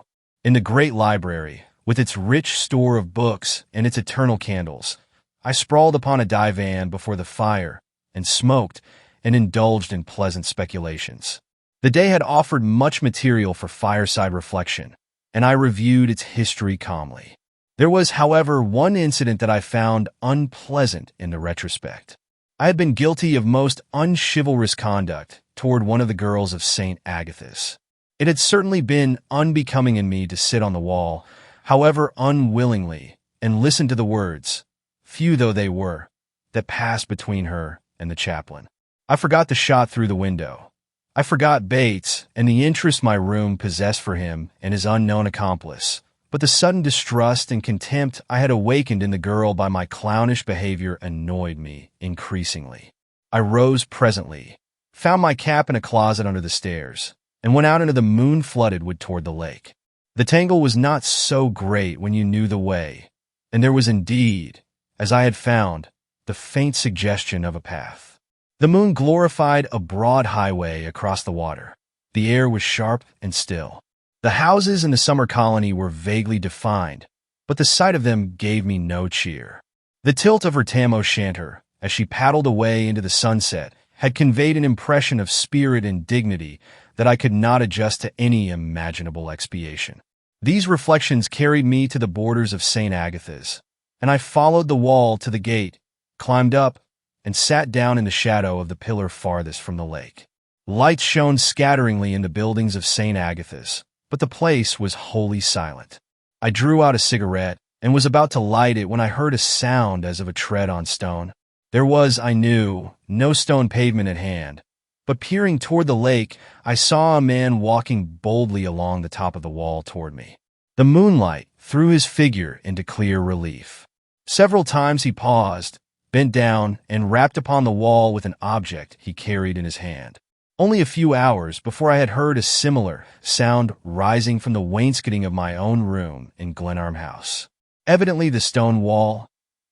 In the great library, with its rich store of books and its eternal candles, I sprawled upon a divan before the fire and smoked and indulged in pleasant speculations. The day had offered much material for fireside reflection, and I reviewed its history calmly. There was, however, one incident that I found unpleasant in the retrospect. I had been guilty of most unchivalrous conduct toward one of the girls of St. Agatha's. It had certainly been unbecoming in me to sit on the wall, however unwillingly, and listen to the words, few though they were, that passed between her and the chaplain. I forgot the shot through the window. I forgot Bates and the interest my room possessed for him and his unknown accomplice, but the sudden distrust and contempt I had awakened in the girl by my clownish behavior annoyed me increasingly. I rose presently, found my cap in a closet under the stairs, and went out into the moon-flooded wood toward the lake. The tangle was not so great when you knew the way, and there was indeed, as I had found, the faint suggestion of a path. The moon glorified a broad highway across the water. The air was sharp and still. The houses in the summer colony were vaguely defined, but the sight of them gave me no cheer. The tilt of her tam-o'-shanter, as she paddled away into the sunset, had conveyed an impression of spirit and dignity that I could not adjust to any imaginable expiation. These reflections carried me to the borders of St. Agatha's, and I followed the wall to the gate, climbed up, and sat down in the shadow of the pillar farthest from the lake. Lights shone scatteringly in the buildings of St. Agatha's, but the place was wholly silent. I drew out a cigarette and was about to light it when I heard a sound as of a tread on stone. There was, I knew, no stone pavement at hand, but peering toward the lake, I saw a man walking boldly along the top of the wall toward me. The moonlight threw his figure into clear relief. Several times he paused, bent down, and rapped upon the wall with an object he carried in his hand. Only a few hours before I had heard a similar sound rising from the wainscoting of my own room in Glenarm House. Evidently the stone wall,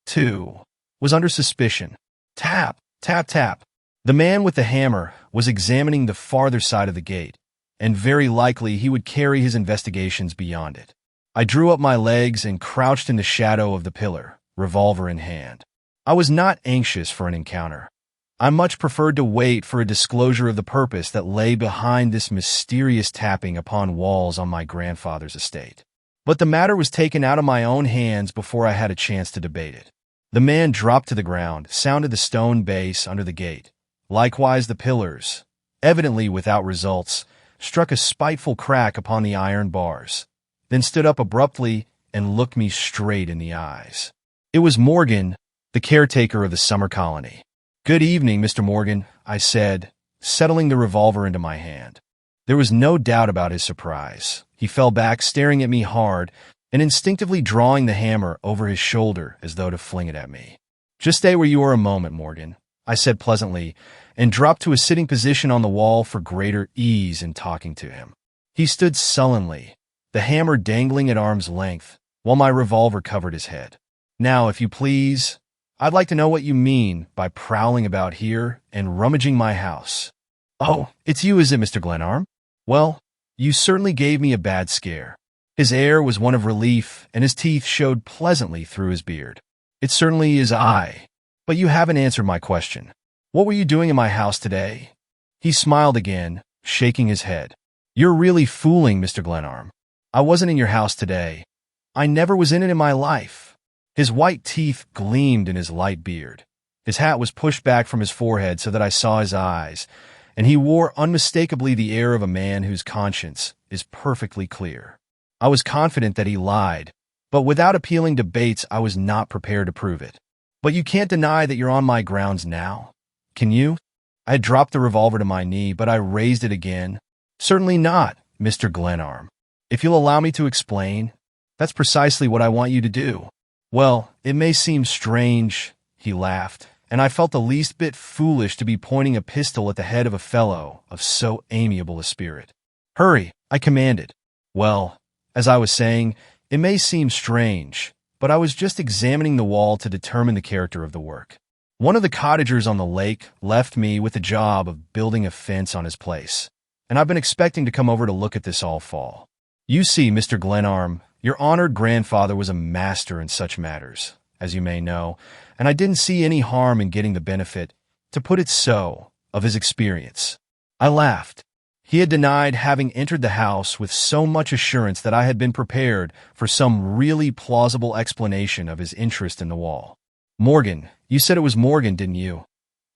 too, was under suspicion. Tap, tap, tap. The man with the hammer was examining the farther side of the gate, and very likely he would carry his investigations beyond it. I drew up my legs and crouched in the shadow of the pillar, revolver in hand. I was not anxious for an encounter. I much preferred to wait for a disclosure of the purpose that lay behind this mysterious tapping upon walls on my grandfather's estate. But the matter was taken out of my own hands before I had a chance to debate it. The man dropped to the ground, sounded the stone base under the gate. Likewise the pillars, evidently without results, struck a spiteful crack upon the iron bars, then stood up abruptly and looked me straight in the eyes. It was Morgan, the caretaker of the summer colony. "Good evening, Mr. Morgan," I said, settling the revolver into my hand. There was no doubt about his surprise. He fell back, staring at me hard, and instinctively drawing the hammer over his shoulder as though to fling it at me. "Just stay where you are a moment, Morgan," I said pleasantly, and dropped to a sitting position on the wall for greater ease in talking to him. He stood sullenly, the hammer dangling at arm's length, while my revolver covered his head. "Now, if you please, I'd like to know what you mean by prowling about here and rummaging my house." "Oh, it's you, is it, Mr. Glenarm? Well, you certainly gave me a bad scare." His air was one of relief, and his teeth showed pleasantly through his beard. "It certainly is I. But you haven't answered my question. What were you doing in my house today?" He smiled again, shaking his head. "You're really fooling, Mr. Glenarm. I wasn't in your house today. I never was in it in my life." His white teeth gleamed in his light beard. His hat was pushed back from his forehead so that I saw his eyes, and he wore unmistakably the air of a man whose conscience is perfectly clear. I was confident that he lied, but without appealing to Bates, I was not prepared to prove it. "But you can't deny that you're on my grounds now, can you?" I had dropped the revolver to my knee, but I raised it again. "Certainly not, Mr. Glenarm. If you'll allow me to explain, that's precisely what I want you to do." "Well, it may seem strange," he laughed, and I felt the least bit foolish to be pointing a pistol at the head of a fellow of so amiable a spirit. "Hurry," I commanded. "Well, as I was saying, it may seem strange, but I was just examining the wall to determine the character of the work. One of the cottagers on the lake left me with the job of building a fence on his place, and I've been expecting to come over to look at this all fall. You see, Mr. Glenarm, your honored grandfather was a master in such matters, as you may know, and I didn't see any harm in getting the benefit, to put it so, of his experience. I laughed. He had denied having entered the house with so much assurance that I had been prepared for some really plausible explanation of his interest in the wall. Morgan, you said it was Morgan, didn't you?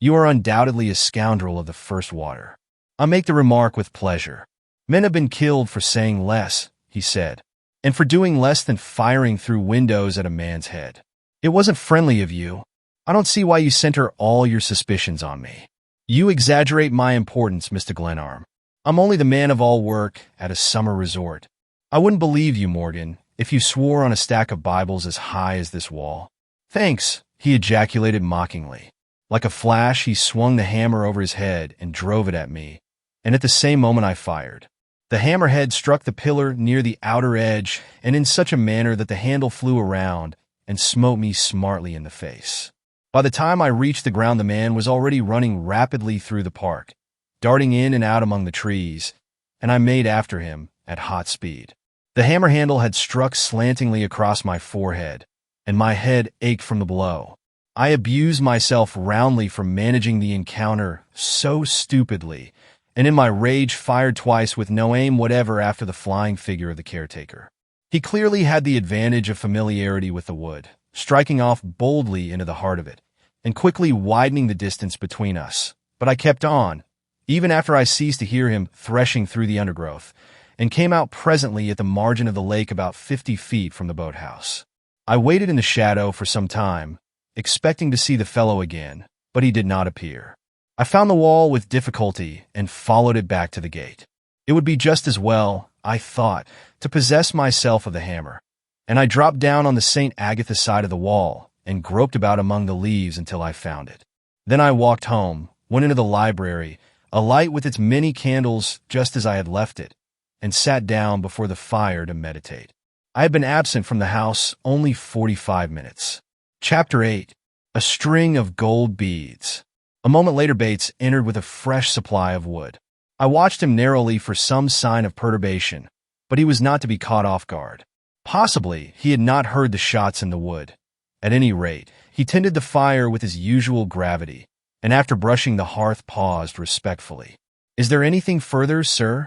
You are undoubtedly a scoundrel of the first water. I make the remark with pleasure. Men have been killed for saying less, he said, and for doing less than firing through windows at a man's head. It wasn't friendly of you. I don't see why you center all your suspicions on me. You exaggerate my importance, Mr. Glenarm. I'm only the man of all work at a summer resort. I wouldn't believe you, Morgan, if you swore on a stack of Bibles as high as this wall. Thanks, he ejaculated mockingly. Like a flash, he swung the hammer over his head and drove it at me, and at the same moment I fired. The hammerhead struck the pillar near the outer edge, and in such a manner that the handle flew around and smote me smartly in the face. By the time I reached the ground, the man was already running rapidly through the park, darting in and out among the trees, and I made after him at hot speed. The hammer handle had struck slantingly across my forehead, and my head ached from the blow. I abused myself roundly for managing the encounter so stupidly, and in my rage fired twice with no aim whatever after the flying figure of the caretaker. He clearly had the advantage of familiarity with the wood, striking off boldly into the heart of it, and quickly widening the distance between us. But I kept on, even after I ceased to hear him threshing through the undergrowth, and came out presently at the margin of the lake about 50 feet from the boathouse. I waited in the shadow for some time, expecting to see the fellow again, but he did not appear. I found the wall with difficulty and followed it back to the gate. It would be just as well, I thought, to possess myself of the hammer, and I dropped down on the St. Agatha side of the wall and groped about among the leaves until I found it. Then I walked home, went into the library, alight with its many candles just as I had left it, and sat down before the fire to meditate. I had been absent from the house only 45 minutes. Chapter 8. A String of Gold Beads. A moment later, Bates entered with a fresh supply of wood. I watched him narrowly for some sign of perturbation, but he was not to be caught off guard. Possibly he had not heard the shots in the wood. At any rate, he tended the fire with his usual gravity, and after brushing the hearth paused respectfully. "Is there anything further, sir?"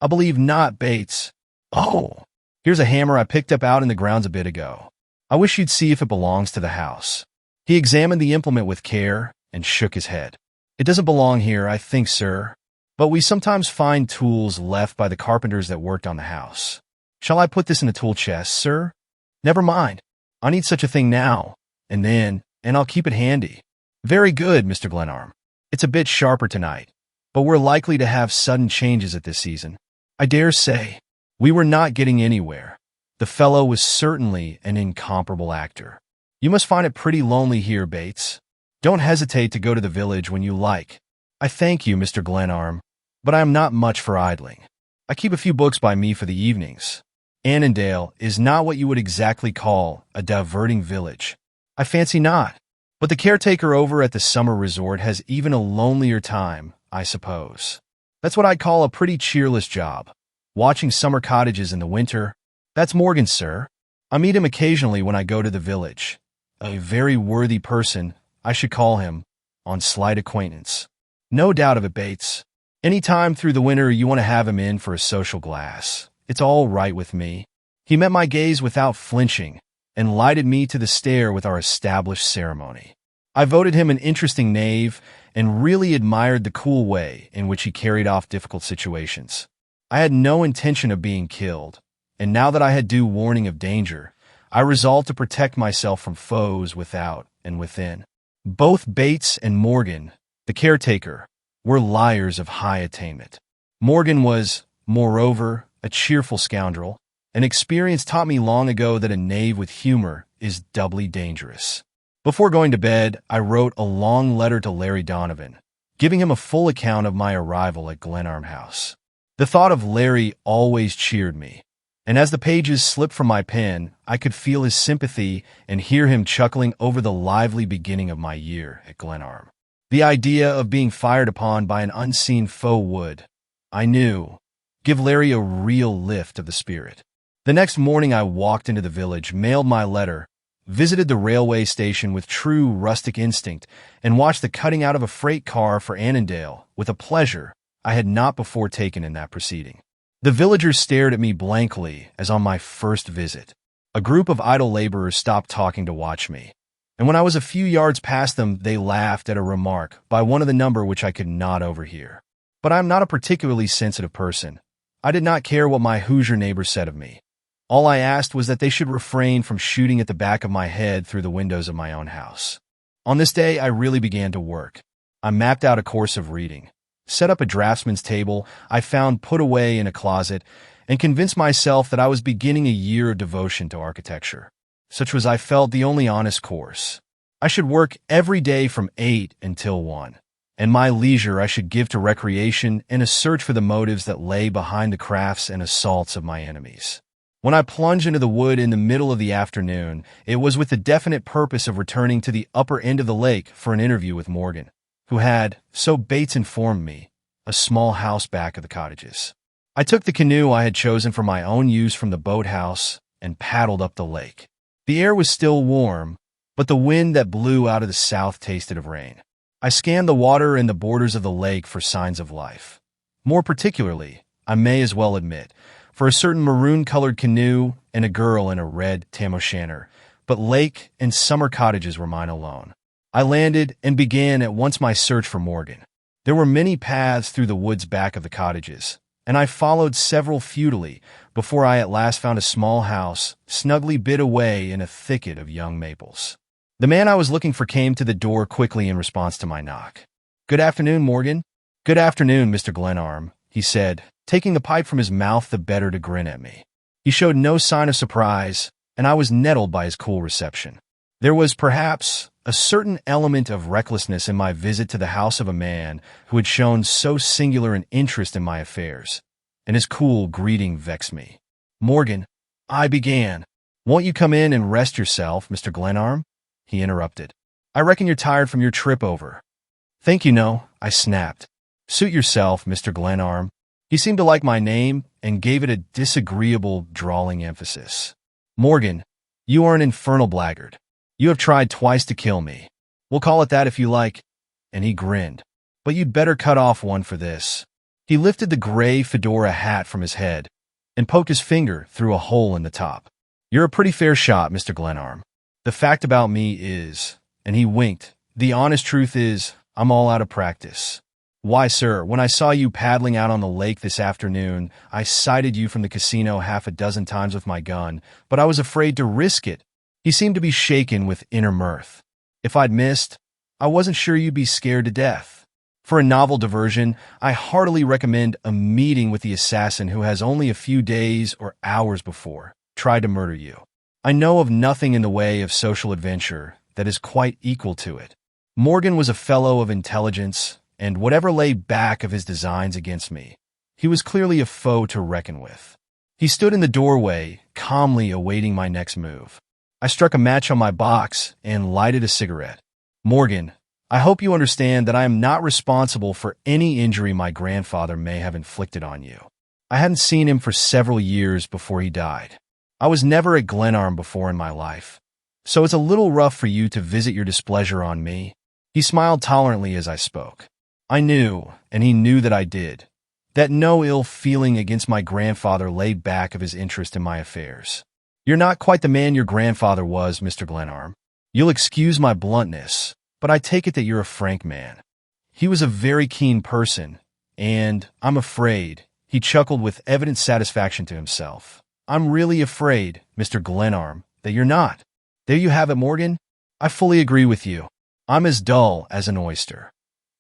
"I believe not, Bates." "Oh, here's a hammer I picked up out in the grounds a bit ago. I wish you'd see if it belongs to the house." He examined the implement with care and shook his head. "It doesn't belong here, I think, sir, but we sometimes find tools left by the carpenters that worked on the house. Shall I put this in the tool chest, sir?" "Never mind. I need such a thing now and then, and I'll keep it handy." "Very good, Mr. Glenarm. It's a bit sharper tonight, but we're likely to have sudden changes at this season." "I dare say." We were not getting anywhere. The fellow was certainly an incomparable actor. "You must find it pretty lonely here, Bates. Don't hesitate to go to the village when you like." "I thank you, Mr. Glenarm, but I am not much for idling. I keep a few books by me for the evenings. Annandale is not what you would exactly call a diverting village." "I fancy not. But the caretaker over at the summer resort has even a lonelier time, I suppose." "That's what I'd call a pretty cheerless job. Watching summer cottages in the winter." "That's Morgan, sir. I meet him occasionally when I go to the village. A very worthy person, I should call him, on slight acquaintance." "No doubt of it, Bates. Any time through the winter you want to have him in for a social glass, it's all right with me." He met my gaze without flinching and lighted me to the stair with our established ceremony. I voted him an interesting knave and really admired the cool way in which he carried off difficult situations. I had no intention of being killed, and now that I had due warning of danger, I resolved to protect myself from foes without and within. Both Bates and Morgan, the caretaker, were liars of high attainment. Morgan was, moreover, a cheerful scoundrel, and experience taught me long ago that a knave with humor is doubly dangerous. Before going to bed, I wrote a long letter to Larry Donovan, giving him a full account of my arrival at Glenarm House. The thought of Larry always cheered me, and as the pages slipped from my pen, I could feel his sympathy and hear him chuckling over the lively beginning of my year at Glenarm. The idea of being fired upon by an unseen foe would, I knew, give Larry a real lift of the spirit. The next morning I walked into the village, mailed my letter, visited the railway station with true rustic instinct, and watched the cutting out of a freight car for Annandale with a pleasure I had not before taken in that proceeding. The villagers stared at me blankly as on my first visit. A group of idle laborers stopped talking to watch me, and when I was a few yards past them, they laughed at a remark by one of the number which I could not overhear. But I am not a particularly sensitive person. I did not care what my Hoosier neighbors said of me. All I asked was that they should refrain from shooting at the back of my head through the windows of my own house. On this day, I really began to work. I mapped out a course of reading, set up a draftsman's table I found put away in a closet, and convinced myself that I was beginning a year of devotion to architecture. Such was, I felt, the only honest course. I should work every day from 8 until 1, and my leisure I should give to recreation and a search for the motives that lay behind the crafts and assaults of my enemies. When I plunged into the wood in the middle of the afternoon, it was with the definite purpose of returning to the upper end of the lake for an interview with Morgan, who had, so Bates informed me, a small house back of the cottages. I took the canoe I had chosen for my own use from the boathouse and paddled up the lake. The air was still warm, but the wind that blew out of the south tasted of rain. I scanned the water and the borders of the lake for signs of life. More particularly, I may as well admit, for a certain maroon-colored canoe and a girl in a red tam o' shanter, but lake and summer cottages were mine alone. I landed and began at once my search for Morgan. There were many paths through the woods back of the cottages, and I followed several futilely before I at last found a small house snugly bid away in a thicket of young maples. The man I was looking for came to the door quickly in response to my knock. "Good afternoon, Morgan." "Good afternoon, Mr. Glenarm," he said, taking the pipe from his mouth the better to grin at me. He showed no sign of surprise, and I was nettled by his cool reception. There was, perhaps, a certain element of recklessness in my visit to the house of a man who had shown so singular an interest in my affairs, and his cool greeting vexed me. "Morgan," I began. "Won't you come in and rest yourself, Mr. Glenarm?" he interrupted. "I reckon you're tired from your trip over." "Thank you, no," I snapped. "Suit yourself, Mr. Glenarm." He seemed to like my name and gave it a disagreeable, drawling emphasis. "Morgan, you are an infernal blackguard. You have tried twice to kill me. We'll call it that if you like." And he grinned. "But you'd better cut off one for this." He lifted the gray fedora hat from his head and poked his finger through a hole in the top. "You're a pretty fair shot, Mr. Glenarm. The fact about me is," and he winked, "the honest truth is, I'm all out of practice. Why, sir, when I saw you paddling out on the lake this afternoon, I sighted you from the casino half a dozen times with my gun, but I was afraid to risk it." He seemed to be shaken with inner mirth. "If I'd missed, I wasn't sure you'd be scared to death. For a novel diversion, I heartily recommend a meeting with the assassin who has only a few days or hours before tried to murder you. I know of nothing in the way of social adventure that is quite equal to it." Morgan was a fellow of intelligence, and whatever lay back of his designs against me, he was clearly a foe to reckon with. He stood in the doorway, calmly awaiting my next move. I struck a match on my box and lighted a cigarette. "Morgan, I hope you understand that I am not responsible for any injury my grandfather may have inflicted on you. I hadn't seen him for several years before he died. I was never at Glenarm before in my life, so it's a little rough for you to visit your displeasure on me." He smiled tolerantly as I spoke. I knew, and he knew that I did, that no ill feeling against my grandfather lay back of his interest in my affairs. "You're not quite the man your grandfather was, Mr. Glenarm. You'll excuse my bluntness, but I take it that you're a frank man. He was a very keen person, and, I'm afraid," he chuckled with evident satisfaction to himself, "I'm really afraid, Mr. Glenarm, that you're not. There you have it, Morgan. I fully agree with you. I'm as dull as an oyster.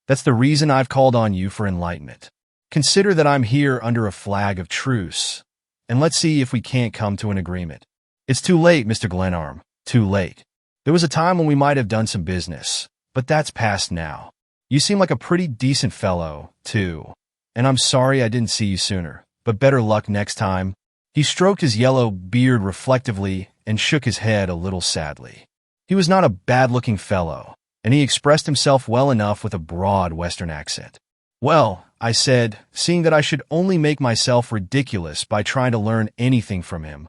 That's the reason I've called on you for enlightenment. Consider that I'm here under a flag of truce, and let's see if we can't come to an agreement. It's too late, Mr. Glenarm, too late. There was a time when we might have done some business, but that's past now. You seem like a pretty decent fellow, too, and I'm sorry I didn't see you sooner, but better luck next time." He stroked his yellow beard reflectively and shook his head a little sadly. He was not a bad-looking fellow, and he expressed himself well enough with a broad Western accent. "Well," I said, seeing that I should only make myself ridiculous by trying to learn anything from him,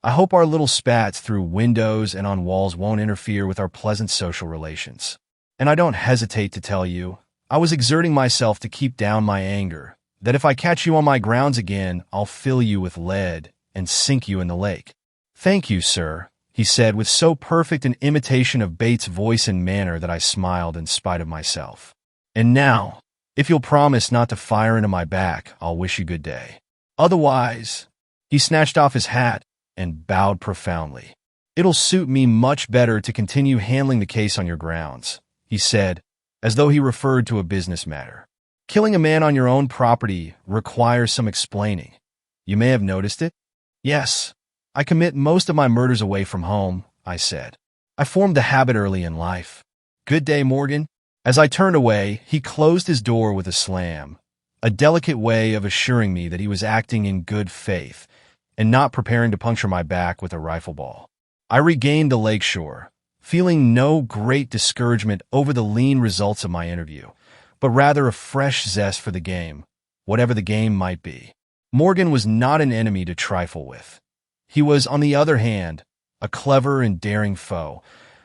I hope our little spats through windows and on walls won't interfere with our pleasant social relations. And I don't hesitate to tell you, I was exerting myself to keep down my anger, that if I catch you on my grounds again, I'll fill you with lead and sink you in the lake. Thank you, sir, he said with so perfect an imitation of Bates' voice and manner that I smiled in spite of myself. And now, if you'll promise not to fire into my back, I'll wish you good day. Otherwise, he snatched off his hat and bowed profoundly. It'll suit me much better to continue handling the case on your grounds, he said, as though he referred to a business matter. Killing a man on your own property requires some explaining. You may have noticed it. Yes, I commit most of my murders away from home, I said. I formed the habit early in life. Good day, Morgan. As I turned away, he closed his door with a slam, a delicate way of assuring me that he was acting in good faith and not preparing to puncture my back with a rifle ball. I regained the lakeshore, feeling no great discouragement over the lean results of my interview, but rather a fresh zest for the game, whatever the game might be. Morgan was not an enemy to trifle with. He was, on the other hand, a clever and daring foe,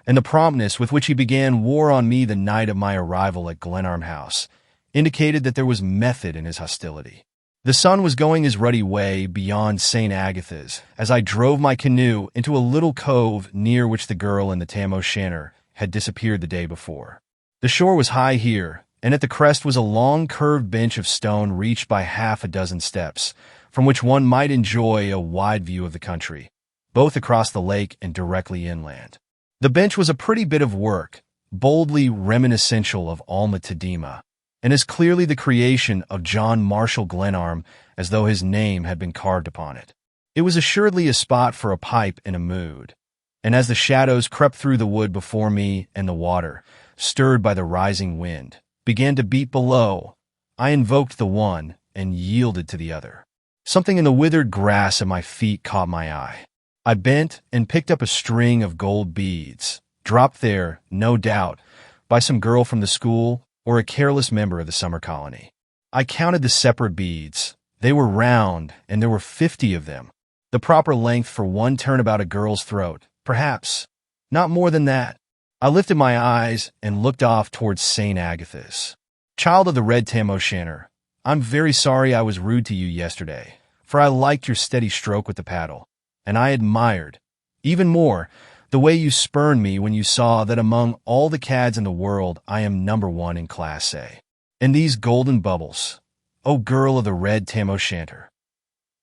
and the promptness with which he began war on me the night of my arrival at Glenarm House indicated that there was method in his hostility. The sun was going his ruddy way beyond St. Agatha's as I drove my canoe into a little cove near which the girl and the tam o' shanter had disappeared the day before. The shore was high here, and at the crest was a long curved bench of stone reached by half a dozen steps, from which one might enjoy a wide view of the country, both across the lake and directly inland. The bench was a pretty bit of work, boldly reminiscential of Alma Tadema, and is clearly the creation of John Marshall Glenarm as though his name had been carved upon it. It was assuredly a spot for a pipe and a mood, and as the shadows crept through the wood before me and the water, stirred by the rising wind, began to beat below, I invoked the one and yielded to the other. Something in the withered grass at my feet caught my eye. I bent and picked up a string of gold beads, dropped there, no doubt, by some girl from the school or a careless member of the summer colony. I counted the separate beads. They were round, and there were 50 of them, the proper length for one turnabout a girl's throat, perhaps. Not more than that. I lifted my eyes and looked off towards St. Agatha's. Child of the red tam o' shanter, I'm very sorry I was rude to you yesterday, for I liked your steady stroke with the paddle, and I admired, even more, the way you spurned me when you saw that among all the cads in the world I am number one in Class A. And these golden bubbles, O girl of the red tam o' shanter,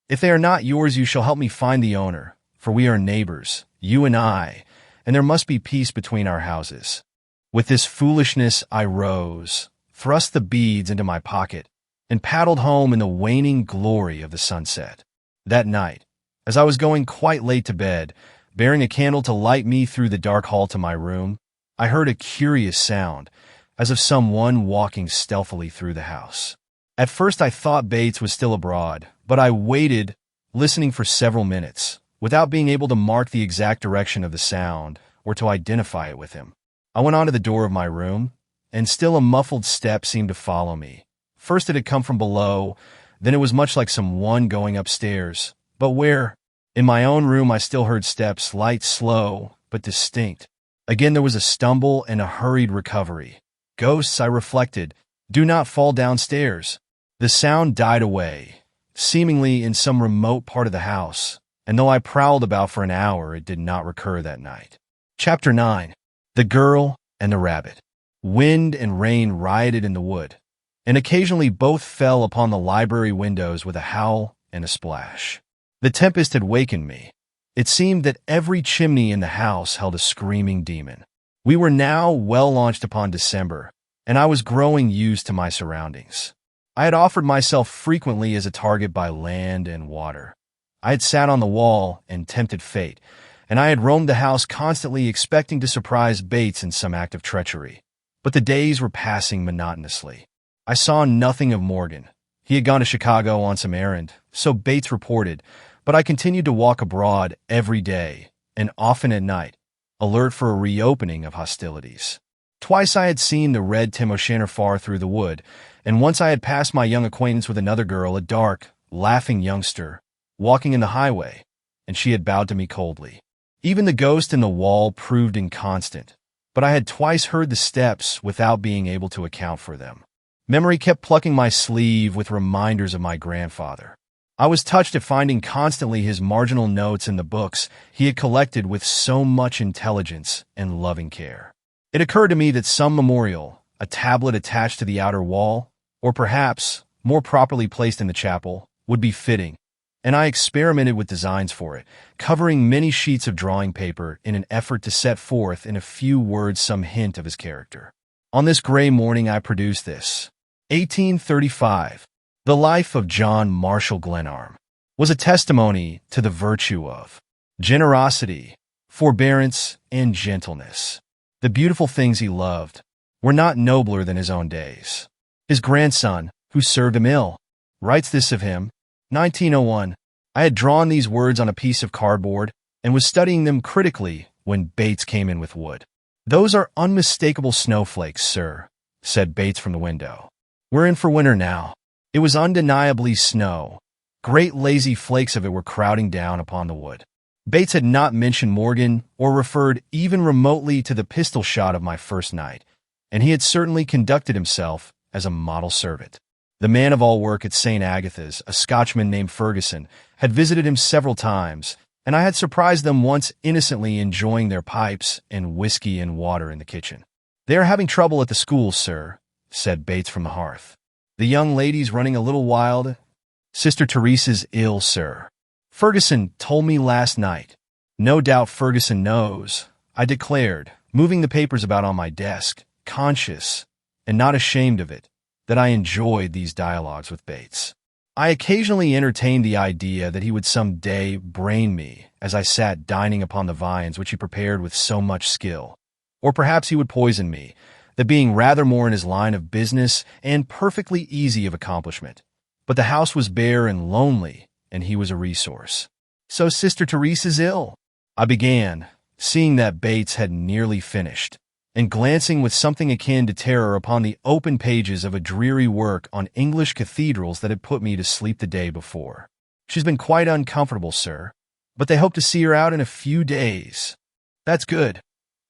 if they are not yours you shall help me find the owner, for we are neighbors, you and I, and there must be peace between our houses. With this foolishness I rose, thrust the beads into my pocket, and paddled home in the waning glory of the sunset. That night, as I was going quite late to bed, bearing a candle to light me through the dark hall to my room, I heard a curious sound, as of someone walking stealthily through the house. At first I thought Bates was still abroad, but I waited, listening for several minutes, without being able to mark the exact direction of the sound or to identify it with him. I went on to the door of my room, and still a muffled step seemed to follow me. First it had come from below, then it was much like someone going upstairs. But where? In my own room I still heard steps, light, slow, but distinct. Again there was a stumble and a hurried recovery. Ghosts, I reflected, do not fall downstairs. The sound died away, seemingly in some remote part of the house, and though I prowled about for an hour, it did not recur that night. Chapter 9. The Girl and the Rabbit. Wind and rain rioted in the wood, and occasionally both fell upon the library windows with a howl and a splash. The tempest had wakened me. It seemed that every chimney in the house held a screaming demon. We were now well launched upon December, and I was growing used to my surroundings. I had offered myself frequently as a target by land and water. I had sat on the wall and tempted fate, and I had roamed the house constantly expecting to surprise Bates in some act of treachery. But the days were passing monotonously. I saw nothing of Morgan. He had gone to Chicago on some errand, so Bates reported, but I continued to walk abroad every day, and often at night, alert for a reopening of hostilities. Twice I had seen the red tam o' shanter far through the wood, and once I had passed my young acquaintance with another girl, a dark, laughing youngster, walking in the highway. and she had bowed to me coldly. Even the ghost in the wall proved inconstant, but I had twice heard the steps without being able to account for them. Memory kept plucking my sleeve with reminders of my grandfather. I was touched at finding constantly his marginal notes in the books he had collected with so much intelligence and loving care. It occurred to me that some memorial, a tablet attached to the outer wall, or perhaps, more properly placed in the chapel, would be fitting, and I experimented with designs for it, covering many sheets of drawing paper in an effort to set forth in a few words some hint of his character. On this gray morning I produced this. 1835. The life of John Marshall Glenarm was a testimony to the virtue of generosity, forbearance, and gentleness. The beautiful things he loved were not nobler than his own days. His grandson, who served him ill, writes this of him, 1901. I had drawn these words on a piece of cardboard and was studying them critically when Bates came in with wood. "Those are unmistakable snowflakes, sir," said Bates from the window. "We're in for winter now." It was undeniably snow. Great lazy flakes of it were crowding down upon the wood. Bates had not mentioned Morgan or referred even remotely to the pistol shot of my first night, and he had certainly conducted himself as a model servant. The man of all work at St. Agatha's, a Scotchman named Ferguson, had visited him several times, and I had surprised them once innocently enjoying their pipes and whiskey and water in the kitchen. "They are having trouble at the schools, sir," said Bates from the hearth. "The young lady's running a little wild. Sister Teresa's ill, sir. Ferguson told me last night." "No doubt Ferguson knows," I declared, moving the papers about on my desk, conscious, and not ashamed of it, that I enjoyed these dialogues with Bates. I occasionally entertained the idea that he would some day brain me as I sat dining upon the viands which he prepared with so much skill. Or perhaps he would poison me, that being rather more in his line of business and perfectly easy of accomplishment. But the house was bare and lonely, and he was a resource. "So Sister Teresa's ill," I began, seeing that Bates had nearly finished, and glancing with something akin to terror upon the open pages of a dreary work on English cathedrals that had put me to sleep the day before. "She's been quite uncomfortable, sir, but they hope to see her out in a few days." "That's good.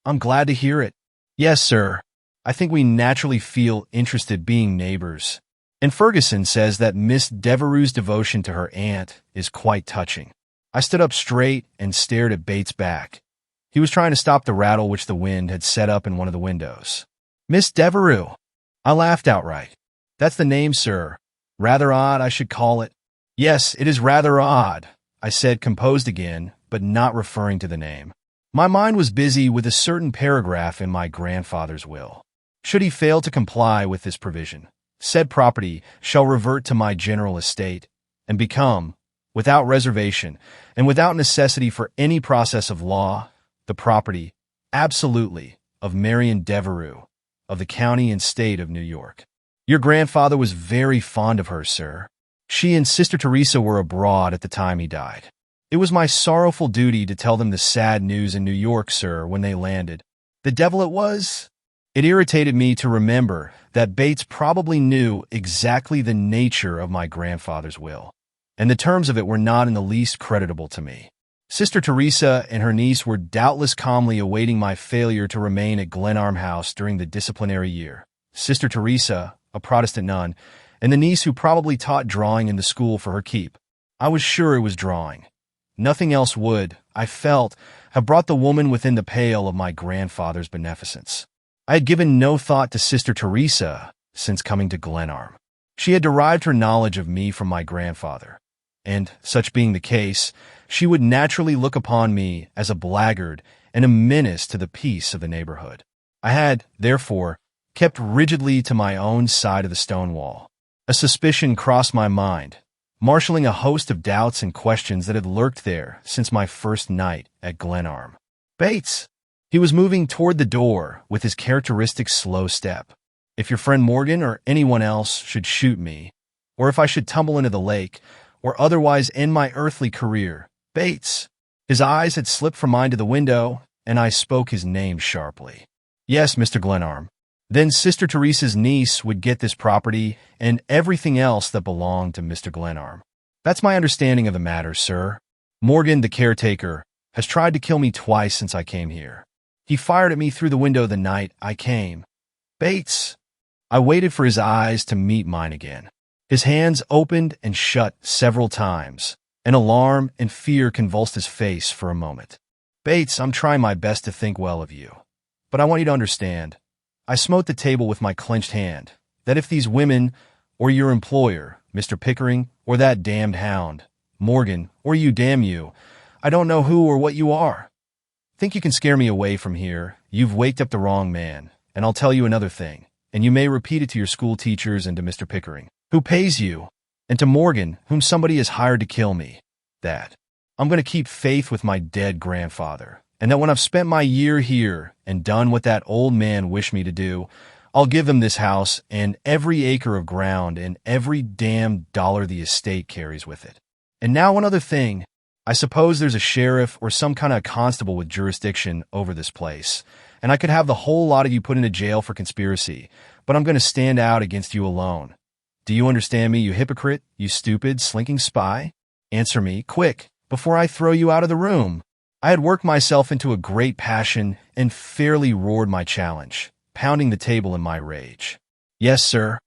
I'm glad to hear it." "Yes, sir. I think we naturally feel interested being neighbors. And Ferguson says that Miss Devereux's devotion to her aunt is quite touching." I stood up straight and stared at Bates' back. He was trying to stop the rattle which the wind had set up in one of the windows. "Miss Devereux." I laughed outright. "That's the name, sir. Rather odd, I should call it." "Yes, it is rather odd," I said, composed again, but not referring to the name. My mind was busy with a certain paragraph in my grandfather's will. Should he fail to comply with this provision, said property shall revert to my general estate, and become, without reservation, and without necessity for any process of law, the property, absolutely, of Marion Devereux, of the county and state of New York. Your grandfather was very fond of her, sir. She and Sister Teresa were abroad at the time he died. It was my sorrowful duty to tell them the sad news in New York, sir, when they landed. The devil it was! It irritated me to remember that Bates probably knew exactly the nature of my grandfather's will, and the terms of it were not in the least creditable to me. Sister Teresa and her niece were doubtless calmly awaiting my failure to remain at Glenarm House during the disciplinary year. Sister Teresa, a Protestant nun, and the niece who probably taught drawing in the school for her keep. I was sure it was drawing. Nothing else would, I felt, have brought the woman within the pale of my grandfather's beneficence. I had given no thought to Sister Teresa since coming to Glenarm. She had derived her knowledge of me from my grandfather, and, such being the case, she would naturally look upon me as a blackguard and a menace to the peace of the neighborhood. I had, therefore, kept rigidly to my own side of the stone wall. A suspicion crossed my mind, marshalling a host of doubts and questions that had lurked there since my first night at Glenarm. Bates! He was moving toward the door with his characteristic slow step. If your friend Morgan or anyone else should shoot me, or if I should tumble into the lake, or otherwise end my earthly career, Bates! His eyes had slipped from mine to the window, and I spoke his name sharply. Yes, Mr. Glenarm. Then Sister Teresa's niece would get this property and everything else that belonged to Mr. Glenarm. That's my understanding of the matter, sir. Morgan, the caretaker, has tried to kill me twice since I came here. He fired at me through the window the night I came. Bates. I waited for his eyes to meet mine again. His hands opened and shut several times. An alarm and fear convulsed his face for a moment. Bates, I'm trying my best to think well of you. But I want you to understand. I smote the table with my clenched hand, that if these women, or your employer, Mr. Pickering, or that damned hound, Morgan, or you, damn you, I don't know who or what you are. Think you can scare me away from here? You've waked up the wrong man. And I'll tell you another thing, and you may repeat it to your school teachers and to Mr. Pickering, who pays you, and to Morgan, whom somebody has hired to kill me, that I'm going to keep faith with my dead grandfather, and that when I've spent my year here and done what that old man wished me to do, I'll give him this house and every acre of ground and every damn dollar the estate carries with it. And now one other thing. I suppose there's a sheriff or some kind of constable with jurisdiction over this place, and I could have the whole lot of you put into jail for conspiracy, but I'm going to stand out against you alone. Do you understand me, you hypocrite, you stupid, slinking spy? Answer me, quick, before I throw you out of the room. I had worked myself into a great passion and fairly roared my challenge, pounding the table in my rage. Yes, sir.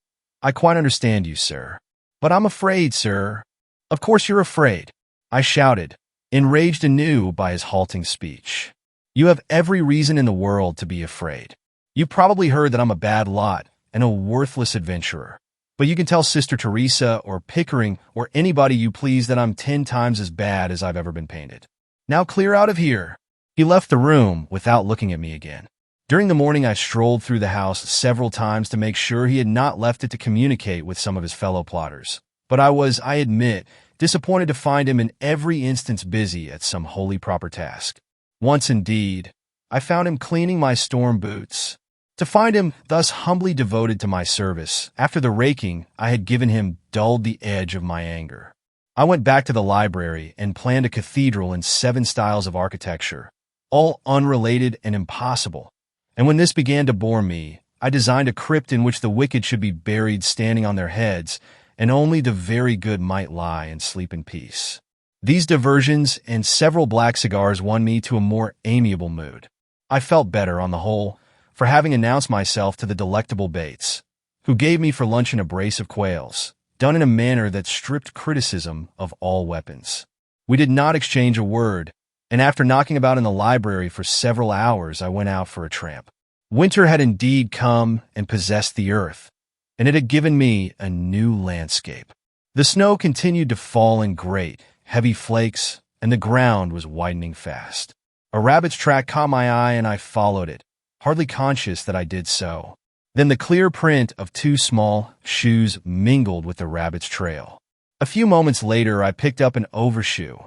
I quite understand you, sir. But I'm afraid, sir. Of course you're afraid, I shouted, enraged anew by his halting speech. You have every reason in the world to be afraid. You probably heard that I'm a bad lot and a worthless adventurer. But you can tell Sister Teresa or Pickering or anybody you please that I'm 10 times as bad as I've ever been painted. Now clear out of here. He left the room without looking at me again. During the morning, I strolled through the house several times to make sure he had not left it to communicate with some of his fellow plotters. But I was, I admit, disappointed to find him in every instance busy at some wholly proper task. Once, indeed, I found him cleaning my storm boots. To find him thus humbly devoted to my service, after the raking I had given him dulled the edge of my anger. I went back to the library and planned a cathedral in 7 styles of architecture, all unrelated and impossible. And when this began to bore me, I designed a crypt in which the wicked should be buried standing on their heads, and only the very good might lie and sleep in peace. These diversions and several black cigars won me to a more amiable mood. I felt better, on the whole, for having announced myself to the delectable Bates, who gave me for luncheon a brace of quails, done in a manner that stripped criticism of all weapons. We did not exchange a word, and after knocking about in the library for several hours, I went out for a tramp. Winter had indeed come and possessed the earth, and it had given me a new landscape. The snow continued to fall in great, heavy flakes, and the ground was widening fast. A rabbit's track caught my eye, and I followed it, hardly conscious that I did so. Then the clear print of 2 small shoes mingled with the rabbit's trail. A few moments later, I picked up an overshoe,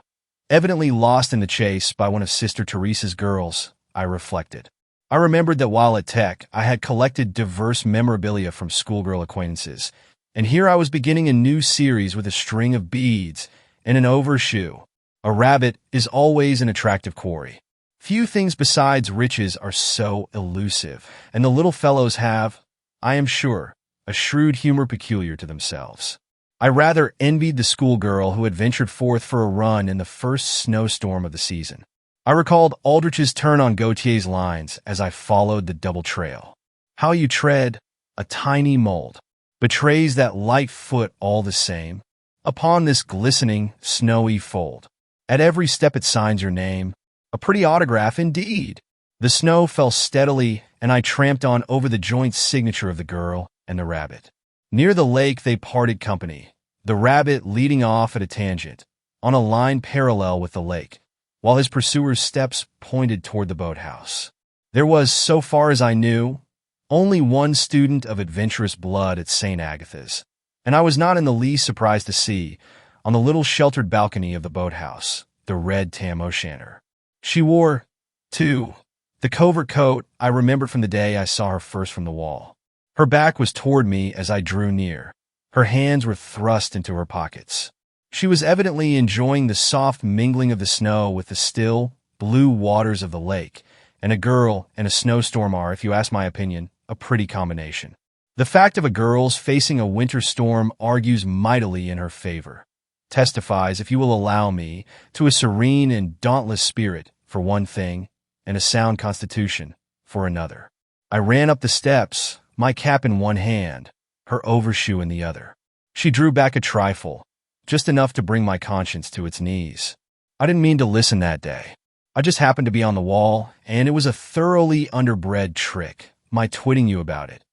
evidently lost in the chase by one of Sister Teresa's girls, I reflected. I remembered that while at Tech, I had collected diverse memorabilia from schoolgirl acquaintances, and here I was beginning a new series with a string of beads and an overshoe. A rabbit is always an attractive quarry. Few things besides riches are so elusive, and the little fellows have, I am sure, a shrewd humor peculiar to themselves. I rather envied the schoolgirl who had ventured forth for a run in the first snowstorm of the season. I recalled Aldrich's turn on Gautier's lines as I followed the double trail. How you tread a tiny mold betrays that light foot all the same upon this glistening, snowy fold. At every step it signs your name, a pretty autograph indeed. The snow fell steadily, and I tramped on over the joint signature of the girl and the rabbit. Near the lake they parted company, the rabbit leading off at a tangent, on a line parallel with the lake, while his pursuer's steps pointed toward the boathouse. There was, so far as I knew, only one student of adventurous blood at St. Agatha's, and I was not in the least surprised to see, on the little sheltered balcony of the boathouse, the red tam-o'-shanter. She wore, too, the covert coat I remembered from the day I saw her first from the wall. Her back was toward me as I drew near. Her hands were thrust into her pockets. She was evidently enjoying the soft mingling of the snow with the still, blue waters of the lake, and a girl and a snowstorm are, if you ask my opinion, a pretty combination. The fact of a girl's facing a winter storm argues mightily in her favor. testifies, if you will allow me, to a serene and dauntless spirit, for one thing, and a sound constitution, for another. I ran up the steps, my cap in one hand, her overshoe in the other. She drew back a trifle, just enough to bring my conscience to its knees. I didn't mean to listen that day. I just happened to be on the wall, and it was a thoroughly underbred trick, my twitting you about it.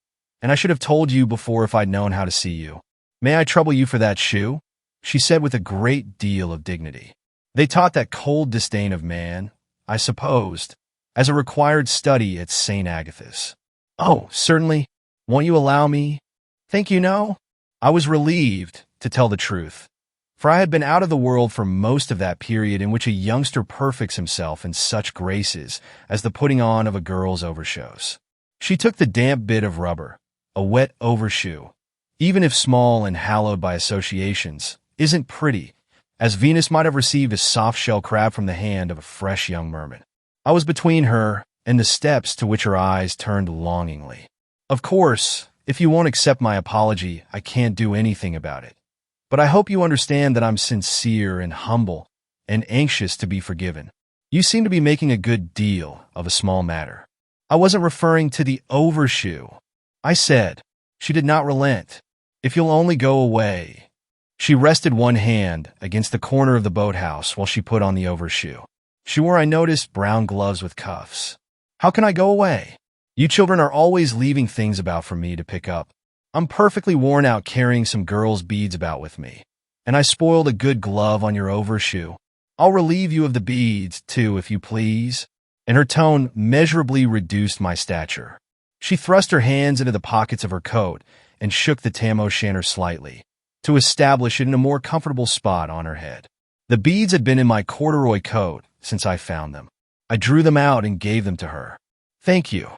And I should have told you before if I'd known how to see you. May I trouble you for that shoe? She said with a great deal of dignity. They taught that cold disdain of man, I supposed, as a required study at St. Agatha's. Oh, certainly. Won't you allow me? Think you know? I was relieved, to tell the truth, for I had been out of the world for most of that period in which a youngster perfects himself in such graces as the putting on of a girl's overshoes. She took the damp bit of rubber, a wet overshoe, even if small and hallowed by associations, isn't pretty, as Venus might have received a soft-shell crab from the hand of a fresh young mermaid. I was between her and the steps to which her eyes turned longingly. Of course, if you won't accept my apology, I can't do anything about it. But I hope you understand that I'm sincere and humble and anxious to be forgiven. You seem to be making a good deal of a small matter. I wasn't referring to the overshoe, I said. She did not relent. If you'll only go away. She rested one hand against the corner of the boathouse while she put on the overshoe. She wore, I noticed, brown gloves with cuffs. How can I go away? You children are always leaving things about for me to pick up. I'm perfectly worn out carrying some girl's beads about with me. And I spoiled a good glove on your overshoe. I'll relieve you of the beads, too, if you please. And her tone measurably reduced my stature. She thrust her hands into the pockets of her coat and shook the tam-o'-shanter slightly, to establish it in a more comfortable spot on her head. The beads had been in my corduroy coat since I found them. I drew them out and gave them to her. Thank you.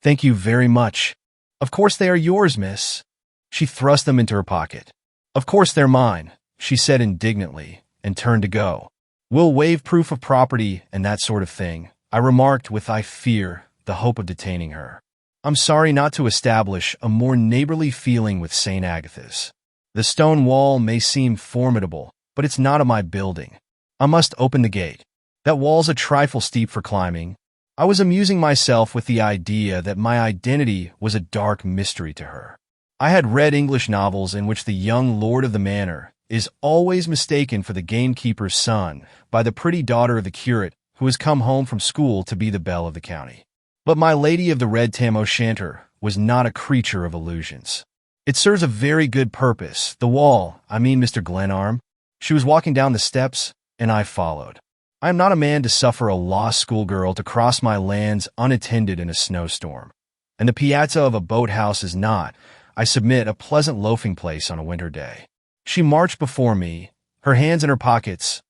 Thank you very much. Of course they are yours, miss. She thrust them into her pocket. Of course they're mine, she said indignantly, and turned to go. We'll waive proof of property and that sort of thing, I remarked with, I fear, the hope of detaining her. I'm sorry not to establish a more neighborly feeling with St. Agatha's. The stone wall may seem formidable, but it's not of my building. I must open the gate. That wall's a trifle steep for climbing. I was amusing myself with the idea that my identity was a dark mystery to her. I had read English novels in which the young lord of the manor is always mistaken for the gamekeeper's son by the pretty daughter of the curate who has come home from school to be the belle of the county. But my lady of the red tam-o'-shanter was not a creature of illusions. It serves a very good purpose, the wall, I mean Mr. Glenarm. She was walking down the steps, and I followed. I am not a man to suffer a lost schoolgirl to cross my lands unattended in a snowstorm. And the piazza of a boathouse is not, I submit, a pleasant loafing place on a winter day. She marched before me, her hands in her pockets.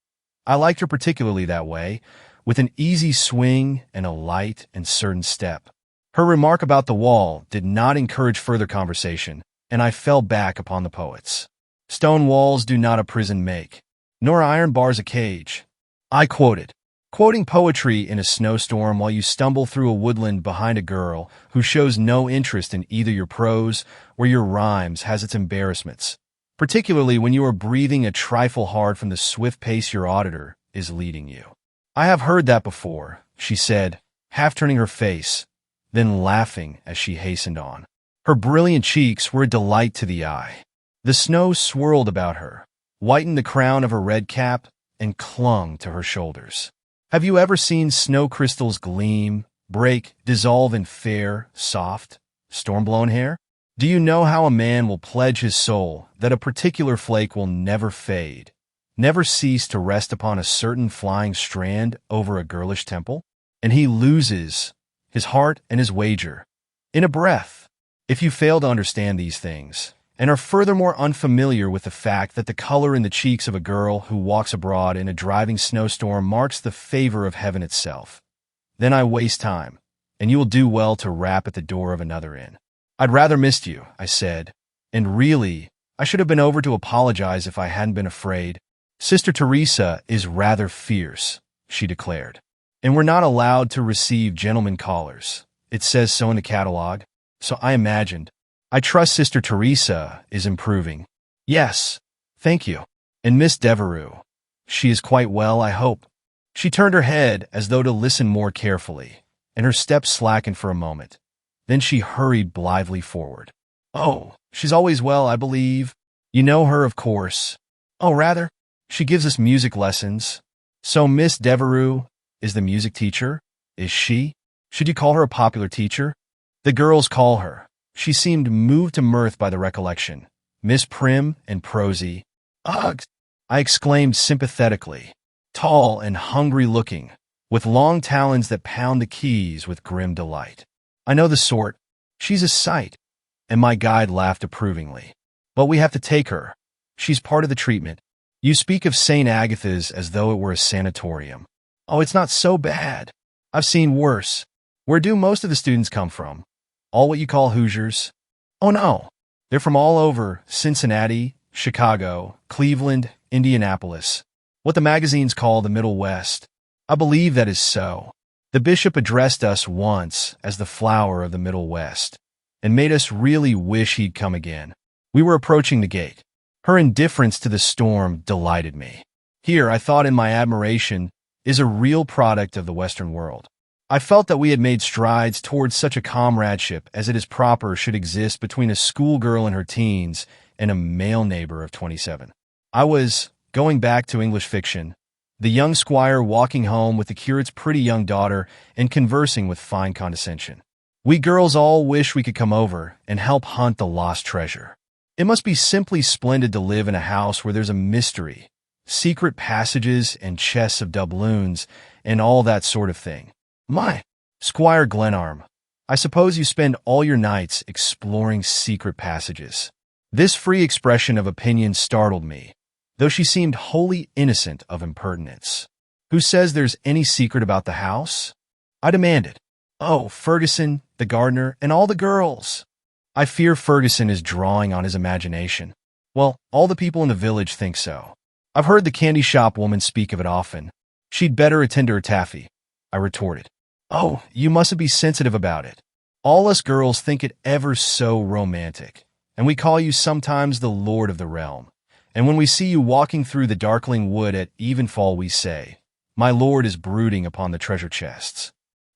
I liked her particularly that way, with an easy swing and a light and certain step. Her remark about the wall did not encourage further conversation, and I fell back upon the poets. Stone walls do not a prison make, nor iron bars a cage. I quoted. Quoting poetry in a snowstorm while you stumble through a woodland behind a girl who shows no interest in either your prose or your rhymes has its embarrassments, particularly when you are breathing a trifle hard from the swift pace your auditor is leading you. I have heard that before, she said, half turning her face, then laughing as she hastened on. Her brilliant cheeks were a delight to the eye. The snow swirled about her, whitened the crown of her red cap, and clung to her shoulders. Have you ever seen snow crystals gleam, break, dissolve in fair, soft, storm-blown hair? Do you know how a man will pledge his soul that a particular flake will never fade, never cease to rest upon a certain flying strand over a girlish temple? And he loses his heart and his wager in a breath. If you fail to understand these things, and are furthermore unfamiliar with the fact that the color in the cheeks of a girl who walks abroad in a driving snowstorm marks the favor of heaven itself, then I waste time, and you will do well to rap at the door of another inn. I'd rather missed you, I said, and really, I should have been over to apologize if I hadn't been afraid. Sister Teresa is rather fierce, she declared, and we're not allowed to receive gentlemen callers. It says so in the catalog, so I imagined. I trust Sister Teresa is improving. Yes, thank you. And Miss Devereux. She is quite well, I hope." She turned her head as though to listen more carefully, and her steps slackened for a moment. Then she hurried blithely forward. "Oh, she's always well, I believe. You know her, of course." "Oh, rather. She gives us music lessons." "So Miss Devereux is the music teacher, is she? Should you call her a popular teacher?" "The girls call her." She seemed moved to mirth by the recollection. "Miss Prim and Prosy." "Ugh!" I exclaimed sympathetically. "Tall and hungry-looking, with long talons that pound the keys with grim delight. I know the sort. She's a sight." And my guide laughed approvingly. "But we have to take her. She's part of the treatment. You speak of St. Agatha's as though it were a sanatorium." "Oh, it's not so bad. I've seen worse." "Where do most of the students come from? All what you call Hoosiers?" "Oh, no. They're from all over Cincinnati, Chicago, Cleveland, Indianapolis. What the magazines call the Middle West. I believe that is so. The bishop addressed us once as the flower of the Middle West, and made us really wish he'd come again." We were approaching the gate. Her indifference to the storm delighted me. Here, I thought in my admiration, is a real product of the Western world. I felt that we had made strides towards such a comradeship as it is proper should exist between a schoolgirl in her teens and a male neighbor of 27. I was, going back to English fiction, the young squire walking home with the curate's pretty young daughter and conversing with fine condescension. "We girls all wish we could come over and help hunt the lost treasure. It must be simply splendid to live in a house where there's a mystery, secret passages and chests of doubloons, and all that sort of thing." "My, Squire Glenarm, I suppose you spend all your nights exploring secret passages." This free expression of opinion startled me, though she seemed wholly innocent of impertinence. "Who says there's any secret about the house?" I demanded. "Oh, Ferguson, the gardener, and all the girls." "I fear Ferguson is drawing on his imagination." "Well, all the people in the village think so. I've heard the candy shop woman speak of it often." "She'd better attend to her taffy," I retorted. "Oh, you mustn't be sensitive about it. All us girls think it ever so romantic, and we call you sometimes the lord of the realm. And when we see you walking through the darkling wood at evenfall, we say, 'My lord is brooding upon the treasure chests.'"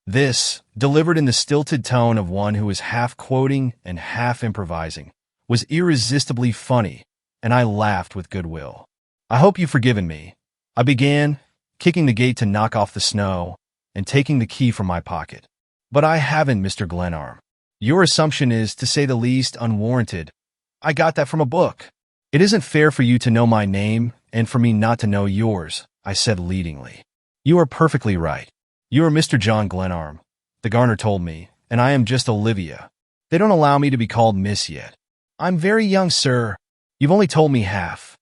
This, delivered in the stilted tone of one who is half quoting and half improvising, was irresistibly funny, and I laughed with goodwill. "I hope you've forgiven me," I began, kicking the gate to knock off the snow and taking the key from my pocket. "But I haven't, Mr. Glenarm. Your assumption is, to say the least, unwarranted. I got that from a book." "It isn't fair for you to know my name and for me not to know yours," I said leadingly. "You are perfectly right. You are Mr. John Glenarm, the gardener told me, and I am just Olivia. They don't allow me to be called Miss yet." "I'm very young, sir." "You've only told me half."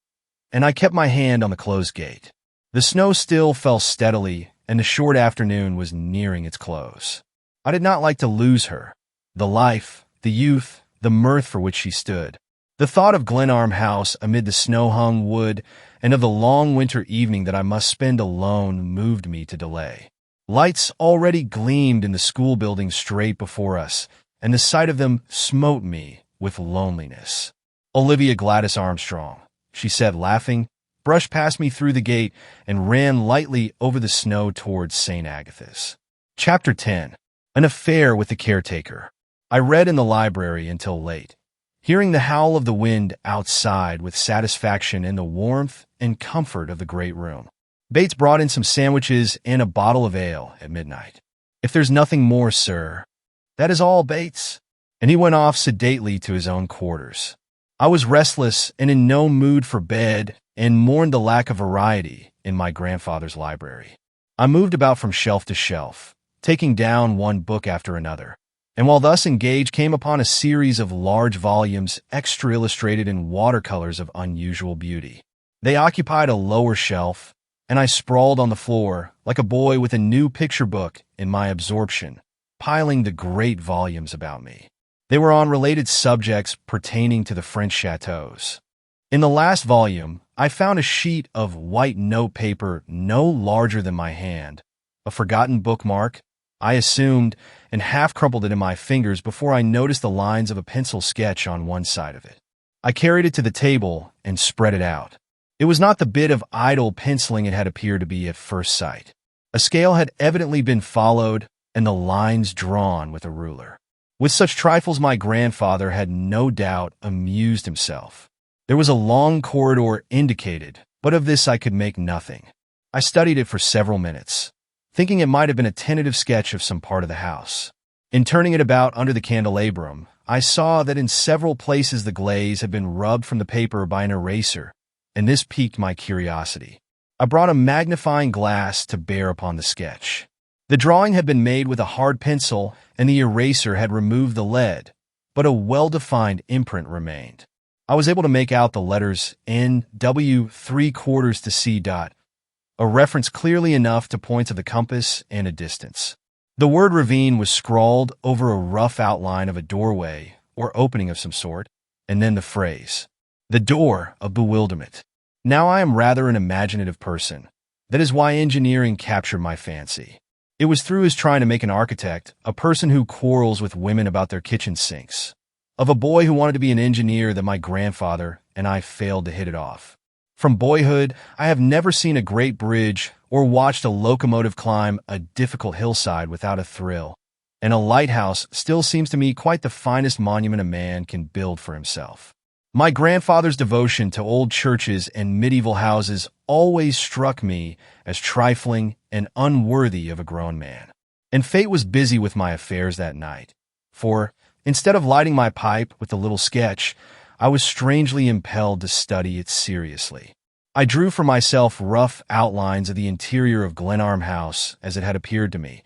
And I kept my hand on the closed gate. The snow still fell steadily, and the short afternoon was nearing its close. I did not like to lose her, the life, the youth, the mirth for which she stood. The thought of Glenarm House amid the snow-hung wood and of the long winter evening that I must spend alone moved me to delay. Lights already gleamed in the school building straight before us, and the sight of them smote me with loneliness. "Olivia Gladys Armstrong," she said, laughing, brushed past me through the gate and ran lightly over the snow towards St. Agatha's. Chapter 10. An Affair with the Caretaker. I read in the library until late, hearing the howl of the wind outside with satisfaction in the warmth and comfort of the great room. Bates brought in some sandwiches and a bottle of ale at midnight. "If there's nothing more, sir." "That is all, Bates." And he went off sedately to his own quarters. I was restless and in no mood for bed, and mourned the lack of variety in my grandfather's library. I moved about from shelf to shelf, taking down one book after another, and while thus engaged came upon a series of large volumes extra illustrated in watercolors of unusual beauty. They occupied a lower shelf, and I sprawled on the floor like a boy with a new picture book in my absorption, piling the great volumes about me. They were on related subjects pertaining to the French chateaux. In the last volume, I found a sheet of white notepaper no larger than my hand, a forgotten bookmark, I assumed, and half crumpled it in my fingers before I noticed the lines of a pencil sketch on one side of it. I carried it to the table and spread it out. It was not the bit of idle penciling it had appeared to be at first sight. A scale had evidently been followed, and the lines drawn with a ruler. With such trifles my grandfather had no doubt amused himself. There was a long corridor indicated, but of this I could make nothing. I studied it for several minutes, thinking it might have been a tentative sketch of some part of the house. In turning it about under the candelabrum, I saw that in several places the glaze had been rubbed from the paper by an eraser, and this piqued my curiosity. I brought a magnifying glass to bear upon the sketch. The drawing had been made with a hard pencil, and the eraser had removed the lead, but a well-defined imprint remained. I was able to make out the letters N.W. 3/4 to C. A reference clearly enough to points of the compass and a distance. The word ravine was scrawled over a rough outline of a doorway or opening of some sort, and then the phrase, "The door of bewilderment." Now I am rather an imaginative person. That is why engineering captured my fancy. It was through his trying to make an architect, a person who quarrels with women about their kitchen sinks, of a boy who wanted to be an engineer, that my grandfather and I failed to hit it off. From boyhood, I have never seen a great bridge or watched a locomotive climb a difficult hillside without a thrill, and a lighthouse still seems to me quite the finest monument a man can build for himself. My grandfather's devotion to old churches and medieval houses always struck me as trifling and unworthy of a grown man. And fate was busy with my affairs that night, for, instead of lighting my pipe with the little sketch, I was strangely impelled to study it seriously. I drew for myself rough outlines of the interior of Glenarm House as it had appeared to me,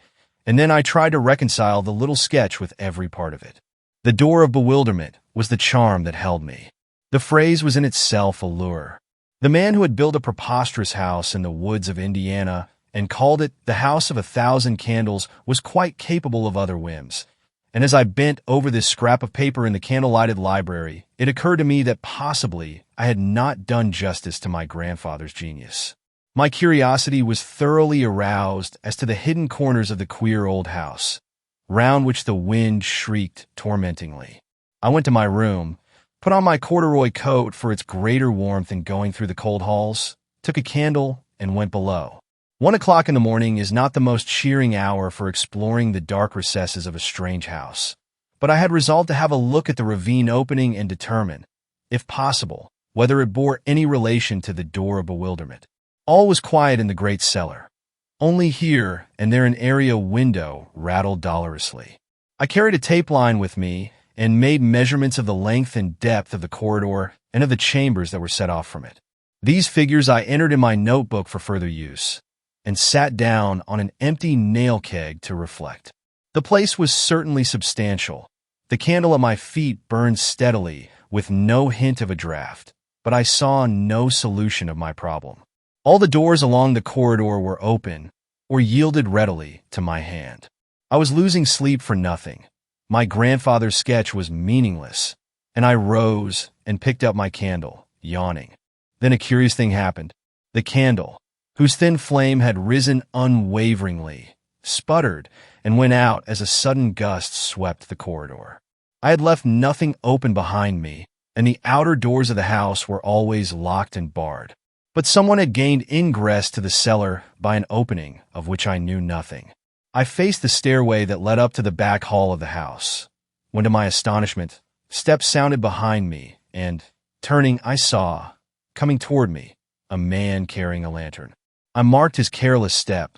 and then I tried to reconcile the little sketch with every part of it. The door of bewilderment was the charm that held me. The phrase was in itself a lure. The man who had built a preposterous house in the woods of Indiana and called it the House of 1,000 Candles was quite capable of other whims. And as I bent over this scrap of paper in the candle-lighted library, it occurred to me that possibly I had not done justice to my grandfather's genius. My curiosity was thoroughly aroused as to the hidden corners of the queer old house, round which the wind shrieked tormentingly. I went to my room, put on my corduroy coat for its greater warmth in going through the cold halls, took a candle, and went below. 1 o'clock in the morning is not the most cheering hour for exploring the dark recesses of a strange house, but I had resolved to have a look at the ravine opening and determine, if possible, whether it bore any relation to the door of bewilderment. All was quiet in the great cellar. Only here and there an area window rattled dolorously. I carried a tape line with me and made measurements of the length and depth of the corridor and of the chambers that were set off from it. These figures I entered in my notebook for further use, and sat down on an empty nail keg to reflect. The place was certainly substantial. The candle at my feet burned steadily, with no hint of a draft, but I saw no solution of my problem. All the doors along the corridor were open, or yielded readily to my hand. I was losing sleep for nothing. My grandfather's sketch was meaningless, and I rose and picked up my candle, yawning. Then a curious thing happened. The candle, whose thin flame had risen unwaveringly, sputtered and went out as a sudden gust swept the corridor. I had left nothing open behind me, and the outer doors of the house were always locked and barred. But someone had gained ingress to the cellar by an opening of which I knew nothing. I faced the stairway that led up to the back hall of the house, when to my astonishment, steps sounded behind me, and, turning, I saw, coming toward me, a man carrying a lantern. I marked his careless step.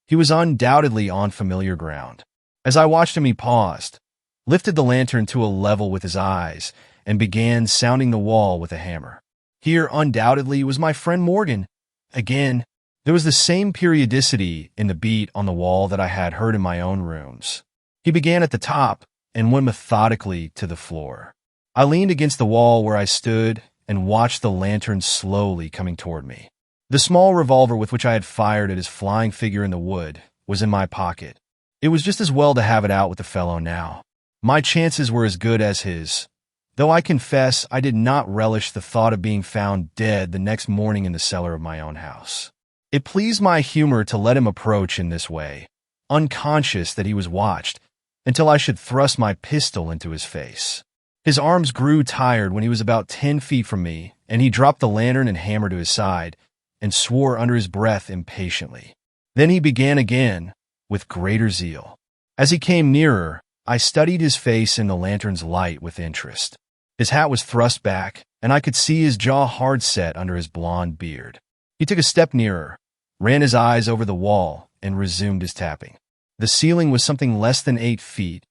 He was undoubtedly on familiar ground. As I watched him, he paused, lifted the lantern to a level with his eyes, and began sounding the wall with a hammer. Here, undoubtedly, was my friend Morgan. Again, there was the same periodicity in the beat on the wall that I had heard in my own rooms. He began at the top and went methodically to the floor. I leaned against the wall where I stood and watched the lantern slowly coming toward me. The small revolver with which I had fired at his flying figure in the wood was in my pocket. It was just as well to have it out with the fellow now. My chances were as good as his, though I confess I did not relish the thought of being found dead the next morning in the cellar of my own house. It pleased my humor to let him approach in this way, unconscious that he was watched, until I should thrust my pistol into his face. His arms grew tired when he was about 10 feet from me, and he dropped the lantern and hammer to his side and swore under his breath impatiently. Then he began again, with greater zeal. As he came nearer, I studied his face in the lantern's light with interest. His hat was thrust back, and I could see his jaw hard set under his blond beard. He took a step nearer, ran his eyes over the wall, and resumed his tapping. The ceiling was something less than 8 feet,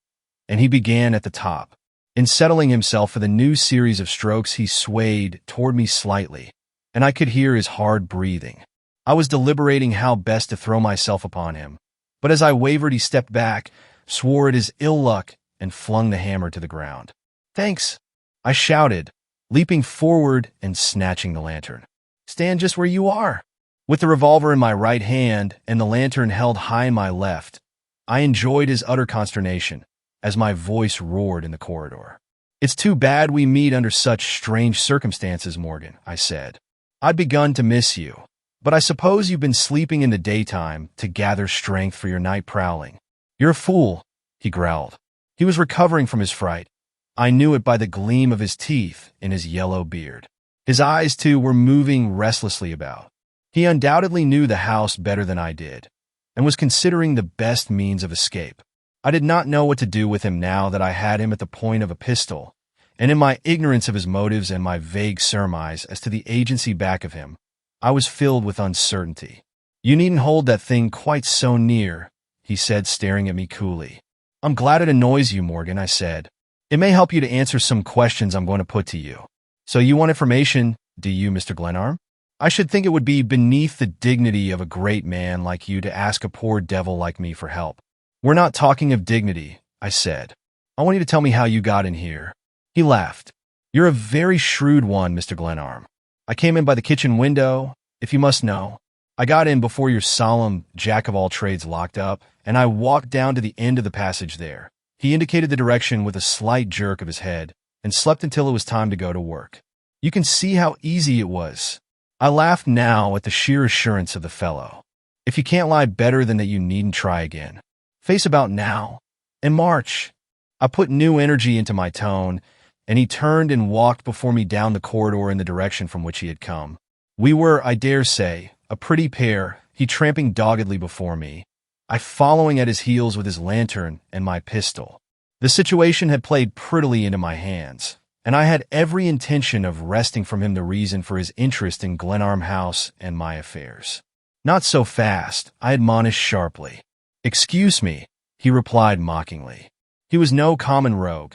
and he began at the top. In settling himself for the new series of strokes, he swayed toward me slightly, and I could hear his hard breathing. I was deliberating how best to throw myself upon him, but as I wavered, he stepped back, swore at his ill luck, and flung the hammer to the ground. "Thanks," I shouted, leaping forward and snatching the lantern. "Stand just where you are." With the revolver in my right hand and the lantern held high in my left, I enjoyed his utter consternation as my voice roared in the corridor. "It's too bad we meet under such strange circumstances, Morgan," I said. "I'd begun to miss you, but I suppose you've been sleeping in the daytime to gather strength for your night prowling." "You're a fool," he growled. He was recovering from his fright. I knew it by the gleam of his teeth in his yellow beard. His eyes, too, were moving restlessly about. He undoubtedly knew the house better than I did, and was considering the best means of escape. I did not know what to do with him now that I had him at the point of a pistol, and in my ignorance of his motives and my vague surmise as to the agency back of him, I was filled with uncertainty. "You needn't hold that thing quite so near," he said, staring at me coolly. "I'm glad it annoys you, Morgan," I said. "It may help you to answer some questions I'm going to put to you." "So you want information, do you, Mr. Glenarm? I should think it would be beneath the dignity of a great man like you to ask a poor devil like me for help." "We're not talking of dignity," I said. "I want you to tell me how you got in here." He laughed. "You're a very shrewd one, Mr. Glenarm. I came in by the kitchen window, if you must know. I got in before your solemn jack-of-all-trades locked up, and I walked down to the end of the passage there." He indicated the direction with a slight jerk of his head, and slept until it was time to go to work. "You can see how easy it was." I laughed now at the sheer assurance of the fellow. "If you can't lie better than that, you needn't try again. Face about now, and march." I put new energy into my tone, and he turned and walked before me down the corridor in the direction from which he had come. We were, I dare say, a pretty pair, he tramping doggedly before me, I following at his heels with his lantern and my pistol. The situation had played prettily into my hands, and I had every intention of wresting from him the reason for his interest in Glenarm House and my affairs. "Not so fast," I admonished sharply. "Excuse me," he replied mockingly. He was no common rogue.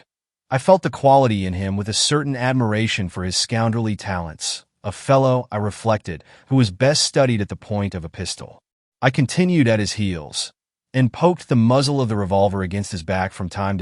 I felt the quality in him with a certain admiration for his scoundrelly talents, a fellow, I reflected, who was best studied at the point of a pistol. I continued at his heels, and poked the muzzle of the revolver against his back from time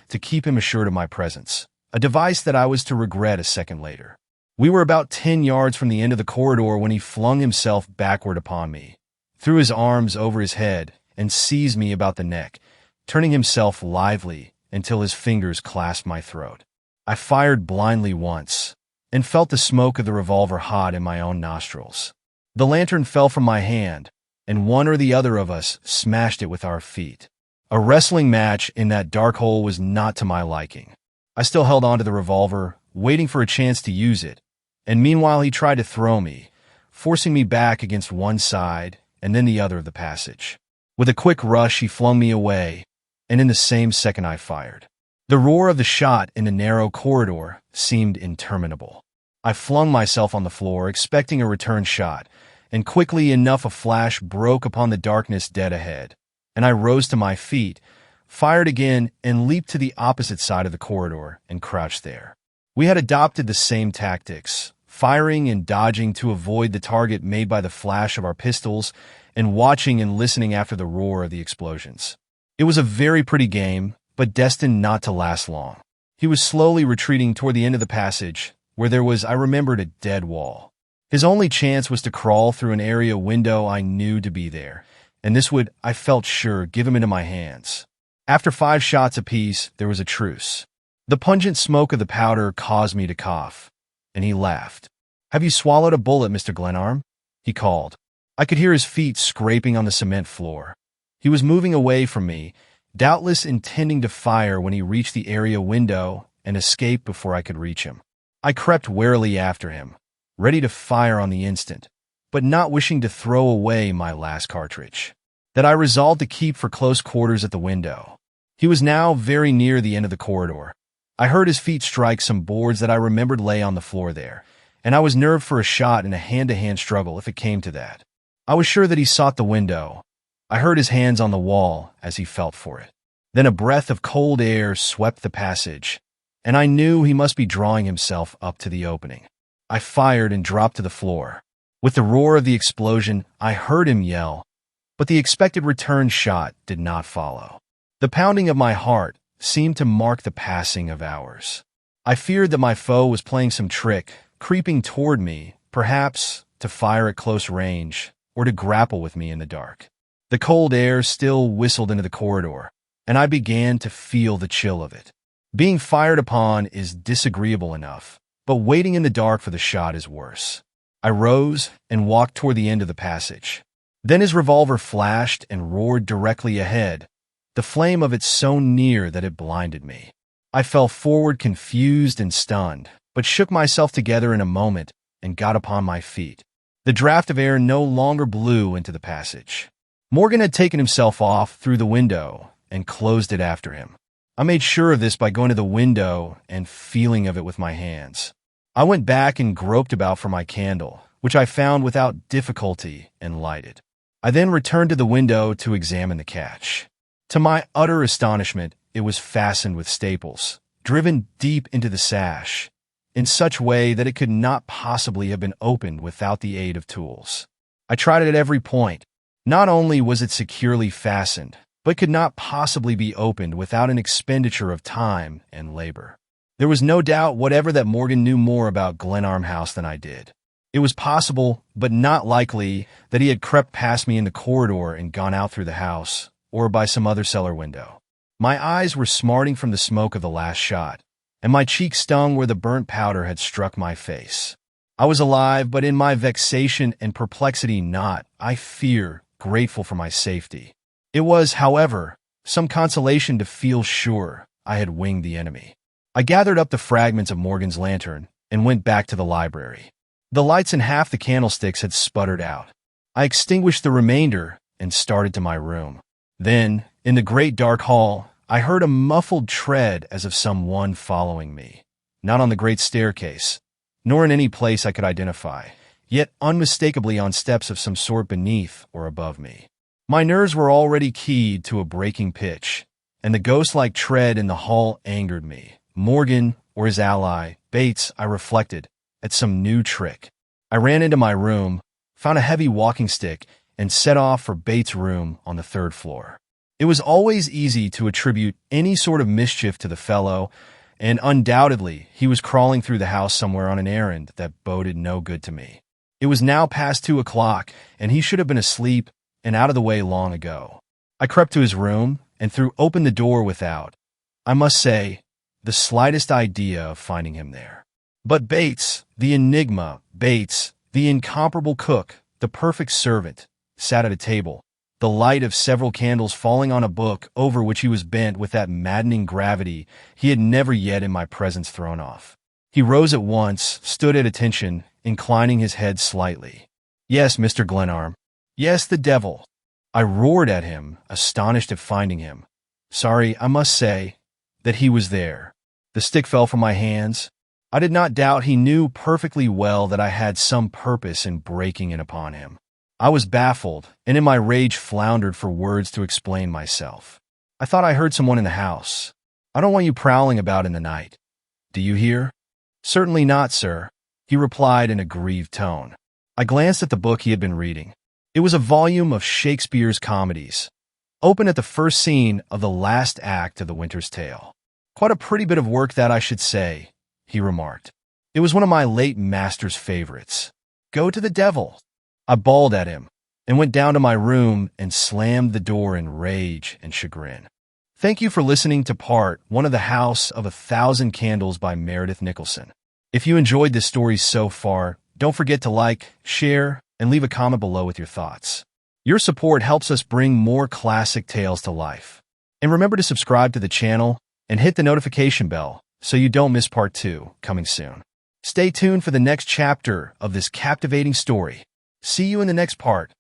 to keep him assured of my presence, a device that I was to regret a second later. We were about 10 yards from the end of the corridor when he flung himself backward upon me, threw his arms over his head, and seized me about the neck, turning himself lively until his fingers clasped my throat. I fired blindly once, and felt the smoke of the revolver hot in my own nostrils. The lantern fell from my hand, and one or the other of us smashed it with our feet. A wrestling match in that dark hole was not to my liking. I still held onto the revolver, waiting for a chance to use it, and meanwhile he tried to throw me, forcing me back against one side and then the other of the passage. With a quick rush, he flung me away, and in the same second I fired. The roar of the shot in the narrow corridor seemed interminable. I flung myself on the floor, expecting a return shot, and quickly enough a flash broke upon the darkness dead ahead, and I rose to my feet, fired again, and leaped to the opposite side of the corridor and crouched there. We had adopted the same tactics, firing and dodging to avoid the target made by the flash of our pistols, and watching and listening after the roar of the explosions. It was a very pretty game, but destined not to last long. He was slowly retreating toward the end of the passage, where there was, I remembered, a dead wall. His only chance was to crawl through an area window I knew to be there, and this would, I felt sure, give him into my hands. After 5 shots apiece, there was a truce. The pungent smoke of the powder caused me to cough, and he laughed. "Have you swallowed a bullet, Mr. Glenarm?" he called. I could hear his feet scraping on the cement floor. He was moving away from me, doubtless intending to fire when he reached the area window and escape before I could reach him. I crept warily after him, ready to fire on the instant, but not wishing to throw away my last cartridge, that I resolved to keep for close quarters at the window. He was now very near the end of the corridor. I heard his feet strike some boards that I remembered lay on the floor there, and I was nerved for a shot in a hand-to-hand struggle if it came to that. I was sure that he sought the window. I heard his hands on the wall as he felt for it. Then a breath of cold air swept the passage, and I knew he must be drawing himself up to the opening. I fired and dropped to the floor. With the roar of the explosion, I heard him yell, but the expected return shot did not follow. The pounding of my heart seemed to mark the passing of hours. I feared that my foe was playing some trick, creeping toward me, perhaps to fire at close range or to grapple with me in the dark. The cold air still whistled into the corridor, and I began to feel the chill of it. Being fired upon is disagreeable enough, but waiting in the dark for the shot is worse. I rose and walked toward the end of the passage. Then his revolver flashed and roared directly ahead, the flame of it so near that it blinded me. I fell forward confused and stunned, but shook myself together in a moment and got upon my feet. The draft of air no longer blew into the passage. Morgan had taken himself off through the window and closed it after him. I made sure of this by going to the window and feeling of it with my hands. I went back and groped about for my candle, which I found without difficulty and lighted. I then returned to the window to examine the catch. To my utter astonishment, it was fastened with staples, driven deep into the sash, in such way that it could not possibly have been opened without the aid of tools. I tried it at every point. Not only was it securely fastened, but could not possibly be opened without an expenditure of time and labor. There was no doubt whatever that Morgan knew more about Glenarm House than I did. It was possible, but not likely, that he had crept past me in the corridor and gone out through the house, or by some other cellar window. My eyes were smarting from the smoke of the last shot, and my cheeks stung where the burnt powder had struck my face. I was alive, but in my vexation and perplexity not, I fear, grateful for my safety. It was, however, some consolation to feel sure I had winged the enemy. I gathered up the fragments of Morgan's lantern and went back to the library. The lights in half the candlesticks had sputtered out. I extinguished the remainder and started to my room. Then, in the great dark hall, I heard a muffled tread as of someone following me, not on the great staircase, nor in any place I could identify, yet unmistakably on steps of some sort beneath or above me. My nerves were already keyed to a breaking pitch, and the ghost-like tread in the hall angered me. Morgan, or his ally, Bates, I reflected, at some new trick. I ran into my room, found a heavy walking stick, and set off for Bates' room on the 3rd floor. It was always easy to attribute any sort of mischief to the fellow, and undoubtedly he was crawling through the house somewhere on an errand that boded no good to me. It was now past 2 o'clock, and he should have been asleep and out of the way long ago. I crept to his room and threw open the door without, I must say, the slightest idea of finding him there. But Bates, the enigma, Bates, the incomparable cook, the perfect servant, sat at a table, the light of several candles falling on a book over which he was bent with that maddening gravity he had never yet in my presence thrown off. He rose at once, stood at attention, inclining his head slightly. "Yes, Mr. Glenarm. Yes, the devil." I roared at him, astonished at finding him. Sorry, I must say, that he was there. The stick fell from my hands. I did not doubt he knew perfectly well that I had some purpose in breaking in upon him. I was baffled, and in my rage floundered for words to explain myself. I thought I heard someone in the house. I don't want you prowling about in the night. Do you hear? Certainly not, sir, he replied in a grieved tone. I glanced at the book he had been reading. It was a volume of Shakespeare's comedies, open at the first scene of the last act of The Winter's Tale. Quite a pretty bit of work that, I should say, he remarked. It was one of my late master's favorites. Go to the devil. I bawled at him and went down to my room and slammed the door in rage and chagrin. Thank you for listening to part 1 of The House of 1,000 Candles by Meredith Nicholson. If you enjoyed this story so far, don't forget to like, share, and leave a comment below with your thoughts. Your support helps us bring more classic tales to life. And remember to subscribe to the channel and hit the notification bell so you don't miss part 2 coming soon. Stay tuned for the next chapter of this captivating story. See you in the next part.